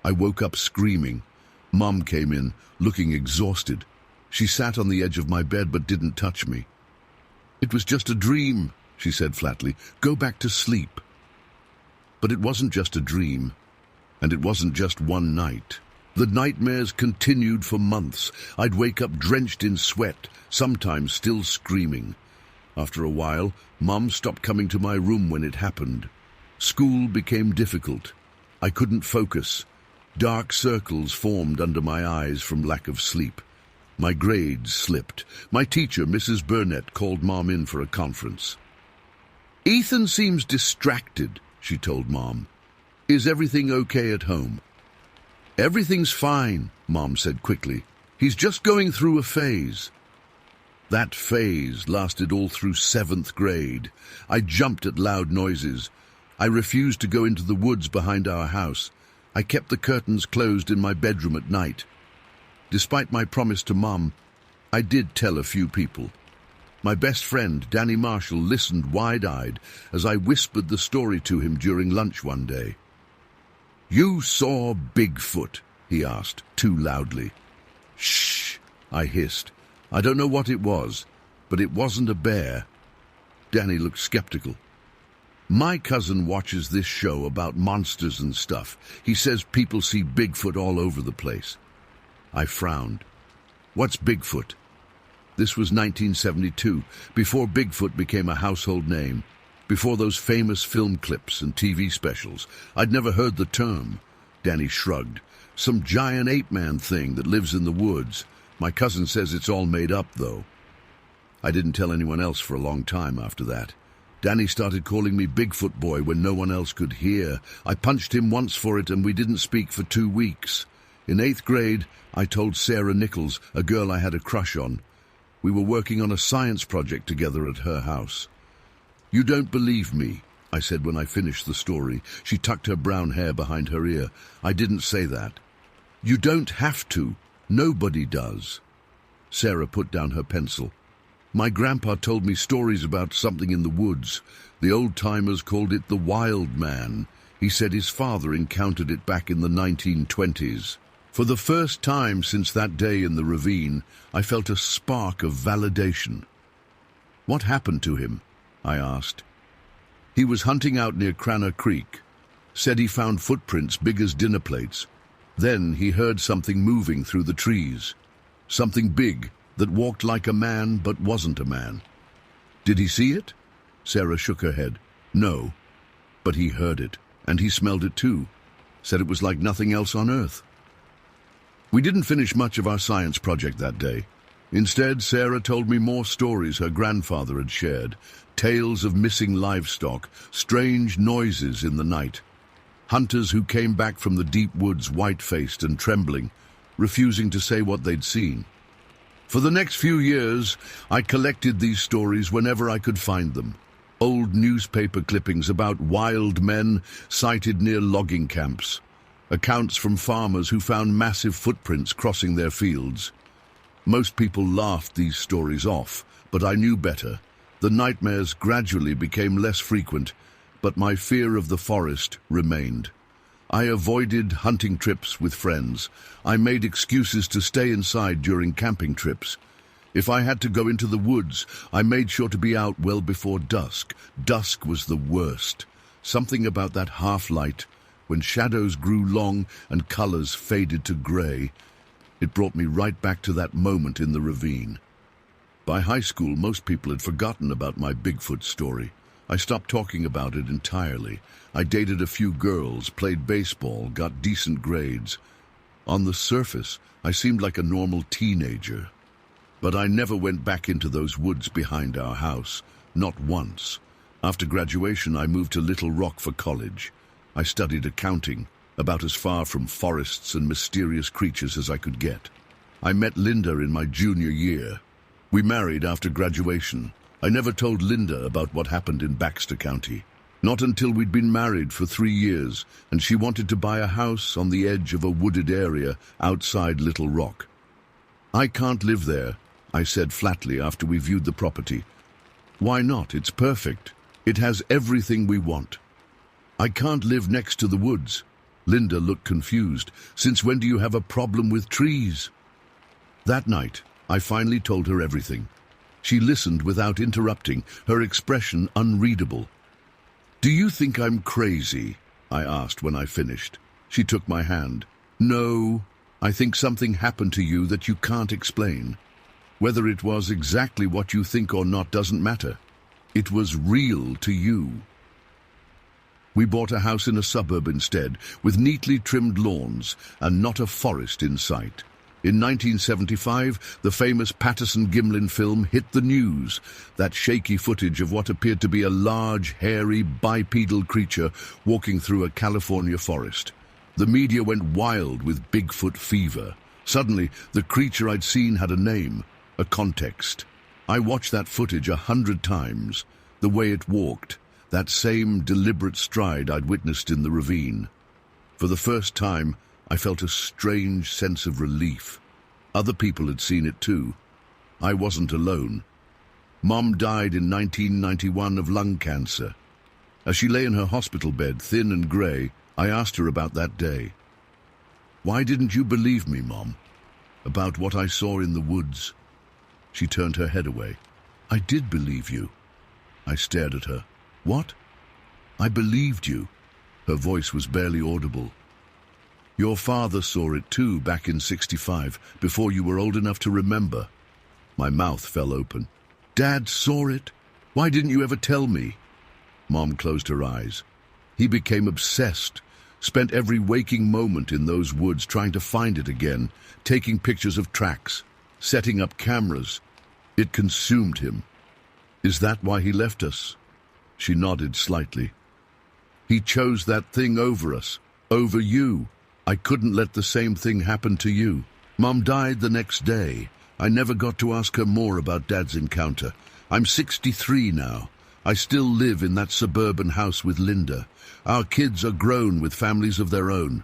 I woke up screaming. Mom came in, looking exhausted. She sat on the edge of my bed but didn't touch me. "It was just a dream," she said flatly. "Go back to sleep." But it wasn't just a dream, and it wasn't just one night. The nightmares continued for months. I'd wake up drenched in sweat, sometimes still screaming. After a while, Mum stopped coming to my room when it happened. School became difficult. I couldn't focus. Dark circles formed under my eyes from lack of sleep. My grades slipped. My teacher, Mrs. Burnett, called Mom in for a conference. "Ethan seems distracted," she told Mom. "Is everything okay at home?" "Everything's fine," Mom said quickly. "He's just going through a phase." That phase lasted all through 7th grade. I jumped at loud noises. I refused to go into the woods behind our house. I kept the curtains closed in my bedroom at night. Despite my promise to Mom, I did tell a few people. My best friend, Danny Marshall, listened wide-eyed as I whispered the story to him during lunch one day. "You saw Bigfoot?" he asked, too loudly. "Shh," I hissed. "I don't know what it was, but it wasn't a bear." Danny looked skeptical. "My cousin watches this show about monsters and stuff. He says people see Bigfoot all over the place." I frowned. "What's Bigfoot?" This was 1972, before Bigfoot became a household name, before those famous film clips and TV specials. I'd never heard the term. Danny shrugged. "Some giant ape-man thing that lives in the woods. My cousin says it's all made up, though." I didn't tell anyone else for a long time after that. Danny started calling me Bigfoot Boy when no one else could hear. I punched him once for it, and we didn't speak for 2 weeks. In 8th grade, I told Sarah Nichols, a girl I had a crush on. We were working on a science project together at her house. "You don't believe me," I said when I finished the story. She tucked her brown hair behind her ear. "I didn't say that." "You don't have to. Nobody does." Sarah put down her pencil. "My grandpa told me stories about something in the woods. The old-timers called it the wild man. He said his father encountered it back in the 1920s. For the first time since that day in the ravine, I felt a spark of validation." "What happened to him?" I asked. "He was hunting out near Cranor Creek. Said he found footprints big as dinner plates. Then he heard something moving through the trees. Something big that walked like a man but wasn't a man." "Did he see it?" Sarah shook her head. "No, but he heard it, and he smelled it too. Said it was like nothing else on earth." We didn't finish much of our science project that day. Instead, Sarah told me more stories her grandfather had shared, tales of missing livestock, strange noises in the night, hunters who came back from the deep woods white-faced and trembling, refusing to say what they'd seen. For the next few years, I collected these stories whenever I could find them. Old newspaper clippings about wild men sighted near logging camps, accounts from farmers who found massive footprints crossing their fields. Most people laughed these stories off, but I knew better. The nightmares gradually became less frequent, but my fear of the forest remained. I avoided hunting trips with friends. I made excuses to stay inside during camping trips. If I had to go into the woods, I made sure to be out well before dusk. Dusk was the worst. Something about that half-light, when shadows grew long and colors faded to gray. It brought me right back to that moment in the ravine. By high school, most people had forgotten about my Bigfoot story. I stopped talking about it entirely. I dated a few girls, played baseball, got decent grades. On the surface, I seemed like a normal teenager. But I never went back into those woods behind our house, not once. After graduation, I moved to Little Rock for college. I studied accounting, about as far from forests and mysterious creatures as I could get. I met Linda in my junior year. We married after graduation. I never told Linda about what happened in Baxter County. Not until we'd been married for 3 years, and she wanted to buy a house on the edge of a wooded area outside Little Rock. "I can't live there," I said flatly after we viewed the property. "Why not? It's perfect. It has everything we want." "I can't live next to the woods." Linda looked confused. "Since when do you have a problem with trees?" That night, I finally told her everything. She listened without interrupting, her expression unreadable. "Do you think I'm crazy?" I asked when I finished. She took my hand. "No, I think something happened to you that you can't explain. Whether it was exactly what you think or not doesn't matter. It was real to you. We bought a house in a suburb instead, with neatly trimmed lawns and not a forest in sight. In 1975, the famous Patterson-Gimlin film hit the news. That shaky footage of what appeared to be a large, hairy, bipedal creature walking through a California forest. The media went wild with Bigfoot fever. Suddenly, the creature I'd seen had a name, a context. I watched that footage 100 times, the way it walked, that same deliberate stride I'd witnessed in the ravine. For the first time, I felt a strange sense of relief. Other people had seen it too. I wasn't alone. Mom died in 1991 of lung cancer. As she lay in her hospital bed, thin and grey, I asked her about that day. "Why didn't you believe me, Mom? About what I saw in the woods?" She turned her head away. "I did believe you." I stared at her. "What?" "I believed you." Her voice was barely audible. "Your father saw it too back in '65, before you were old enough to remember." My mouth fell open. "Dad saw it? Why didn't you ever tell me?" Mom closed her eyes. "He became obsessed, spent every waking moment in those woods trying to find it again, taking pictures of tracks, setting up cameras. It consumed him." "Is that why he left us?" She nodded slightly. "He chose that thing over us, over you. I couldn't let the same thing happen to you." Mom died the next day. I never got to ask her more about Dad's encounter. I'm 63 now. I still live in that suburban house with Linda. Our kids are grown with families of their own.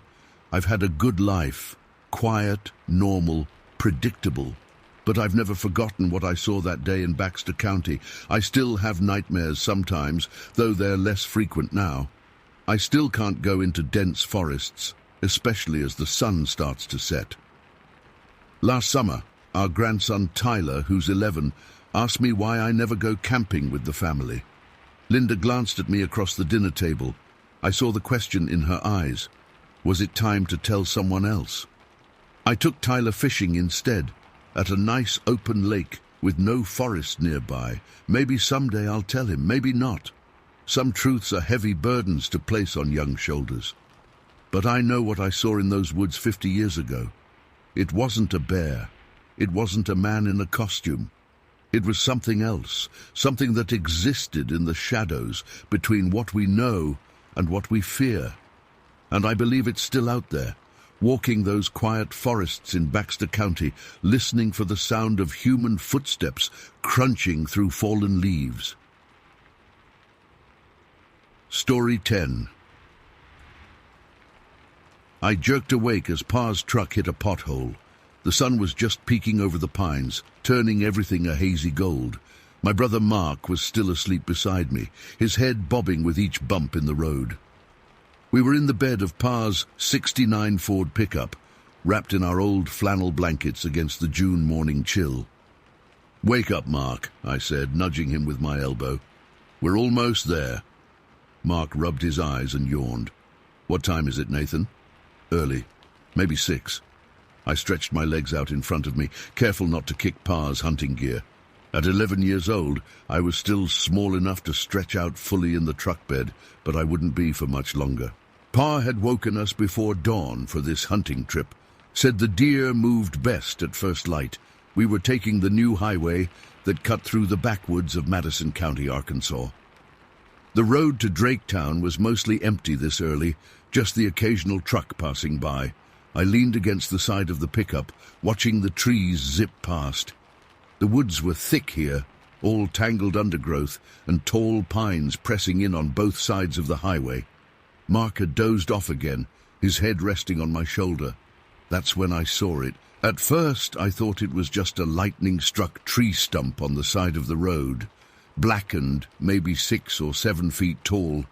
I've had a good life, quiet, normal, predictable. But I've never forgotten what I saw that day in Baxter County. I still have nightmares sometimes, though they're less frequent now. I still can't go into dense forests, especially as the sun starts to set. Last summer, our grandson Tyler, who's 11, asked me why I never go camping with the family. Linda glanced at me across the dinner table. I saw the question in her eyes. Was it time to tell someone else? I took Tyler fishing instead, at a nice open lake with no forest nearby. Maybe someday I'll tell him, maybe not. Some truths are heavy burdens to place on young shoulders. But I know what I saw in those woods 50 years ago. It wasn't a bear. It wasn't a man in a costume. It was something else, something that existed in the shadows between what we know and what we fear. And I believe it's still out there, walking those quiet forests in Baxter County, listening for the sound of human footsteps crunching through fallen leaves. Story 10. I jerked awake as Pa's truck hit a pothole. The sun was just peeking over the pines, turning everything a hazy gold. My brother Mark was still asleep beside me, his head bobbing with each bump in the road. We were in the bed of Pa's '69 Ford pickup, wrapped in our old flannel blankets against the June morning chill. "Wake up, Mark," I said, nudging him with my elbow. "We're almost there." Mark rubbed his eyes and yawned. "What time is it, Nathan?" "Early. Maybe 6. I stretched my legs out in front of me, careful not to kick Pa's hunting gear. At 11 years old, I was still small enough to stretch out fully in the truck bed, but I wouldn't be for much longer. Pa had woken us before dawn for this hunting trip, said the deer moved best at first light. We were taking the new highway that cut through the backwoods of Madison County, Arkansas. The road to Draketown was mostly empty this early, just the occasional truck passing by. I leaned against the side of the pickup, watching the trees zip past. The woods were thick here, all tangled undergrowth and tall pines pressing in on both sides of the highway. Mark had dozed off again, his head resting on my shoulder. That's when I saw it. At first, I thought it was just a lightning-struck tree stump on the side of the road, blackened, maybe 6 or 7 feet tall.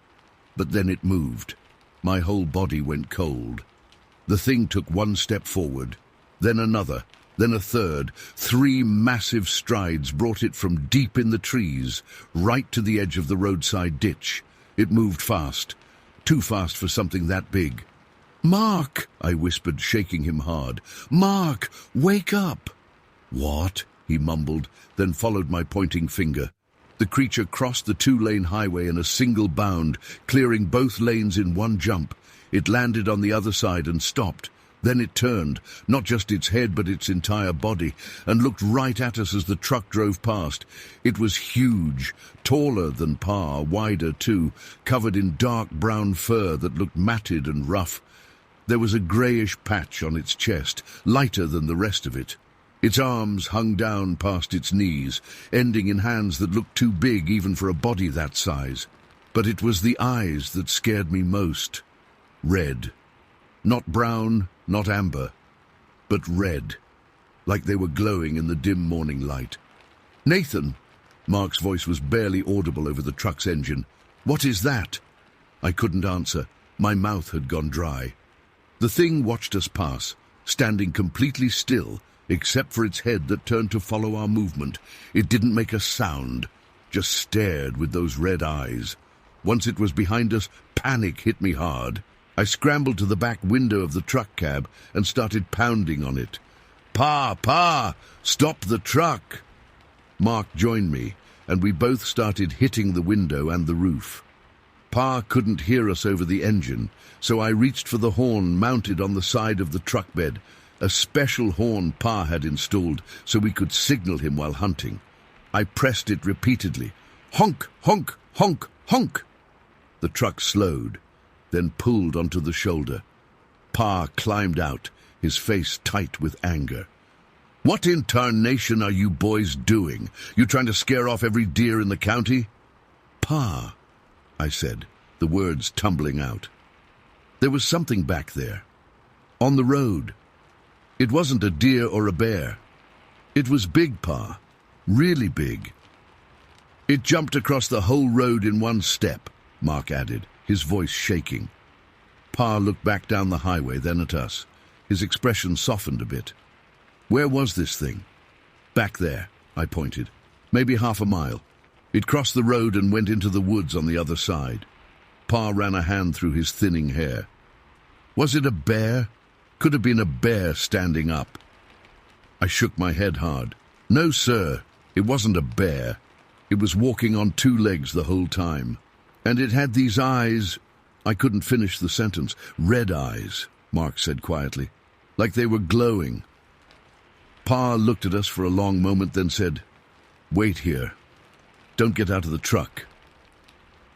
But then it moved. My whole body went cold. The thing took one step forward, then another, then a third. 3 massive strides brought it from deep in the trees, right to the edge of the roadside ditch. It moved fast, too fast for something that big. "Mark," I whispered, shaking him hard. "Mark, wake up!" "What?" he mumbled, then followed my pointing finger. The creature crossed the two-lane highway in a single bound, clearing both lanes in one jump. It landed on the other side and stopped. Then it turned, not just its head but its entire body, and looked right at us as the truck drove past. It was huge, taller than Pa, wider too, covered in dark brown fur that looked matted and rough. There was a greyish patch on its chest, lighter than the rest of it. Its arms hung down past its knees, ending in hands that looked too big even for a body that size. But it was the eyes that scared me most. Red. Not brown, not amber, but red, like they were glowing in the dim morning light. "Nathan!" Mark's voice was barely audible over the truck's engine. "What is that?" I couldn't answer. My mouth had gone dry. The thing watched us pass, standing completely still, except for its head that turned to follow our movement. It didn't make a sound, just stared with those red eyes. Once it was behind us, panic hit me hard. I scrambled to the back window of the truck cab and started pounding on it. Pa, stop the truck!" Mark joined me, and we both started hitting the window and the roof. Pa couldn't hear us over the engine, so I reached for the horn mounted on the side of the truck bed, a special horn Pa had installed so we could signal him while hunting. I pressed it repeatedly. Honk, honk, honk, honk! The truck slowed, then pulled onto the shoulder. Pa climbed out, his face tight with anger. "What in tarnation are you boys doing? You trying to scare off every deer in the county?" "Pa," I said, the words tumbling out. There was something back there. On the road. It wasn't a deer or a bear. It was big, Pa. Really big. "It jumped across the whole road in one step," Mark added, his voice shaking. Pa looked back down the highway, then at us. His expression softened a bit. "Where was this thing?" "Back there," I pointed. "Maybe half a mile. It crossed the road and went into the woods on the other side." Pa ran a hand through his thinning hair. "Was it a bear? Could have been a bear standing up." I shook my head hard. "No, sir, it wasn't a bear. It was walking on two legs the whole time. And it had these eyes—" I couldn't finish the sentence. "Red eyes," Mark said quietly, "like they were glowing." Pa looked at us for a long moment, then said, "Wait here. Don't get out of the truck."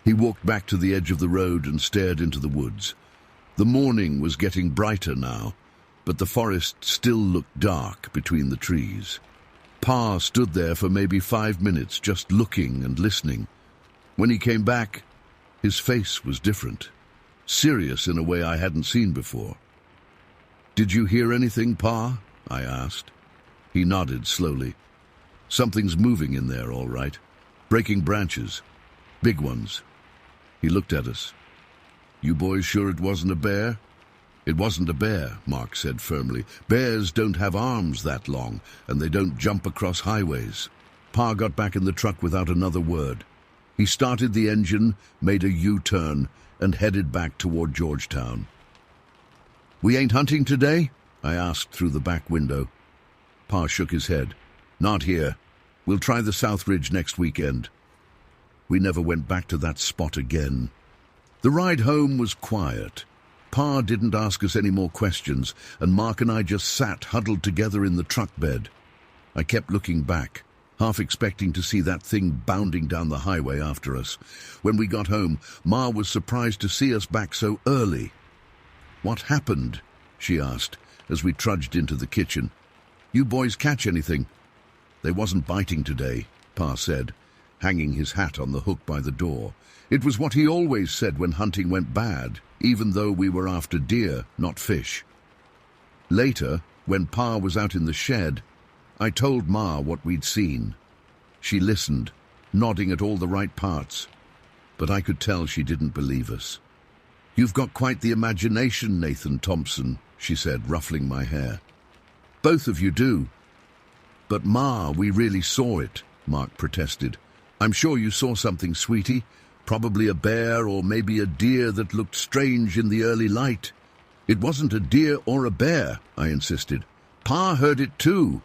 He walked back to the edge of the road and stared into the woods. The morning was getting brighter now, but the forest still looked dark between the trees. Pa stood there for maybe 5 minutes, just looking and listening. When he came back, his face was different, serious in a way I hadn't seen before. "Did you hear anything, Pa?" I asked. He nodded slowly. "Something's moving in there, all right. Breaking branches. Big ones." He looked at us. "You boys sure it wasn't a bear?" "It wasn't a bear," Mark said firmly. "Bears don't have arms that long, and they don't jump across highways." Pa got back in the truck without another word. He started the engine, made a U-turn, and headed back toward Georgetown. "We ain't hunting today?" I asked through the back window. Pa shook his head. "Not here. We'll try the South Ridge next weekend." We never went back to that spot again. The ride home was quiet. Pa didn't ask us any more questions, and Mark and I just sat huddled together in the truck bed. I kept looking back, half expecting to see that thing bounding down the highway after us. When we got home, Ma was surprised to see us back so early. "What happened?" she asked, as we trudged into the kitchen. "You boys catch anything?" "They wasn't biting today," Pa said, hanging his hat on the hook by the door. It was what he always said when hunting went bad, even though we were after deer, not fish. Later, when Pa was out in the shed, I told Ma what we'd seen. She listened, nodding at all the right parts, but I could tell she didn't believe us. "You've got quite the imagination, Nathan Thompson," she said, ruffling my hair. "Both of you do." "But Ma, we really saw it," Mark protested. "I'm sure you saw something, sweetie. Probably a bear or maybe a deer that looked strange in the early light." It wasn't a deer or a bear, I insisted. Pa heard it too.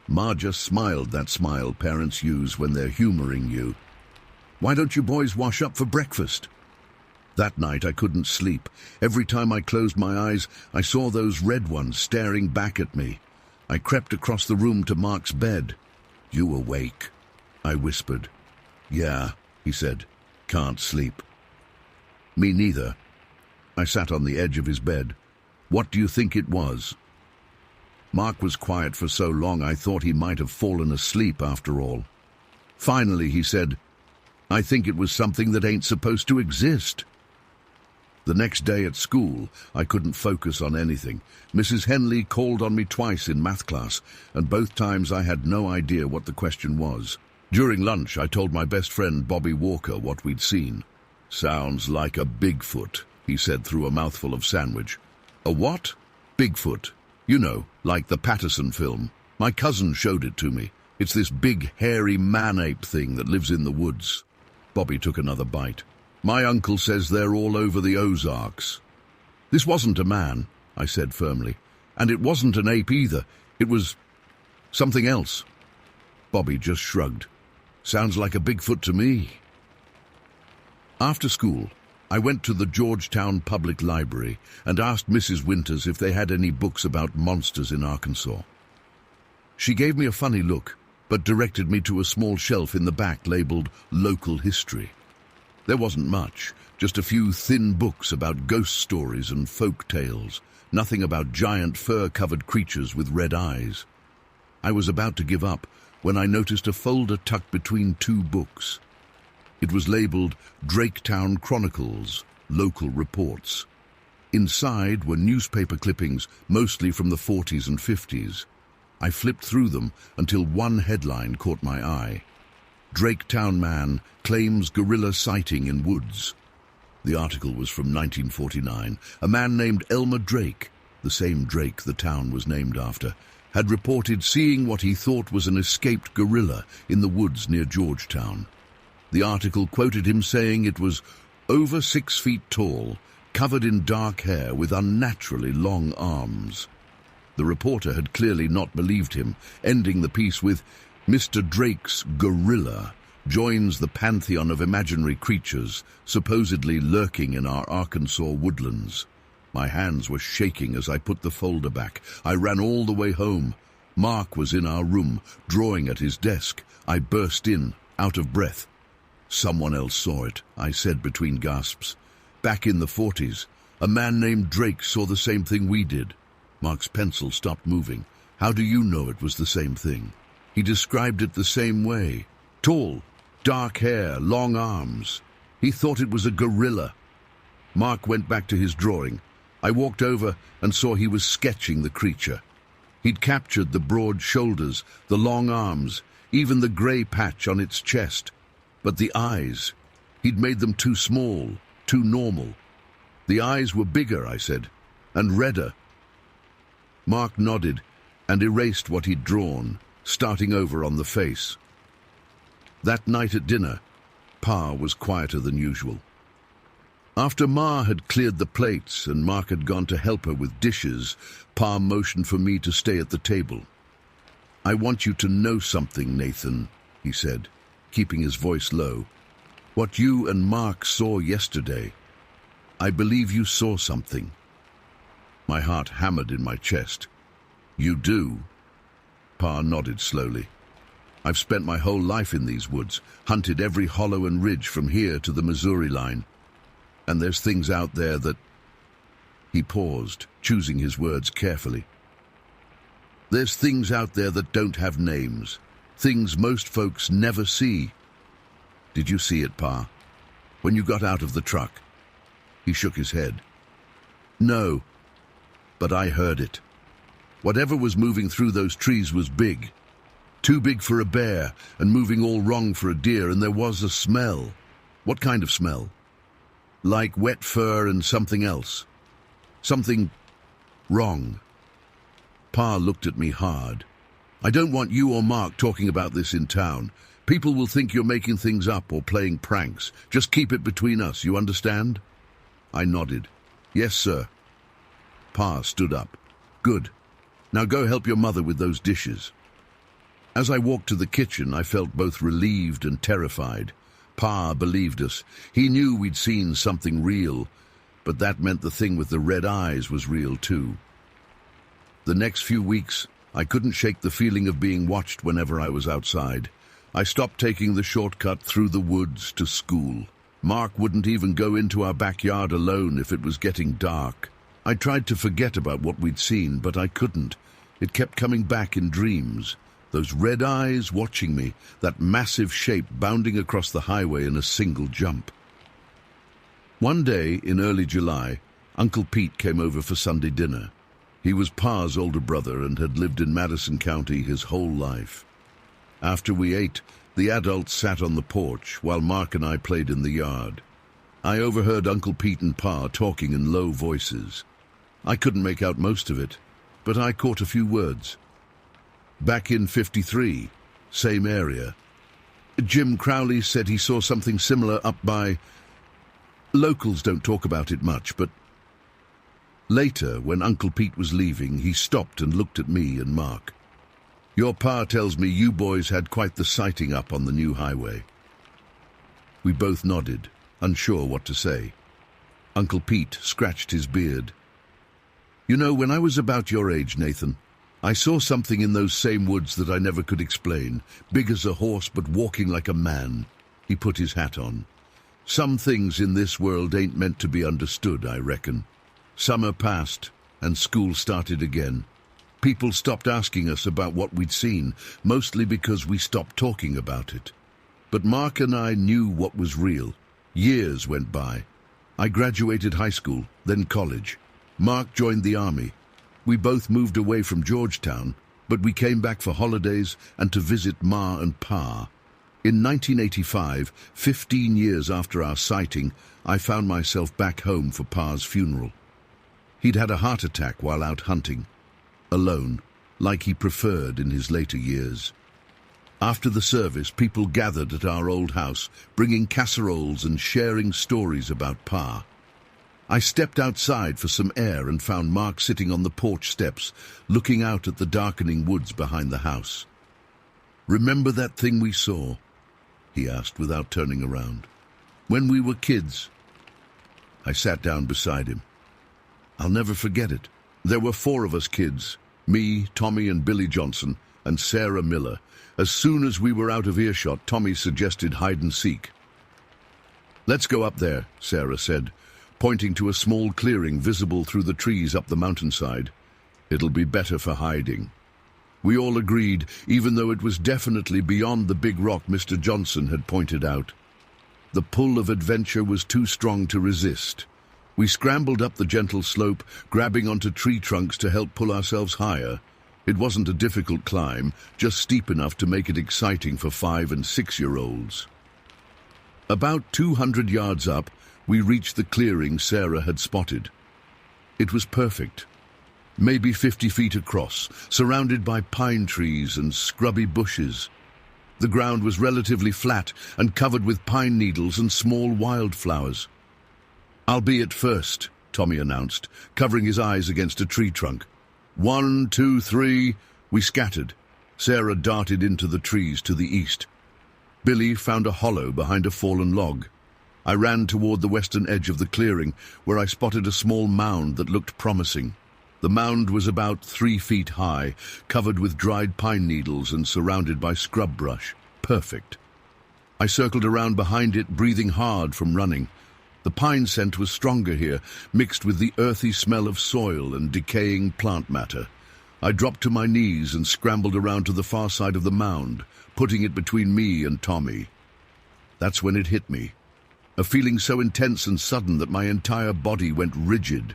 Ma just smiled, that smile parents use when they're humoring you. Why don't you boys wash up for breakfast? That night I couldn't sleep. Every time I closed my eyes, I saw those red ones staring back at me. I crept across the room to Mark's bed. You awake? I whispered. Yeah, he said. Can't sleep. Me neither. I sat on the edge of his bed. What do you think it was? Mark was quiet for so long I thought he might have fallen asleep after all. Finally he said, I think it was something that ain't supposed to exist. The next day at school, I couldn't focus on anything. Mrs. Henley called on me twice in math class, and both times I had no idea what the question was. During lunch, I told my best friend Bobby Walker what we'd seen. Sounds like a Bigfoot, he said through a mouthful of sandwich. A what? Bigfoot. You know, like the Patterson film. My cousin showed it to me. It's this big, hairy man-ape thing that lives in the woods. Bobby took another bite. My uncle says they're all over the Ozarks. This wasn't a man, I said firmly. And it wasn't an ape either. It was something else. Bobby just shrugged. Sounds like a Bigfoot to me. After school, I went to the Georgetown Public Library and asked Mrs. Winters if they had any books about monsters in Arkansas. She gave me a funny look, but directed me to a small shelf in the back labeled Local History. There wasn't much, just a few thin books about ghost stories and folk tales, nothing about giant fur-covered creatures with red eyes. I was about to give up when I noticed a folder tucked between two books. It was labeled Draketown Chronicles, Local Reports. Inside were newspaper clippings, mostly from the 40s and 50s. I flipped through them until one headline caught my eye. Draketown man claims gorilla sighting in woods. The article was from 1949. A man named Elmer Drake, the same Drake the town was named after, had reported seeing what he thought was an escaped gorilla in the woods near Georgetown. The article quoted him saying it was over 6 feet tall, covered in dark hair with unnaturally long arms. The reporter had clearly not believed him, ending the piece with, Mr. Drake's gorilla joins the pantheon of imaginary creatures supposedly lurking in our Arkansas woodlands. My hands were shaking as I put the folder back. I ran all the way home. Mark was in our room, drawing at his desk. I burst in, out of breath. Someone else saw it, I said between gasps. Back in the 40s, a man named Drake saw the same thing we did. Mark's pencil stopped moving. How do you know it was the same thing? He described it the same way. Tall, dark hair, long arms. He thought it was a gorilla. Mark went back to his drawing. I walked over and saw he was sketching the creature. He'd captured the broad shoulders, the long arms, even the grey patch on its chest. But the eyes, he'd made them too small, too normal. The eyes were bigger, I said, and redder. Mark nodded and erased what he'd drawn, starting over on the face. That night at dinner, Pa was quieter than usual. After Ma had cleared the plates and Mark had gone to help her with dishes, Pa motioned for me to stay at the table. I want you to know something, Nathan, he said, keeping his voice low. What you and Mark saw yesterday, I believe you saw something. My heart hammered in my chest. You do? Pa nodded slowly. I've spent my whole life in these woods, hunted every hollow and ridge from here to the Missouri line. And there's things out there that... He paused, choosing his words carefully. There's things out there that don't have names. Things most folks never see. Did you see it, Pa? When you got out of the truck? He shook his head. No, but I heard it. Whatever was moving through those trees was big. Too big for a bear, and moving all wrong for a deer, and there was a smell. What kind of smell? Like wet fur and something else. Something wrong. Pa looked at me hard. I don't want you or Mark talking about this in town. People will think you're making things up or playing pranks. Just keep it between us, you understand? I nodded. Yes, sir. Pa stood up. "Good. Now go help your mother with those dishes." As I walked to the kitchen, I felt both relieved and terrified. Pa believed us. He knew we'd seen something real, but that meant the thing with the red eyes was real too. The next few weeks, I couldn't shake the feeling of being watched whenever I was outside. I stopped taking the shortcut through the woods to school. Mark wouldn't even go into our backyard alone if it was getting dark. I tried to forget about what we'd seen, but I couldn't. It kept coming back in dreams. Those red eyes watching me, that massive shape bounding across the highway in a single jump. One day in early July, Uncle Pete came over for Sunday dinner. He was Pa's older brother and had lived in Madison County his whole life. After we ate, the adults sat on the porch while Mark and I played in the yard. I overheard Uncle Pete and Pa talking in low voices. I couldn't make out most of it, but I caught a few words. "Back in 53, same area. Jim Crowley said he saw something similar up by... Locals don't talk about it much, but..." Later, when Uncle Pete was leaving, he stopped and looked at me and Mark. "Your Pa tells me you boys had quite the sighting up on the new highway." We both nodded, unsure what to say. Uncle Pete scratched his beard. "You know, when I was about your age, Nathan, I saw something in those same woods that I never could explain, big as a horse but walking like a man." He put his hat on. "Some things in this world ain't meant to be understood, I reckon." Summer passed, and school started again. People stopped asking us about what we'd seen, mostly because we stopped talking about it. But Mark and I knew what was real. Years went by. I graduated high school, then college. Mark joined the Army. We both moved away from Georgetown, but we came back for holidays and to visit Ma and Pa. In 1985, 15 years after our sighting, I found myself back home for Pa's funeral. He'd had a heart attack while out hunting, alone, like he preferred in his later years. After the service, people gathered at our old house, bringing casseroles and sharing stories about Pa. I stepped outside for some air and found Mark sitting on the porch steps, looking out at the darkening woods behind the house. "Remember that thing we saw?" he asked without turning around. "When we were kids." I sat down beside him. I'll never forget it. There were 4 of us kids, me, Tommy and Billy Johnson, and Sarah Miller. As soon as we were out of earshot, Tommy suggested hide and seek. "Let's go up there," Sarah said, pointing to a small clearing visible through the trees up the mountainside. "It'll be better for hiding." We all agreed, even though it was definitely beyond the big rock Mr. Johnson had pointed out. The pull of adventure was too strong to resist. We scrambled up the gentle slope, grabbing onto tree trunks to help pull ourselves higher. It wasn't a difficult climb, just steep enough to make it exciting for 5- and 6-year-olds. About 200 yards up, we reached the clearing Sarah had spotted. It was perfect. Maybe 50 feet across, surrounded by pine trees and scrubby bushes. The ground was relatively flat and covered with pine needles and small wildflowers. "I'll be it first," Tommy announced, covering his eyes against a tree trunk. 1, 2, 3, we scattered. Sarah darted into the trees to the east. Billy found a hollow behind a fallen log. I ran toward the western edge of the clearing, where I spotted a small mound that looked promising. The mound was about 3 feet high, covered with dried pine needles and surrounded by scrub brush. Perfect. I circled around behind it, breathing hard from running. The pine scent was stronger here, mixed with the earthy smell of soil and decaying plant matter. I dropped to my knees and scrambled around to the far side of the mound, putting it between me and Tommy. That's when it hit me. A feeling so intense and sudden that my entire body went rigid.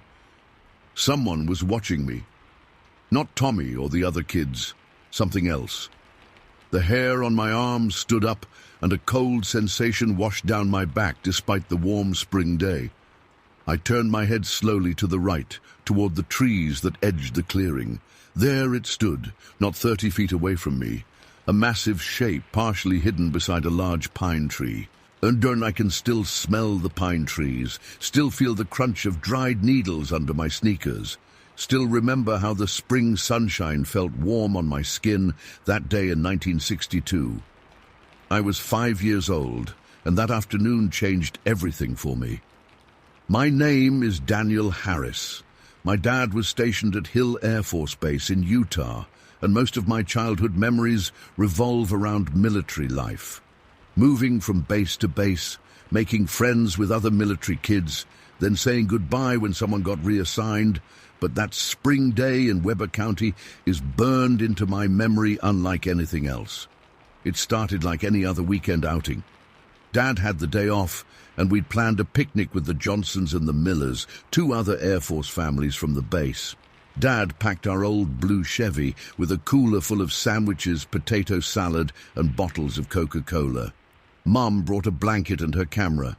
Someone was watching me. Not Tommy or the other kids, something else. The hair on my arms stood up, and a cold sensation washed down my back despite the warm spring day. I turned my head slowly to the right, toward the trees that edged the clearing. There it stood, not 30 feet away from me, a massive shape partially hidden beside a large pine tree. And I can still smell the pine trees, still feel the crunch of dried needles under my sneakers. Still remember how the spring sunshine felt warm on my skin that day in 1962. I was 5 years old, and that afternoon changed everything for me. My name is Daniel Harris. My dad was stationed at Hill Air Force Base in Utah, and most of my childhood memories revolve around military life. Moving from base to base, making friends with other military kids, then saying goodbye when someone got reassigned, but that spring day in Weber County is burned into my memory unlike anything else. It started like any other weekend outing. Dad had the day off, and we'd planned a picnic with the Johnsons and the Millers, 2 other Air Force families from the base. Dad packed our old blue Chevy with a cooler full of sandwiches, potato salad, and bottles of Coca-Cola. Mum brought a blanket and her camera.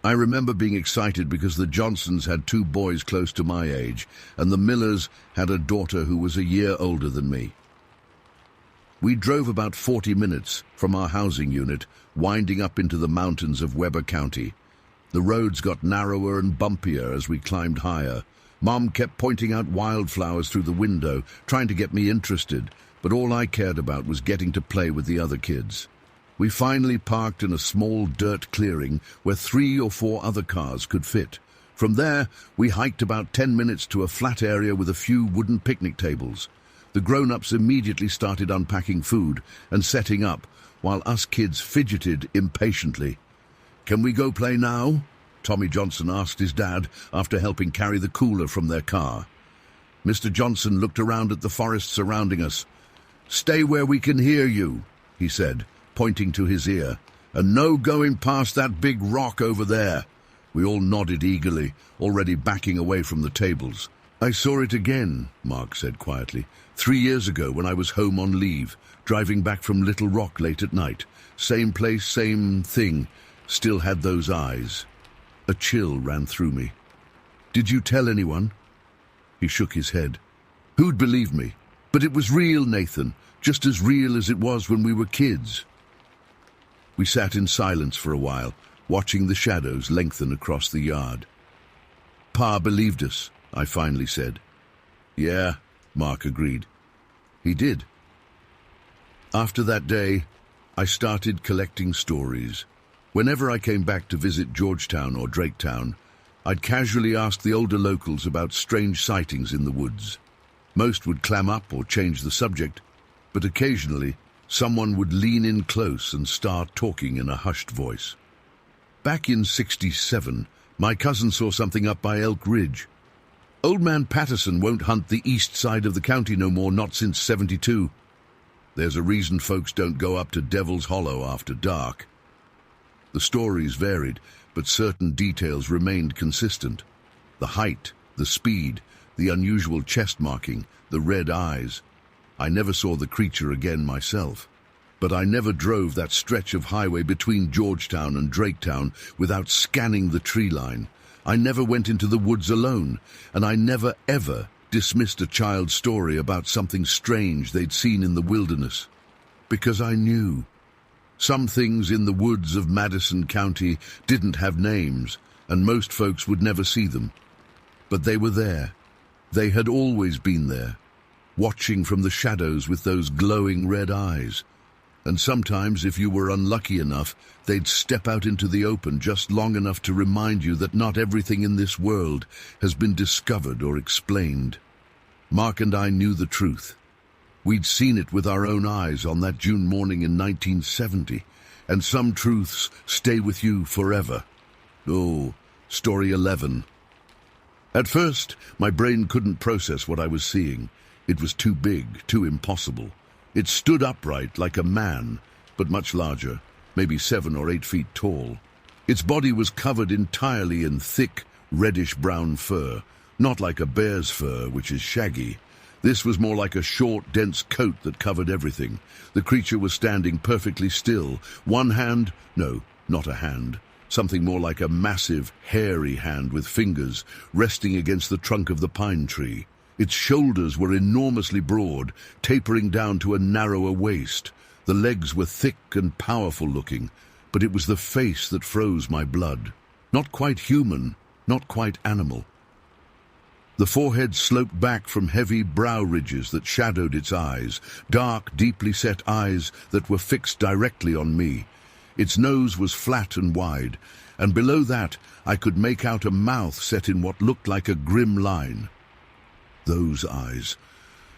I remember being excited because the Johnsons had 2 boys close to my age, and the Millers had a daughter who was a year older than me. We drove about 40 minutes from our housing unit, winding up into the mountains of Weber County. The roads got narrower and bumpier as we climbed higher. Mom kept pointing out wildflowers through the window, trying to get me interested, but all I cared about was getting to play with the other kids. We finally parked in a small dirt clearing where 3 or 4 other cars could fit. From there, we hiked about 10 minutes to a flat area with a few wooden picnic tables. The grown-ups immediately started unpacking food and setting up, while us kids fidgeted impatiently. "Can we go play now?" Tommy Johnson asked his dad after helping carry the cooler from their car. Mr. Johnson looked around at the forest surrounding us. "Stay where we can hear you," he said, pointing to his ear, "and no going past that big rock over there." We all nodded eagerly, already backing away from the tables. "I saw it again," Mark said quietly, 3 years ago when I was home on leave, driving back from Little Rock late at night. Same place, same thing. Still had those eyes." A chill ran through me. "Did you tell anyone?" He shook his head. "Who'd believe me? But it was real, Nathan, just as real as it was when we were kids." We sat in silence for a while, watching the shadows lengthen across the yard. "Pa believed us," I finally said. "Yeah," Mark agreed. He did. After that day, I started collecting stories. Whenever I came back to visit Georgetown or Draketown, I'd casually ask the older locals about strange sightings in the woods. Most would clam up or change the subject, but occasionally someone would lean in close and start talking in a hushed voice. Back in '67, my cousin saw something up by Elk Ridge. "Old man Patterson won't hunt the east side of the county no more, not since '72. There's a reason folks don't go up to Devil's Hollow after dark." The stories varied, but certain details remained consistent. The height, the speed, the unusual chest marking, the red eyes. I never saw the creature again myself, but I never drove that stretch of highway between Georgetown and Draketown without scanning the tree line. I never went into the woods alone, and I never ever dismissed a child's story about something strange they'd seen in the wilderness. Because I knew. Some things in the woods of Madison County didn't have names, and most folks would never see them. But they were there. They had always been there, watching from the shadows with those glowing red eyes. And sometimes, if you were unlucky enough, they'd step out into the open just long enough to remind you that not everything in this world has been discovered or explained. Mark and I knew the truth. We'd seen it with our own eyes on that June morning in 1970, and some truths stay with you forever. Oh, story 11. At first, my brain couldn't process what I was seeing. It was too big, too impossible. It stood upright like a man, but much larger, maybe 7 or 8 feet tall. Its body was covered entirely in thick, reddish-brown fur, not like a bear's fur, which is shaggy. This was more like a short, dense coat that covered everything. The creature was standing perfectly still. One hand, no, not a hand, something more like a massive, hairy hand with fingers resting against the trunk of the pine tree. Its shoulders were enormously broad, tapering down to a narrower waist. The legs were thick and powerful looking, but it was the face that froze my blood. Not quite human, not quite animal. The forehead sloped back from heavy brow ridges that shadowed its eyes, dark, deeply set eyes that were fixed directly on me. Its nose was flat and wide, and below that I could make out a mouth set in what looked like a grim line. Those eyes.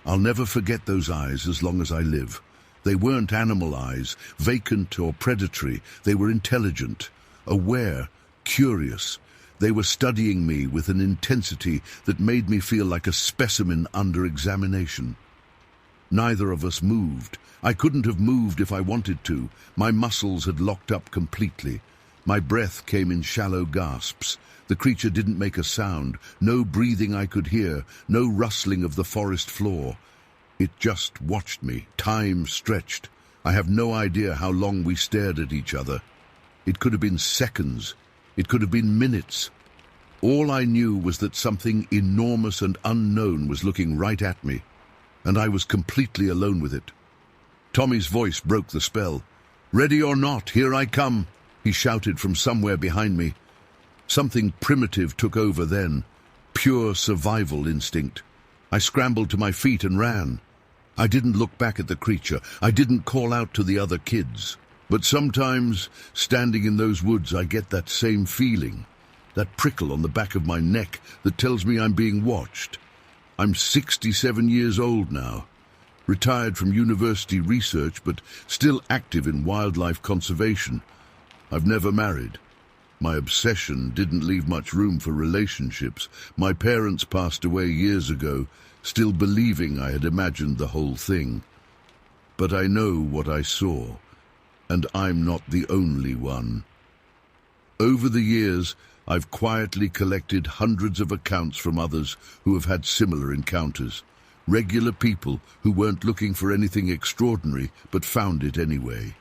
I'll never forget those eyes as long as I live. They weren't animal eyes, vacant or predatory. They were intelligent, aware, curious. They were studying me with an intensity that made me feel like a specimen under examination. Neither of us moved. I couldn't have moved if I wanted to. My muscles had locked up completely. My breath came in shallow gasps. The creature didn't make a sound. No breathing I could hear, no rustling of the forest floor. It just watched me. Time stretched. I have no idea how long we stared at each other. It could have been seconds. It could have been minutes. All I knew was that something enormous and unknown was looking right at me, and I was completely alone with it. Tommy's voice broke the spell. "Ready or not, here I come," he shouted from somewhere behind me. Something primitive took over then, pure survival instinct. I scrambled to my feet and ran. I didn't look back at the creature. I didn't call out to the other kids. But sometimes, standing in those woods, I get that same feeling, that prickle on the back of my neck that tells me I'm being watched. I'm 67 years old now, retired from university research, but still active in wildlife conservation. I've never married. My obsession didn't leave much room for relationships. My parents passed away years ago, still believing I had imagined the whole thing. But I know what I saw, and I'm not the only one. Over the years, I've quietly collected hundreds of accounts from others who have had similar encounters. Regular people who weren't looking for anything extraordinary but found it anyway.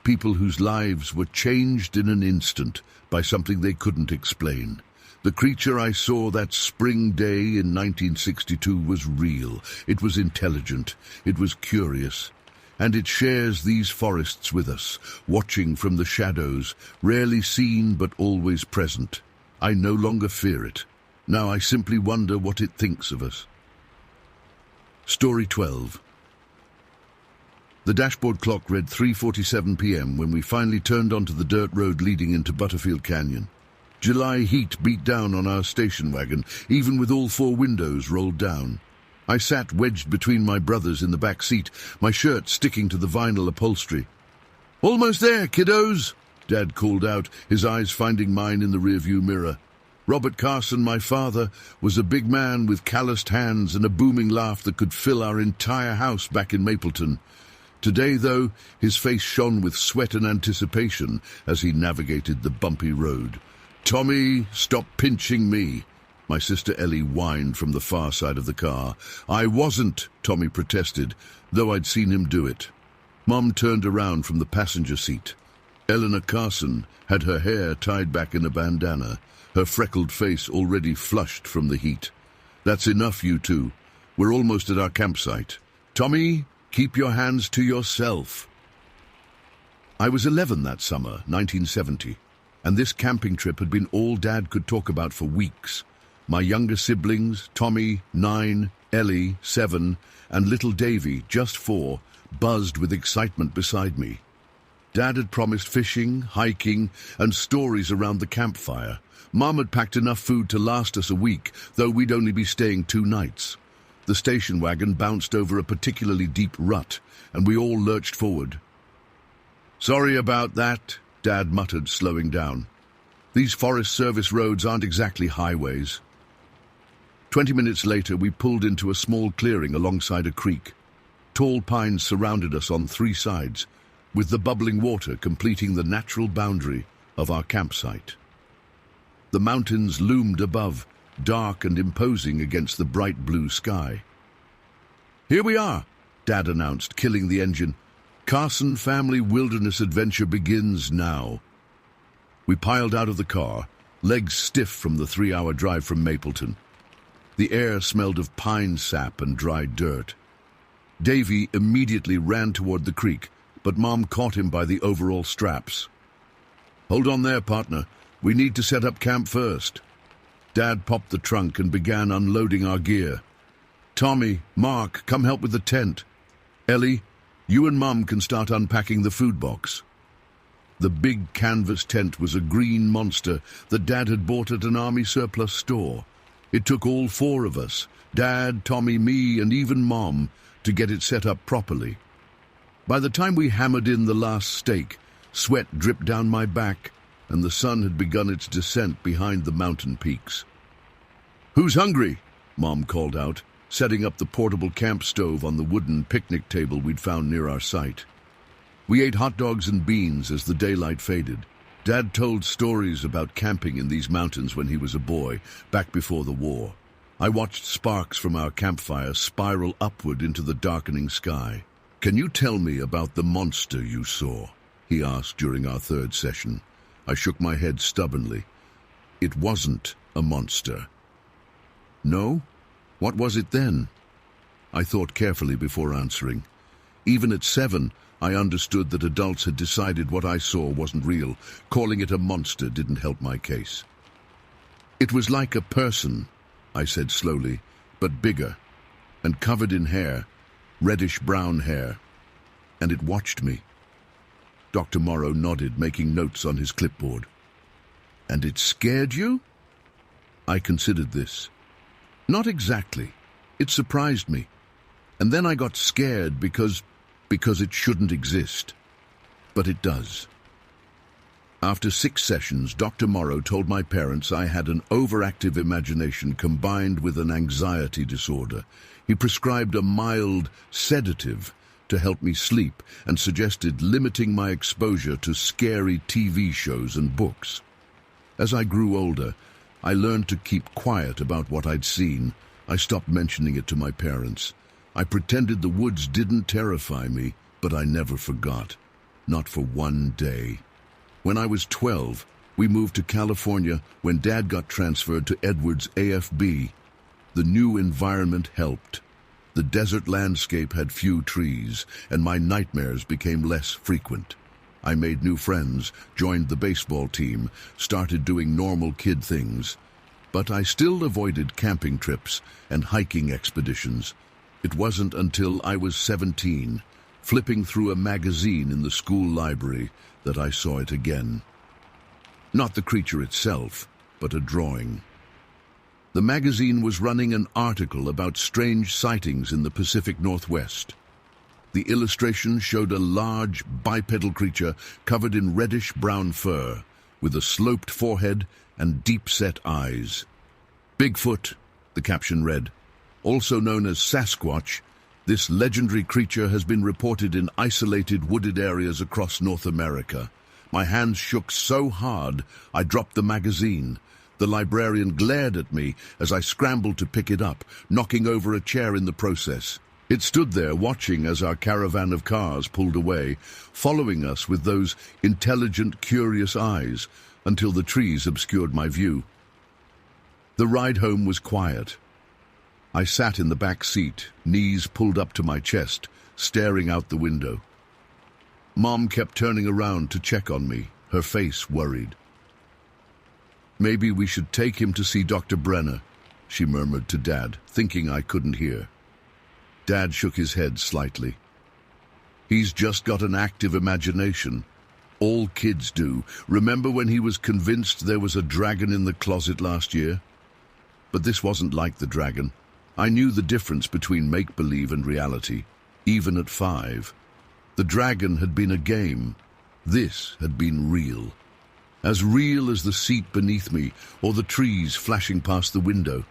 People whose lives were changed in an instant by something they couldn't explain. The creature I saw that spring day in 1962 was real. It was intelligent. It was curious. And it shares these forests with us, watching from the shadows, rarely seen but always present. I no longer fear it. Now I simply wonder what it thinks of us. Story 12. The dashboard clock read 3:47 p.m. when we finally turned onto the dirt road leading into Butterfield Canyon. July heat beat down on our station wagon, even with all four windows rolled down. I sat wedged between my brothers in the back seat, my shirt sticking to the vinyl upholstery. "Almost there, kiddos," Dad called out, his eyes finding mine in the rearview mirror. Robert Carson, my father, was a big man with calloused hands and a booming laugh that could fill our entire house back in Mapleton. Today, though, his face shone with sweat and anticipation as he navigated the bumpy road. "Tommy, stop pinching me," my sister Ellie whined from the far side of the car. "I wasn't," Tommy protested, though I'd seen him do it. Mom turned around from the passenger seat. Eleanor Carson had her hair tied back in a bandana, her freckled face already flushed from the heat. "That's enough, you two. We're almost at our campsite. Tommy, keep your hands to yourself." I was 11 that summer, 1970, and this camping trip had been all Dad could talk about for weeks. My younger siblings, Tommy, 9, Ellie, 7, and little Davy, just 4, buzzed with excitement beside me. Dad had promised fishing, hiking, and stories around the campfire. Mom had packed enough food to last us a week, though we'd only be staying 2 nights. The station wagon bounced over a particularly deep rut, and we all lurched forward. "Sorry about that," Dad muttered, slowing down. "These Forest Service roads aren't exactly highways." 20 minutes later, we pulled into a small clearing alongside a creek. Tall pines surrounded us on 3 sides, with the bubbling water completing the natural boundary of our campsite. The mountains loomed above, dark and imposing against the bright blue sky. "Here we are," Dad announced, killing the engine. "Carson family wilderness adventure begins now." We piled out of the car, legs stiff from the 3-hour drive from Mapleton. The air smelled of pine sap and dried dirt. Davy immediately ran toward the creek, but Mom caught him by the overall straps. "Hold on there, partner. We need to set up camp first." Dad popped the trunk and began unloading our gear. "Tommy, Mark, come help with the tent. Ellie, you and Mum can start unpacking the food box." The big canvas tent was a green monster that Dad had bought at an army surplus store. It took all four of us, Dad, Tommy, me, and even Mom, to get it set up properly. By the time we hammered in the last stake, sweat dripped down my back, and the sun had begun its descent behind the mountain peaks. "Who's hungry?" Mom called out, setting up the portable camp stove on the wooden picnic table we'd found near our site. We ate hot dogs and beans as the daylight faded. Dad told stories about camping in these mountains when he was a boy, back before the war. I watched sparks from our campfire spiral upward into the darkening sky. "Can you tell me about the monster you saw?" he asked during our third session. I shook my head stubbornly. "It wasn't a monster." "No? What was it then?" I thought carefully before answering. Even at 7, I understood that adults had decided what I saw wasn't real. Calling it a monster didn't help my case. "It was like a person," I said slowly, "but bigger, and covered in hair, reddish-brown hair, and it watched me." Dr. Morrow nodded, making notes on his clipboard. "And it scared you?" I considered this. "Not exactly. It surprised me. And then I got scared because it shouldn't exist. But it does." After 6 sessions, Dr. Morrow told my parents I had an overactive imagination combined with an anxiety disorder. He prescribed a mild sedative to help me sleep and suggested limiting my exposure to scary TV shows and books. As I grew older, I learned to keep quiet about what I'd seen. I stopped mentioning it to my parents. I pretended the woods didn't terrify me, but I never forgot. Not for one day. When I was 12, we moved to California when Dad got transferred to Edwards AFB. The new environment helped. The desert landscape had few trees, and my nightmares became less frequent. I made new friends, joined the baseball team, started doing normal kid things. But I still avoided camping trips and hiking expeditions. It wasn't until I was 17, flipping through a magazine in the school library, that I saw it again. Not the creature itself, but a drawing. The magazine was running an article about strange sightings in the Pacific Northwest. The illustration showed a large bipedal creature covered in reddish-brown fur, with a sloped forehead and deep-set eyes. "Bigfoot," the caption read. "Also known as Sasquatch, this legendary creature has been reported in isolated wooded areas across North America." My hands shook so hard, I dropped the magazine. The librarian glared at me as I scrambled to pick it up, knocking over a chair in the process. It stood there watching as our caravan of cars pulled away, following us with those intelligent, curious eyes, until the trees obscured my view. The ride home was quiet. I sat in the back seat, knees pulled up to my chest, staring out the window. Mom kept turning around to check on me, her face worried. "Maybe we should take him to see Dr. Brenner," she murmured to Dad, thinking I couldn't hear. Dad shook his head slightly. "He's just got an active imagination. All kids do. Remember when he was convinced there was a dragon in the closet last year? But this wasn't like the dragon. I knew the difference between make-believe and reality, even at 5. The dragon had been a game. This had been real. As real as the seat beneath me or the trees flashing past the window.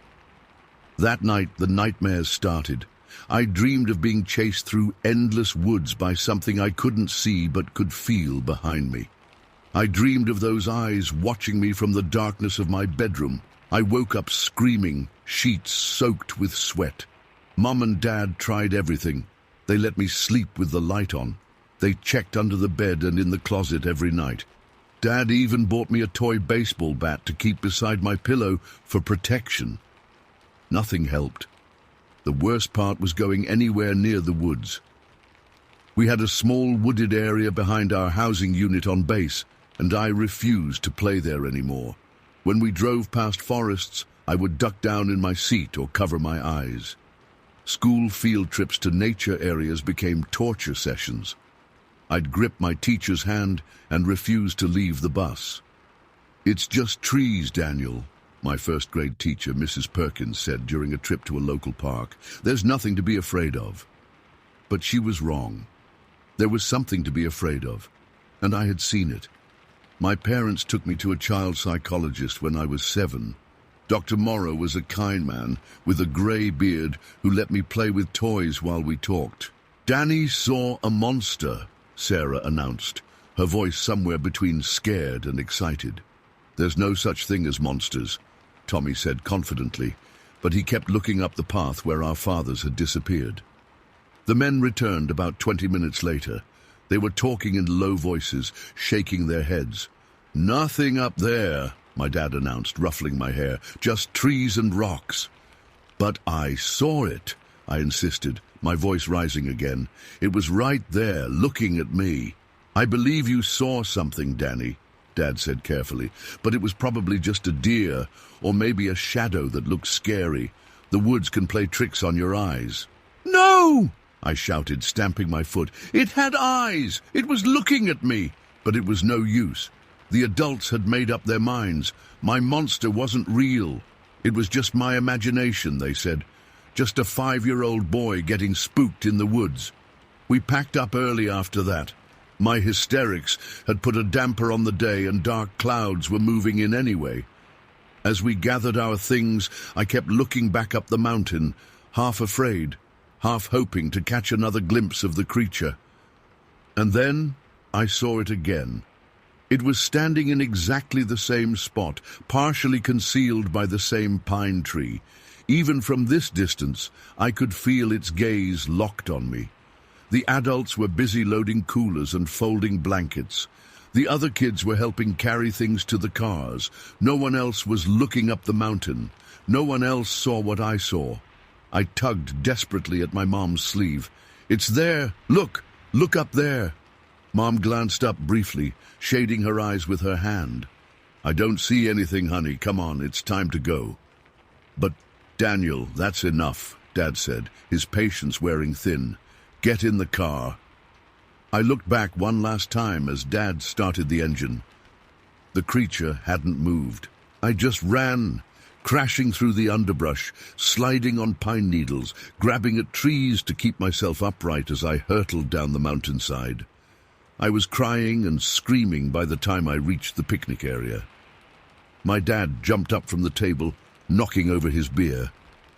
That night, the nightmares started. I dreamed of being chased through endless woods by something I couldn't see but could feel behind me. I dreamed of those eyes watching me from the darkness of my bedroom. I woke up screaming, sheets soaked with sweat. Mom and Dad tried everything. They let me sleep with the light on. They checked under the bed and in the closet every night. Dad even bought me a toy baseball bat to keep beside my pillow for protection. Nothing helped. The worst part was going anywhere near the woods. We had a small wooded area behind our housing unit on base, and I refused to play there anymore. When we drove past forests, I would duck down in my seat or cover my eyes. School field trips to nature areas became torture sessions. I'd grip my teacher's hand and refuse to leave the bus. "It's just trees, Daniel," my first-grade teacher, Mrs. Perkins, said during a trip to a local park. "There's nothing to be afraid of." But she was wrong. There was something to be afraid of, and I had seen it. My parents took me to a child psychologist when I was 7. Dr. Morrow was a kind man with a grey beard who let me play with toys while we talked. "Danny saw a monster," Sarah announced, her voice somewhere between scared and excited. "There's no such thing as monsters," Tommy said confidently, but he kept looking up the path where our fathers had disappeared. The men returned about 20 minutes later. They were talking in low voices, shaking their heads. "Nothing up there," my dad announced, ruffling my hair. "Just trees and rocks." "But I saw it," I insisted, my voice rising again. "It was right there, looking at me." "I believe you saw something, Danny," Dad said carefully, "but it was probably just a deer, or maybe a shadow that looked scary. The woods can play tricks on your eyes." "No!" I shouted, stamping my foot. "It had eyes! It was looking at me!" But it was no use. The adults had made up their minds. My monster wasn't real. It was just my imagination, they said. Just a 5-year-old boy getting spooked in the woods. We packed up early after that. My hysterics had put a damper on the day, and dark clouds were moving in anyway. As we gathered our things, I kept looking back up the mountain, half afraid, half hoping to catch another glimpse of the creature. And then I saw it again. It was standing in exactly the same spot, partially concealed by the same pine tree. Even from this distance, I could feel its gaze locked on me. The adults were busy loading coolers and folding blankets. The other kids were helping carry things to the cars. No one else was looking up the mountain. No one else saw what I saw. I tugged desperately at my mom's sleeve. "It's there! Look! Look up there!" Mom glanced up briefly, shading her eyes with her hand. "I don't see anything, honey. Come on, it's time to go." "But, Daniel, that's enough," Dad said, his patience wearing thin. "Get in the car." I looked back one last time as Dad started the engine. The creature hadn't moved. I just ran, crashing through the underbrush, sliding on pine needles, grabbing at trees to keep myself upright as I hurtled down the mountainside. I was crying and screaming by the time I reached the picnic area. My dad jumped up from the table, knocking over his beer.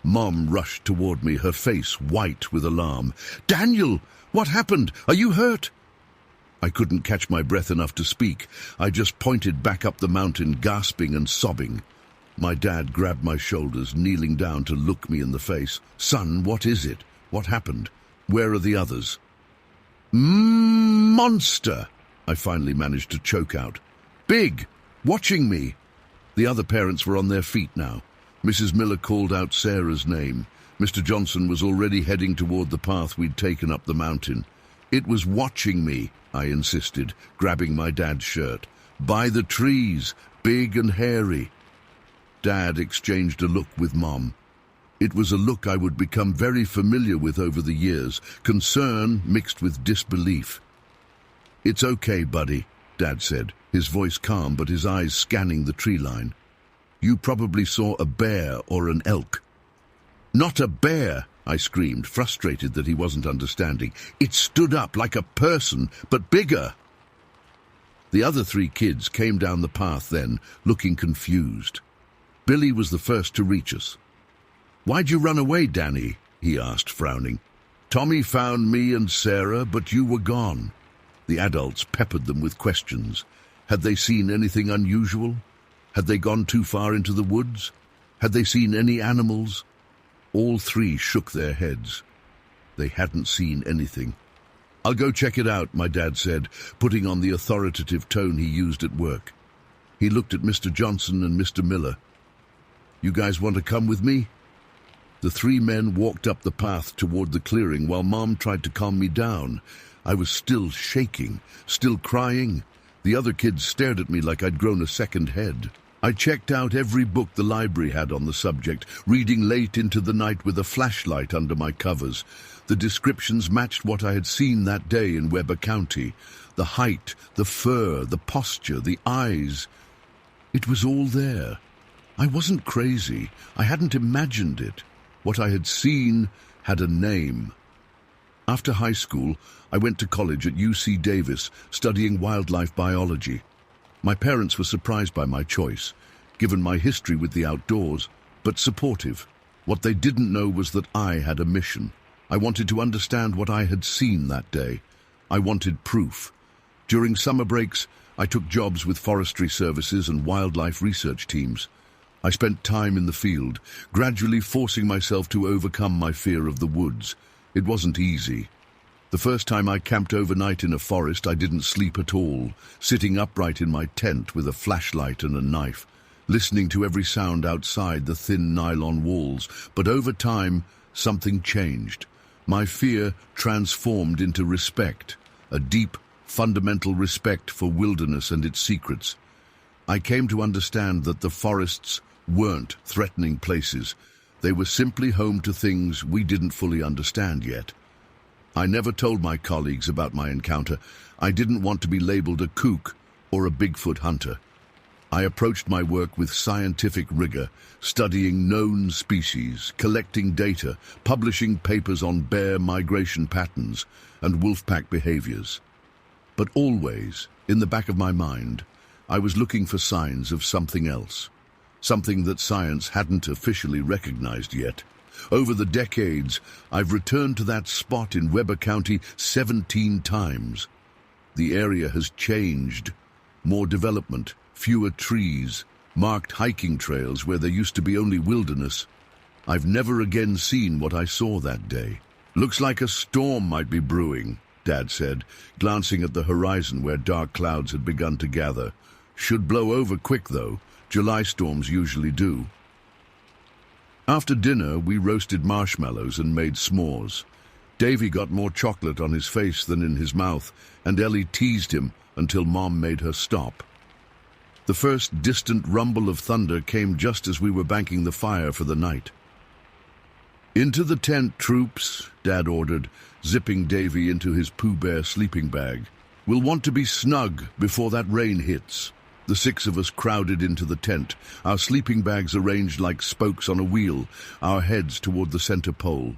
Mom rushed toward me, her face white with alarm. "Daniel, what happened? Are you hurt?" I couldn't catch my breath enough to speak. I just pointed back up the mountain, gasping and sobbing. My dad grabbed my shoulders, kneeling down to look me in the face. "Son, what is it? What happened? Where are the others?" "Monster!" I finally managed to choke out. "Big! Watching me!" The other parents were on their feet now. Mrs. Miller called out Sarah's name. Mr. Johnson was already heading toward the path we'd taken up the mountain. "It was watching me," I insisted, grabbing my dad's shirt. "By the trees, big and hairy." Dad exchanged a look with Mom. It was a look I would become very familiar with over the years, concern mixed with disbelief. "It's okay, buddy," Dad said, his voice calm but his eyes scanning the tree line. "You probably saw a bear or an elk." "Not a bear," I screamed, frustrated that he wasn't understanding. "It stood up like a person, but bigger." The other 3 kids came down the path then, looking confused. Billy was the first to reach us. "Why'd you run away, Danny?" he asked, frowning. "Tommy found me and Sarah, but you were gone." The adults peppered them with questions. Had they seen anything unusual? Had they gone too far into the woods? Had they seen any animals? All 3 shook their heads. They hadn't seen anything. "I'll go check it out," my dad said, putting on the authoritative tone he used at work. He looked at Mr. Johnson and Mr. Miller. "You guys want to come with me?" The 3 men walked up the path toward the clearing while Mom tried to calm me down. I was still shaking, still crying. The other kids stared at me like I'd grown a second head. I checked out every book the library had on the subject, reading late into the night with a flashlight under my covers. The descriptions matched what I had seen that day in Weber County. The height, the fur, the posture, the eyes. It was all there. I wasn't crazy. I hadn't imagined it. What I had seen had a name. After high school, I went to college at UC Davis, studying wildlife biology. My parents were surprised by my choice, given my history with the outdoors, but supportive. What they didn't know was that I had a mission. I wanted to understand what I had seen that day. I wanted proof. During summer breaks, I took jobs with forestry services and wildlife research teams. I spent time in the field, gradually forcing myself to overcome my fear of the woods. It wasn't easy. The first time I camped overnight in a forest, I didn't sleep at all, sitting upright in my tent with a flashlight and a knife, listening to every sound outside the thin nylon walls. But over time, something changed. My fear transformed into respect, a deep, fundamental respect for wilderness and its secrets. I came to understand that the forests weren't threatening places. They were simply home to things we didn't fully understand yet. I never told my colleagues about my encounter. I didn't want to be labeled a kook or a Bigfoot hunter. I approached my work with scientific rigor, studying known species, collecting data, publishing papers on bear migration patterns and wolfpack behaviors. But always, in the back of my mind, I was looking for signs of something else, something that science hadn't officially recognized yet. Over the decades, I've returned to that spot in Weber County 17 times. The area has changed. More development, fewer trees, marked hiking trails where there used to be only wilderness. I've never again seen what I saw that day. Looks like a storm might be brewing, Dad said, glancing at the horizon where dark clouds had begun to gather. Should blow over quick, though. July storms usually do. After dinner, we roasted marshmallows and made s'mores. Davy got more chocolate on his face than in his mouth, and Ellie teased him until Mom made her stop. The first distant rumble of thunder came just as we were banking the fire for the night. "Into the tent, troops," Dad ordered, zipping Davy into his Pooh Bear sleeping bag. "We'll want to be snug before that rain hits." The 6 of us crowded into the tent, our sleeping bags arranged like spokes on a wheel, our heads toward the center pole.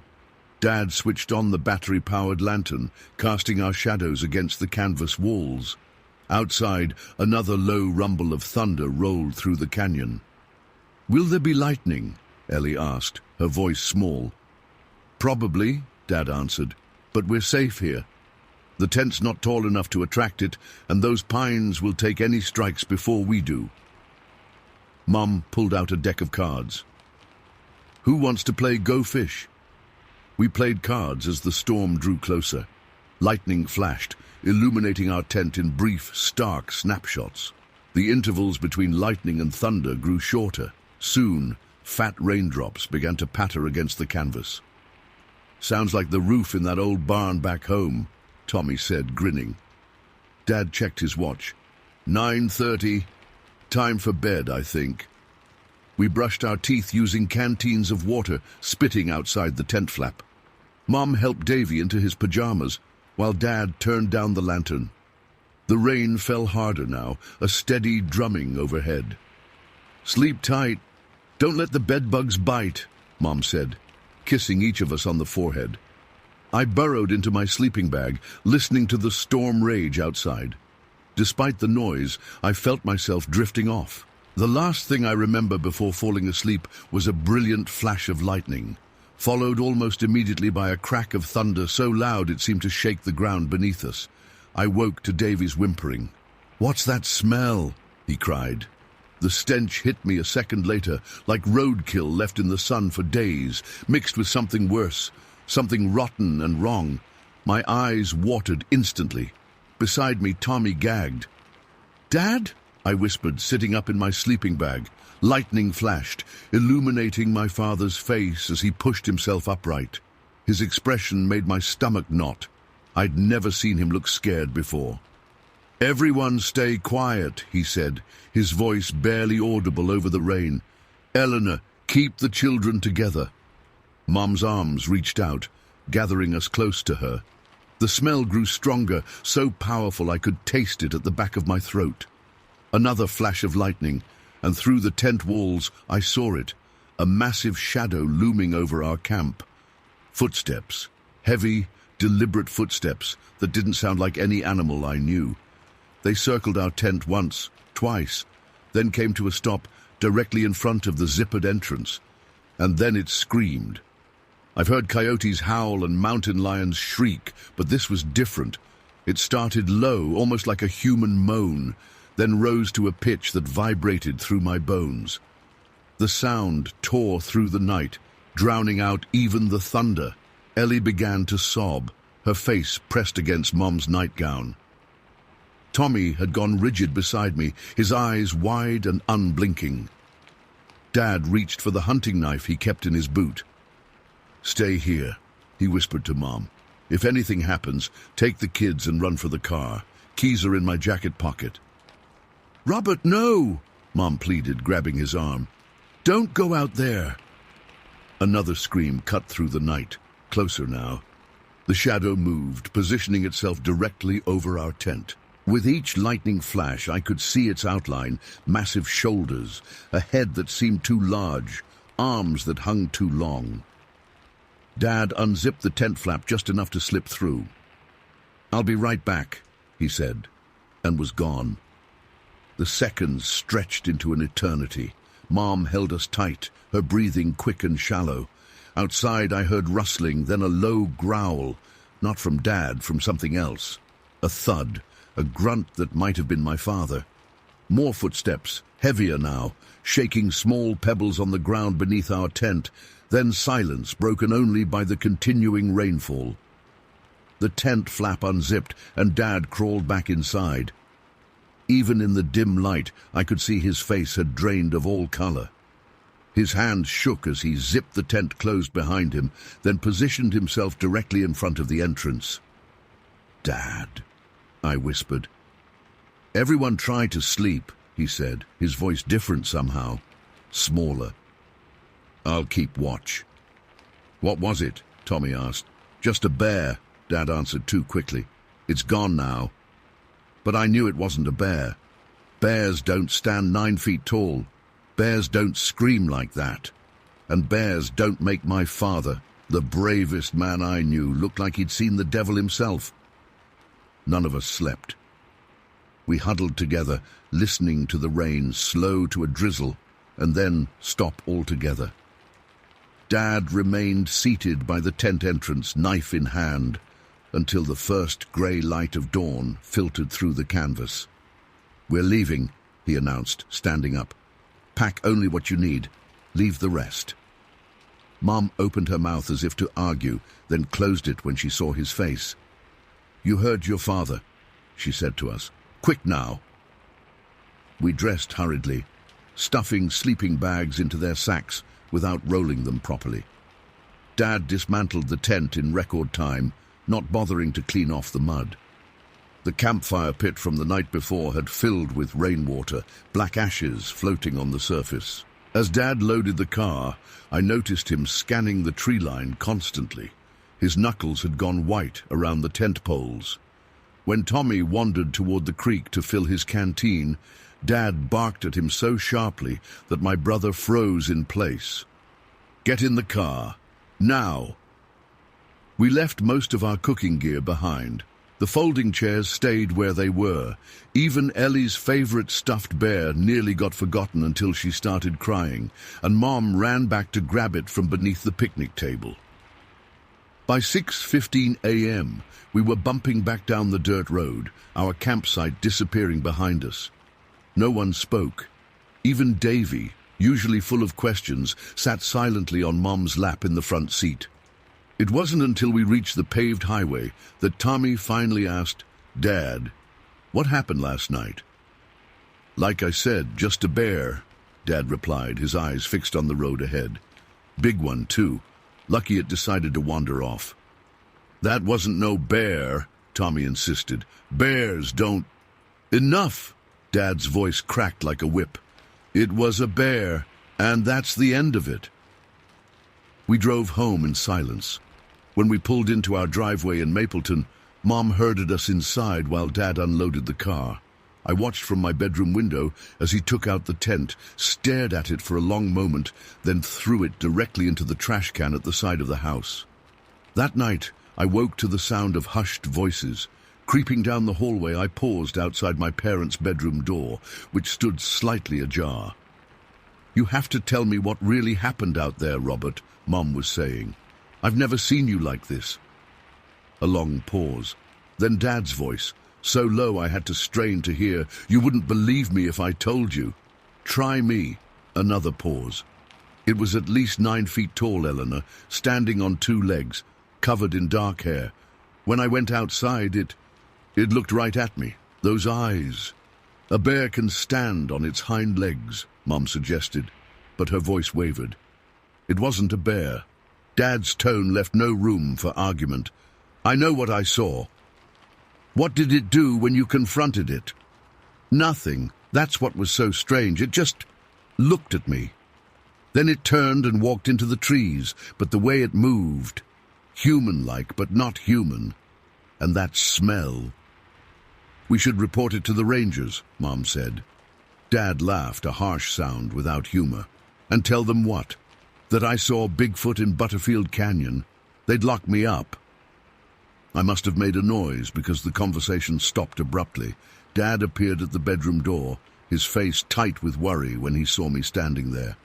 Dad switched on the battery-powered lantern, casting our shadows against the canvas walls. Outside, another low rumble of thunder rolled through the canyon. "Will there be lightning?" Ellie asked, her voice small. "Probably," Dad answered, "but we're safe here. The tent's not tall enough to attract it, and those pines will take any strikes before we do." Mom pulled out a deck of cards. "Who wants to play Go Fish?" We played cards as the storm drew closer. Lightning flashed, illuminating our tent in brief, stark snapshots. The intervals between lightning and thunder grew shorter. Soon, fat raindrops began to patter against the canvas. "Sounds like the roof in that old barn back home," Tommy said, grinning. Dad checked his watch. 9:30. Time for bed, I think. We brushed our teeth using canteens of water, spitting outside the tent flap. Mom helped Davy into his pajamas, while Dad turned down the lantern. The rain fell harder now, a steady drumming overhead. "Sleep tight. Don't let the bedbugs bite," Mom said, kissing each of us on the forehead. I burrowed into my sleeping bag, listening to the storm rage outside. Despite the noise, I felt myself drifting off. The last thing I remember before falling asleep was a brilliant flash of lightning, followed almost immediately by a crack of thunder so loud it seemed to shake the ground beneath us. I woke to Davy's whimpering. "What's that smell?" he cried. The stench hit me a second later, like roadkill left in the sun for days, mixed with something worse. Something rotten and wrong. My eyes watered instantly. Beside me, Tommy gagged. "Dad?" I whispered, sitting up in my sleeping bag. Lightning flashed, illuminating my father's face as he pushed himself upright. His expression made my stomach knot. I'd never seen him look scared before. "Everyone stay quiet," he said, his voice barely audible over the rain. "Eleanor, keep the children together." Mom's arms reached out, gathering us close to her. The smell grew stronger, so powerful I could taste it at the back of my throat. Another flash of lightning, and through the tent walls I saw it, a massive shadow looming over our camp. Footsteps, heavy, deliberate footsteps that didn't sound like any animal I knew. They circled our tent once, twice, then came to a stop directly in front of the zippered entrance. And then it screamed. I've heard coyotes howl and mountain lions shriek, but this was different. It started low, almost like a human moan, then rose to a pitch that vibrated through my bones. The sound tore through the night, drowning out even the thunder. Ellie began to sob, her face pressed against Mom's nightgown. Tommy had gone rigid beside me, his eyes wide and unblinking. Dad reached for the hunting knife he kept in his boot. "Stay here," he whispered to Mom. "If anything happens, take the kids and run for the car. Keys are in my jacket pocket." "Robert, no!" Mom pleaded, grabbing his arm. "Don't go out there." Another scream cut through the night, closer now. The shadow moved, positioning itself directly over our tent. With each lightning flash, I could see its outline, massive shoulders, a head that seemed too large, arms that hung too long. Dad unzipped the tent flap just enough to slip through. "I'll be right back," he said, and was gone. The seconds stretched into an eternity. Mom held us tight, her breathing quick and shallow. Outside I heard rustling, then a low growl, not from Dad, from something else. A thud, a grunt that might have been my father. More footsteps, heavier now, shaking small pebbles on the ground beneath our tent, then silence broken only by the continuing rainfall. The tent flap unzipped and Dad crawled back inside. Even in the dim light, I could see his face had drained of all color. His hand shook as he zipped the tent closed behind him, then positioned himself directly in front of the entrance. "Dad," I whispered. "Everyone try to sleep," he said, his voice different somehow, smaller. "I'll keep watch." "What was it?" Tommy asked. "Just a bear," Dad answered too quickly. "It's gone now." But I knew it wasn't a bear. Bears don't stand 9 feet tall. Bears don't scream like that. And bears don't make my father, the bravest man I knew, look like he'd seen the devil himself. None of us slept. We huddled together, listening to the rain slow to a drizzle, and then stop altogether. Dad remained seated by the tent entrance, knife in hand, until the first grey light of dawn filtered through the canvas. "We're leaving," he announced, standing up. "Pack only what you need. Leave the rest." Mom opened her mouth as if to argue, then closed it when she saw his face. "You heard your father," she said to us. "Quick now." We dressed hurriedly, stuffing sleeping bags into their sacks without rolling them properly. Dad dismantled the tent in record time, not bothering to clean off the mud. The campfire pit from the night before had filled with rainwater, black ashes floating on the surface. As Dad loaded the car, I noticed him scanning the tree line constantly. His knuckles had gone white around the tent poles. When Tommy wandered toward the creek to fill his canteen, Dad barked at him so sharply that my brother froze in place. "Get in the car, now!" We left most of our cooking gear behind. The folding chairs stayed where they were. Even Ellie's favorite stuffed bear nearly got forgotten until she started crying, and Mom ran back to grab it from beneath the picnic table. By 6:15 a.m., we were bumping back down the dirt road, our campsite disappearing behind us. No one spoke. Even Davy, usually full of questions, sat silently on Mom's lap in the front seat. It wasn't until we reached the paved highway that Tommy finally asked, "Dad, what happened last night?" "Like I said, just a bear," Dad replied, his eyes fixed on the road ahead. "Big one, too. Lucky it decided to wander off." "That wasn't no bear," Tommy insisted. "Bears don't—" Enough! Dad's voice cracked like a whip. It was a bear, and that's the end of it. We drove home in silence. When we pulled into our driveway in Mapleton, Mom herded us inside while Dad unloaded the car. I watched from my bedroom window as he took out the tent, stared at it for a long moment, then threw it directly into the trash can at the side of the house. That night, I woke to the sound of hushed voices. Creeping down the hallway, I paused outside my parents' bedroom door, which stood slightly ajar. "You have to tell me what really happened out there, Robert," Mom was saying. "I've never seen you like this." A long pause. Then Dad's voice, so low I had to strain to hear. "You wouldn't believe me if I told you." "Try me." Another pause. It was at least 9 feet tall, Eleanor, standing on 2 legs, covered in dark hair. When I went outside, it looked right at me. Those eyes. "A bear can stand on its hind legs," Mom suggested, but her voice wavered. It wasn't a bear. Dad's tone left no room for argument. "I know what I saw." "What did it do when you confronted it?" "Nothing. That's what was so strange. It just looked at me. Then it turned and walked into the trees, but the way it moved, human-like but not human. And that smell." "We should report it to the rangers," Mom said. Dad laughed, a harsh sound without humor. "And tell them what? That I saw Bigfoot in Butterfield Canyon? They'd lock me up." I must have made a noise because the conversation stopped abruptly. Dad appeared at the bedroom door, his face tight with worry when he saw me standing there.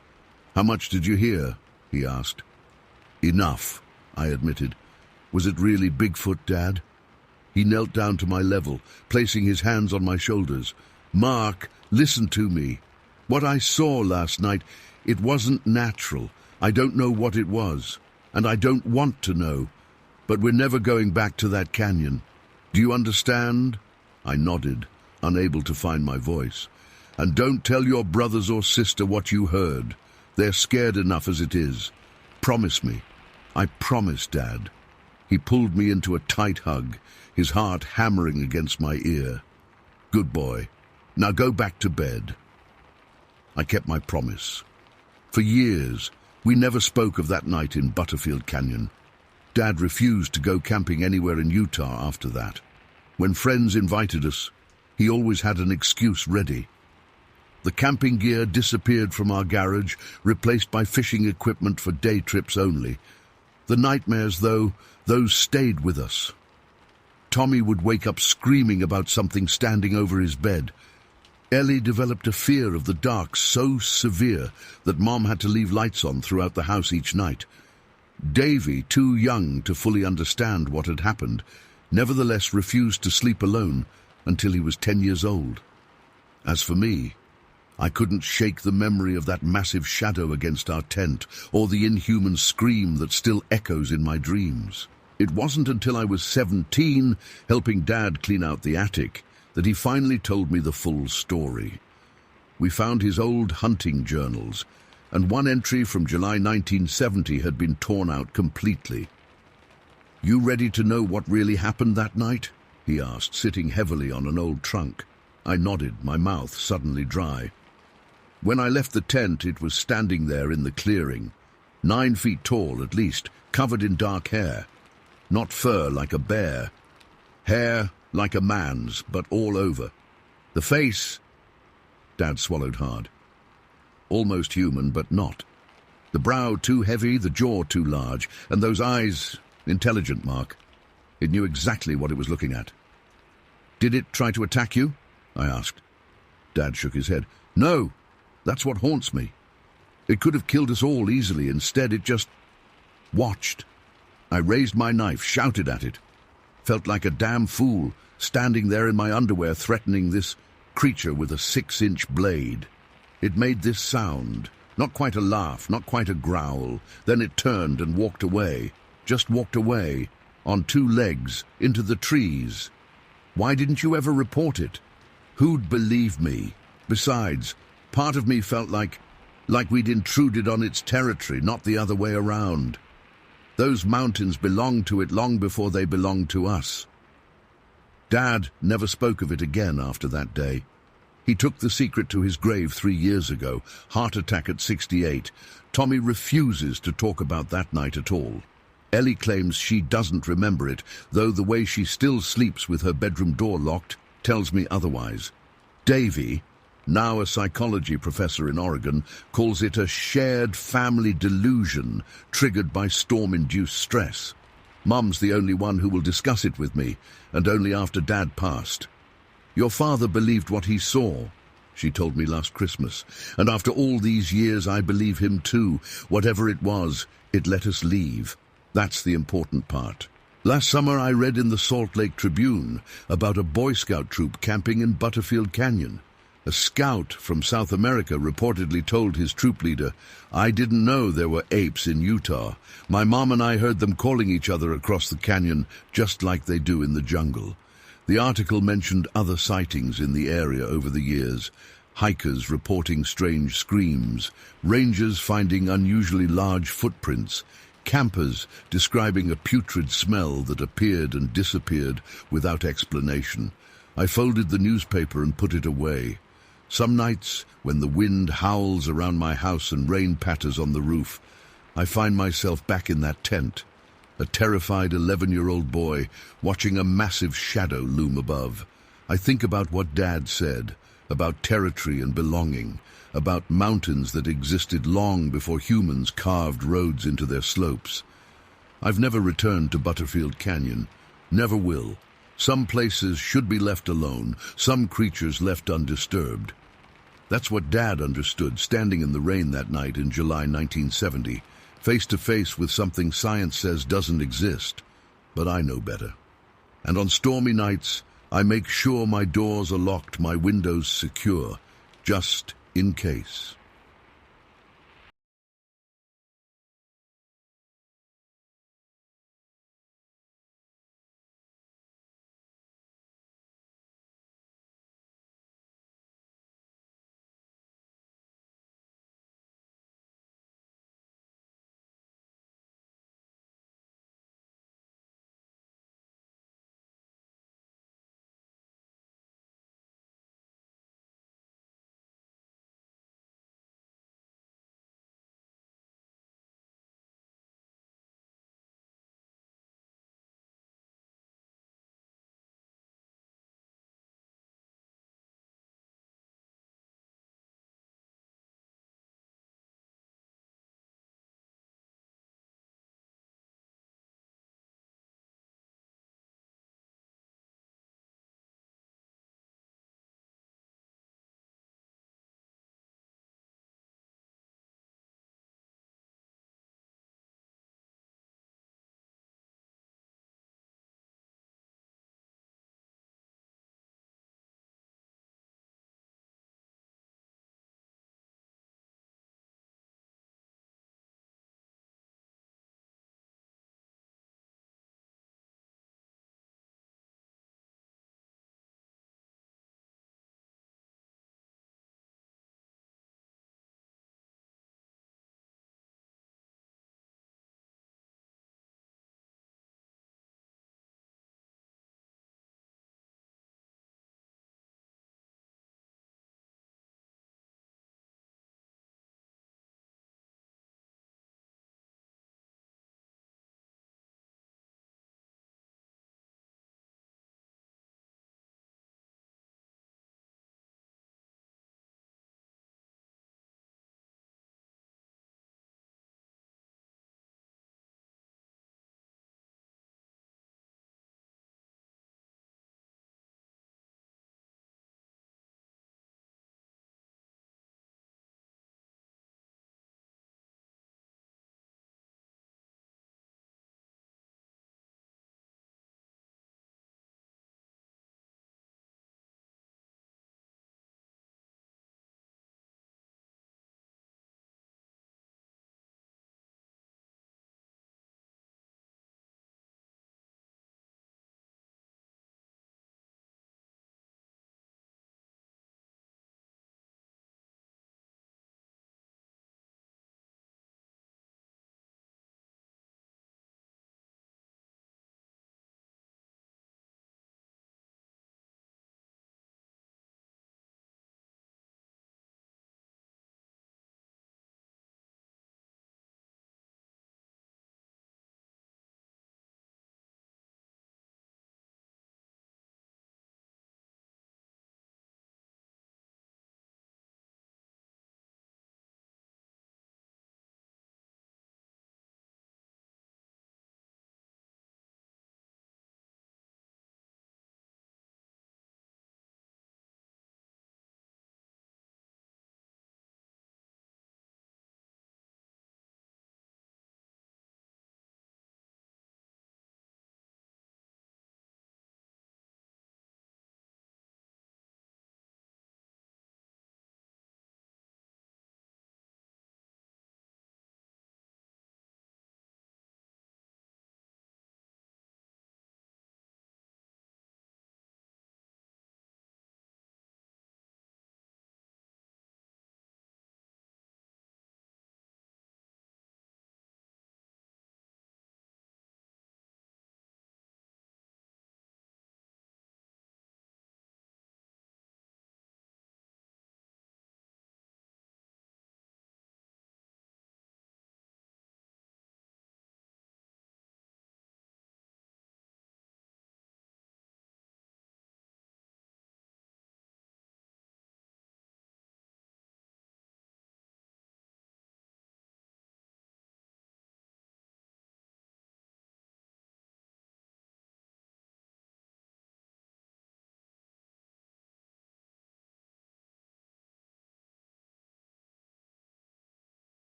"How much did you hear?" he asked. "Enough," I admitted. "Was it really Bigfoot, Dad?" He knelt down to my level, placing his hands on my shoulders. "Mark, listen to me. What I saw last night, it wasn't natural. I don't know what it was, and I don't want to know. But we're never going back to that canyon. Do you understand?" I nodded, unable to find my voice. "And don't tell your brothers or sister what you heard. They're scared enough as it is. Promise me." "I promise, Dad." He pulled me into a tight hug, his heart hammering against my ear. "Good boy. Now go back to bed." I kept my promise. For years, we never spoke of that night in Butterfield Canyon. Dad refused to go camping anywhere in Utah after that. When friends invited us, he always had an excuse ready. The camping gear disappeared from our garage, replaced by fishing equipment for day trips only. The nightmares, though, those stayed with us. Tommy would wake up screaming about something standing over his bed. Ellie developed a fear of the dark so severe that Mom had to leave lights on throughout the house each night. Davy, too young to fully understand what had happened, nevertheless refused to sleep alone until he was 10 years old. As for me, I couldn't shake the memory of that massive shadow against our tent, or the inhuman scream that still echoes in my dreams. It wasn't until I was 17, helping Dad clean out the attic, that he finally told me the full story. We found his old hunting journals, and one entry from July 1970 had been torn out completely. "You ready to know what really happened that night?" he asked, sitting heavily on an old trunk. I nodded, my mouth suddenly dry. When I left the tent, it was standing there in the clearing, 9 feet tall at least, covered in dark hair. Not fur like a bear. Hair like a man's, but all over. The face... Dad swallowed hard. Almost human, but not. The brow too heavy, the jaw too large, and those eyes... intelligent, Mark. It knew exactly what it was looking at. "Did it try to attack you?" I asked. Dad shook his head. "No, that's what haunts me. It could have killed us all easily. Instead, it just... watched. I raised my knife, shouted at it. Felt like a damn fool, standing there in my underwear threatening this creature with a 6-inch blade. It made this sound, not quite a laugh, not quite a growl. Then it turned and walked away, just walked away, on 2 legs, into the trees. Why didn't you ever report it? Who'd believe me? Besides, part of me felt like we'd intruded on its territory, not the other way around. Those mountains belonged to it long before they belonged to us." Dad never spoke of it again after that day. He took the secret to his grave 3 years ago, heart attack at 68. Tommy refuses to talk about that night at all. Ellie claims she doesn't remember it, though the way she still sleeps with her bedroom door locked tells me otherwise. Davy, now a psychology professor in Oregon, calls it a shared family delusion triggered by storm-induced stress. Mum's the only one who will discuss it with me, and only after Dad passed. Your father believed what he saw, she told me last Christmas, and after all these years I believe him too. Whatever it was, it let us leave. That's the important part. Last summer I read in the Salt Lake Tribune about a Boy Scout troop camping in Butterfield Canyon. A scout from South America reportedly told his troop leader, "I didn't know there were apes in Utah. My mom and I heard them calling each other across the canyon, just like they do in the jungle." The article mentioned other sightings in the area over the years, hikers reporting strange screams, rangers finding unusually large footprints, campers describing a putrid smell that appeared and disappeared without explanation. I folded the newspaper and put it away. Some nights, when the wind howls around my house and rain patters on the roof, I find myself back in that tent, a terrified 11-year-old boy watching a massive shadow loom above. I think about what Dad said, about territory and belonging, about mountains that existed long before humans carved roads into their slopes. I've never returned to Butterfield Canyon, never will. Some places should be left alone, some creatures left undisturbed. That's what Dad understood, standing in the rain that night in July 1970, face to face with something science says doesn't exist. But I know better. And on stormy nights, I make sure my doors are locked, my windows secure, just in case.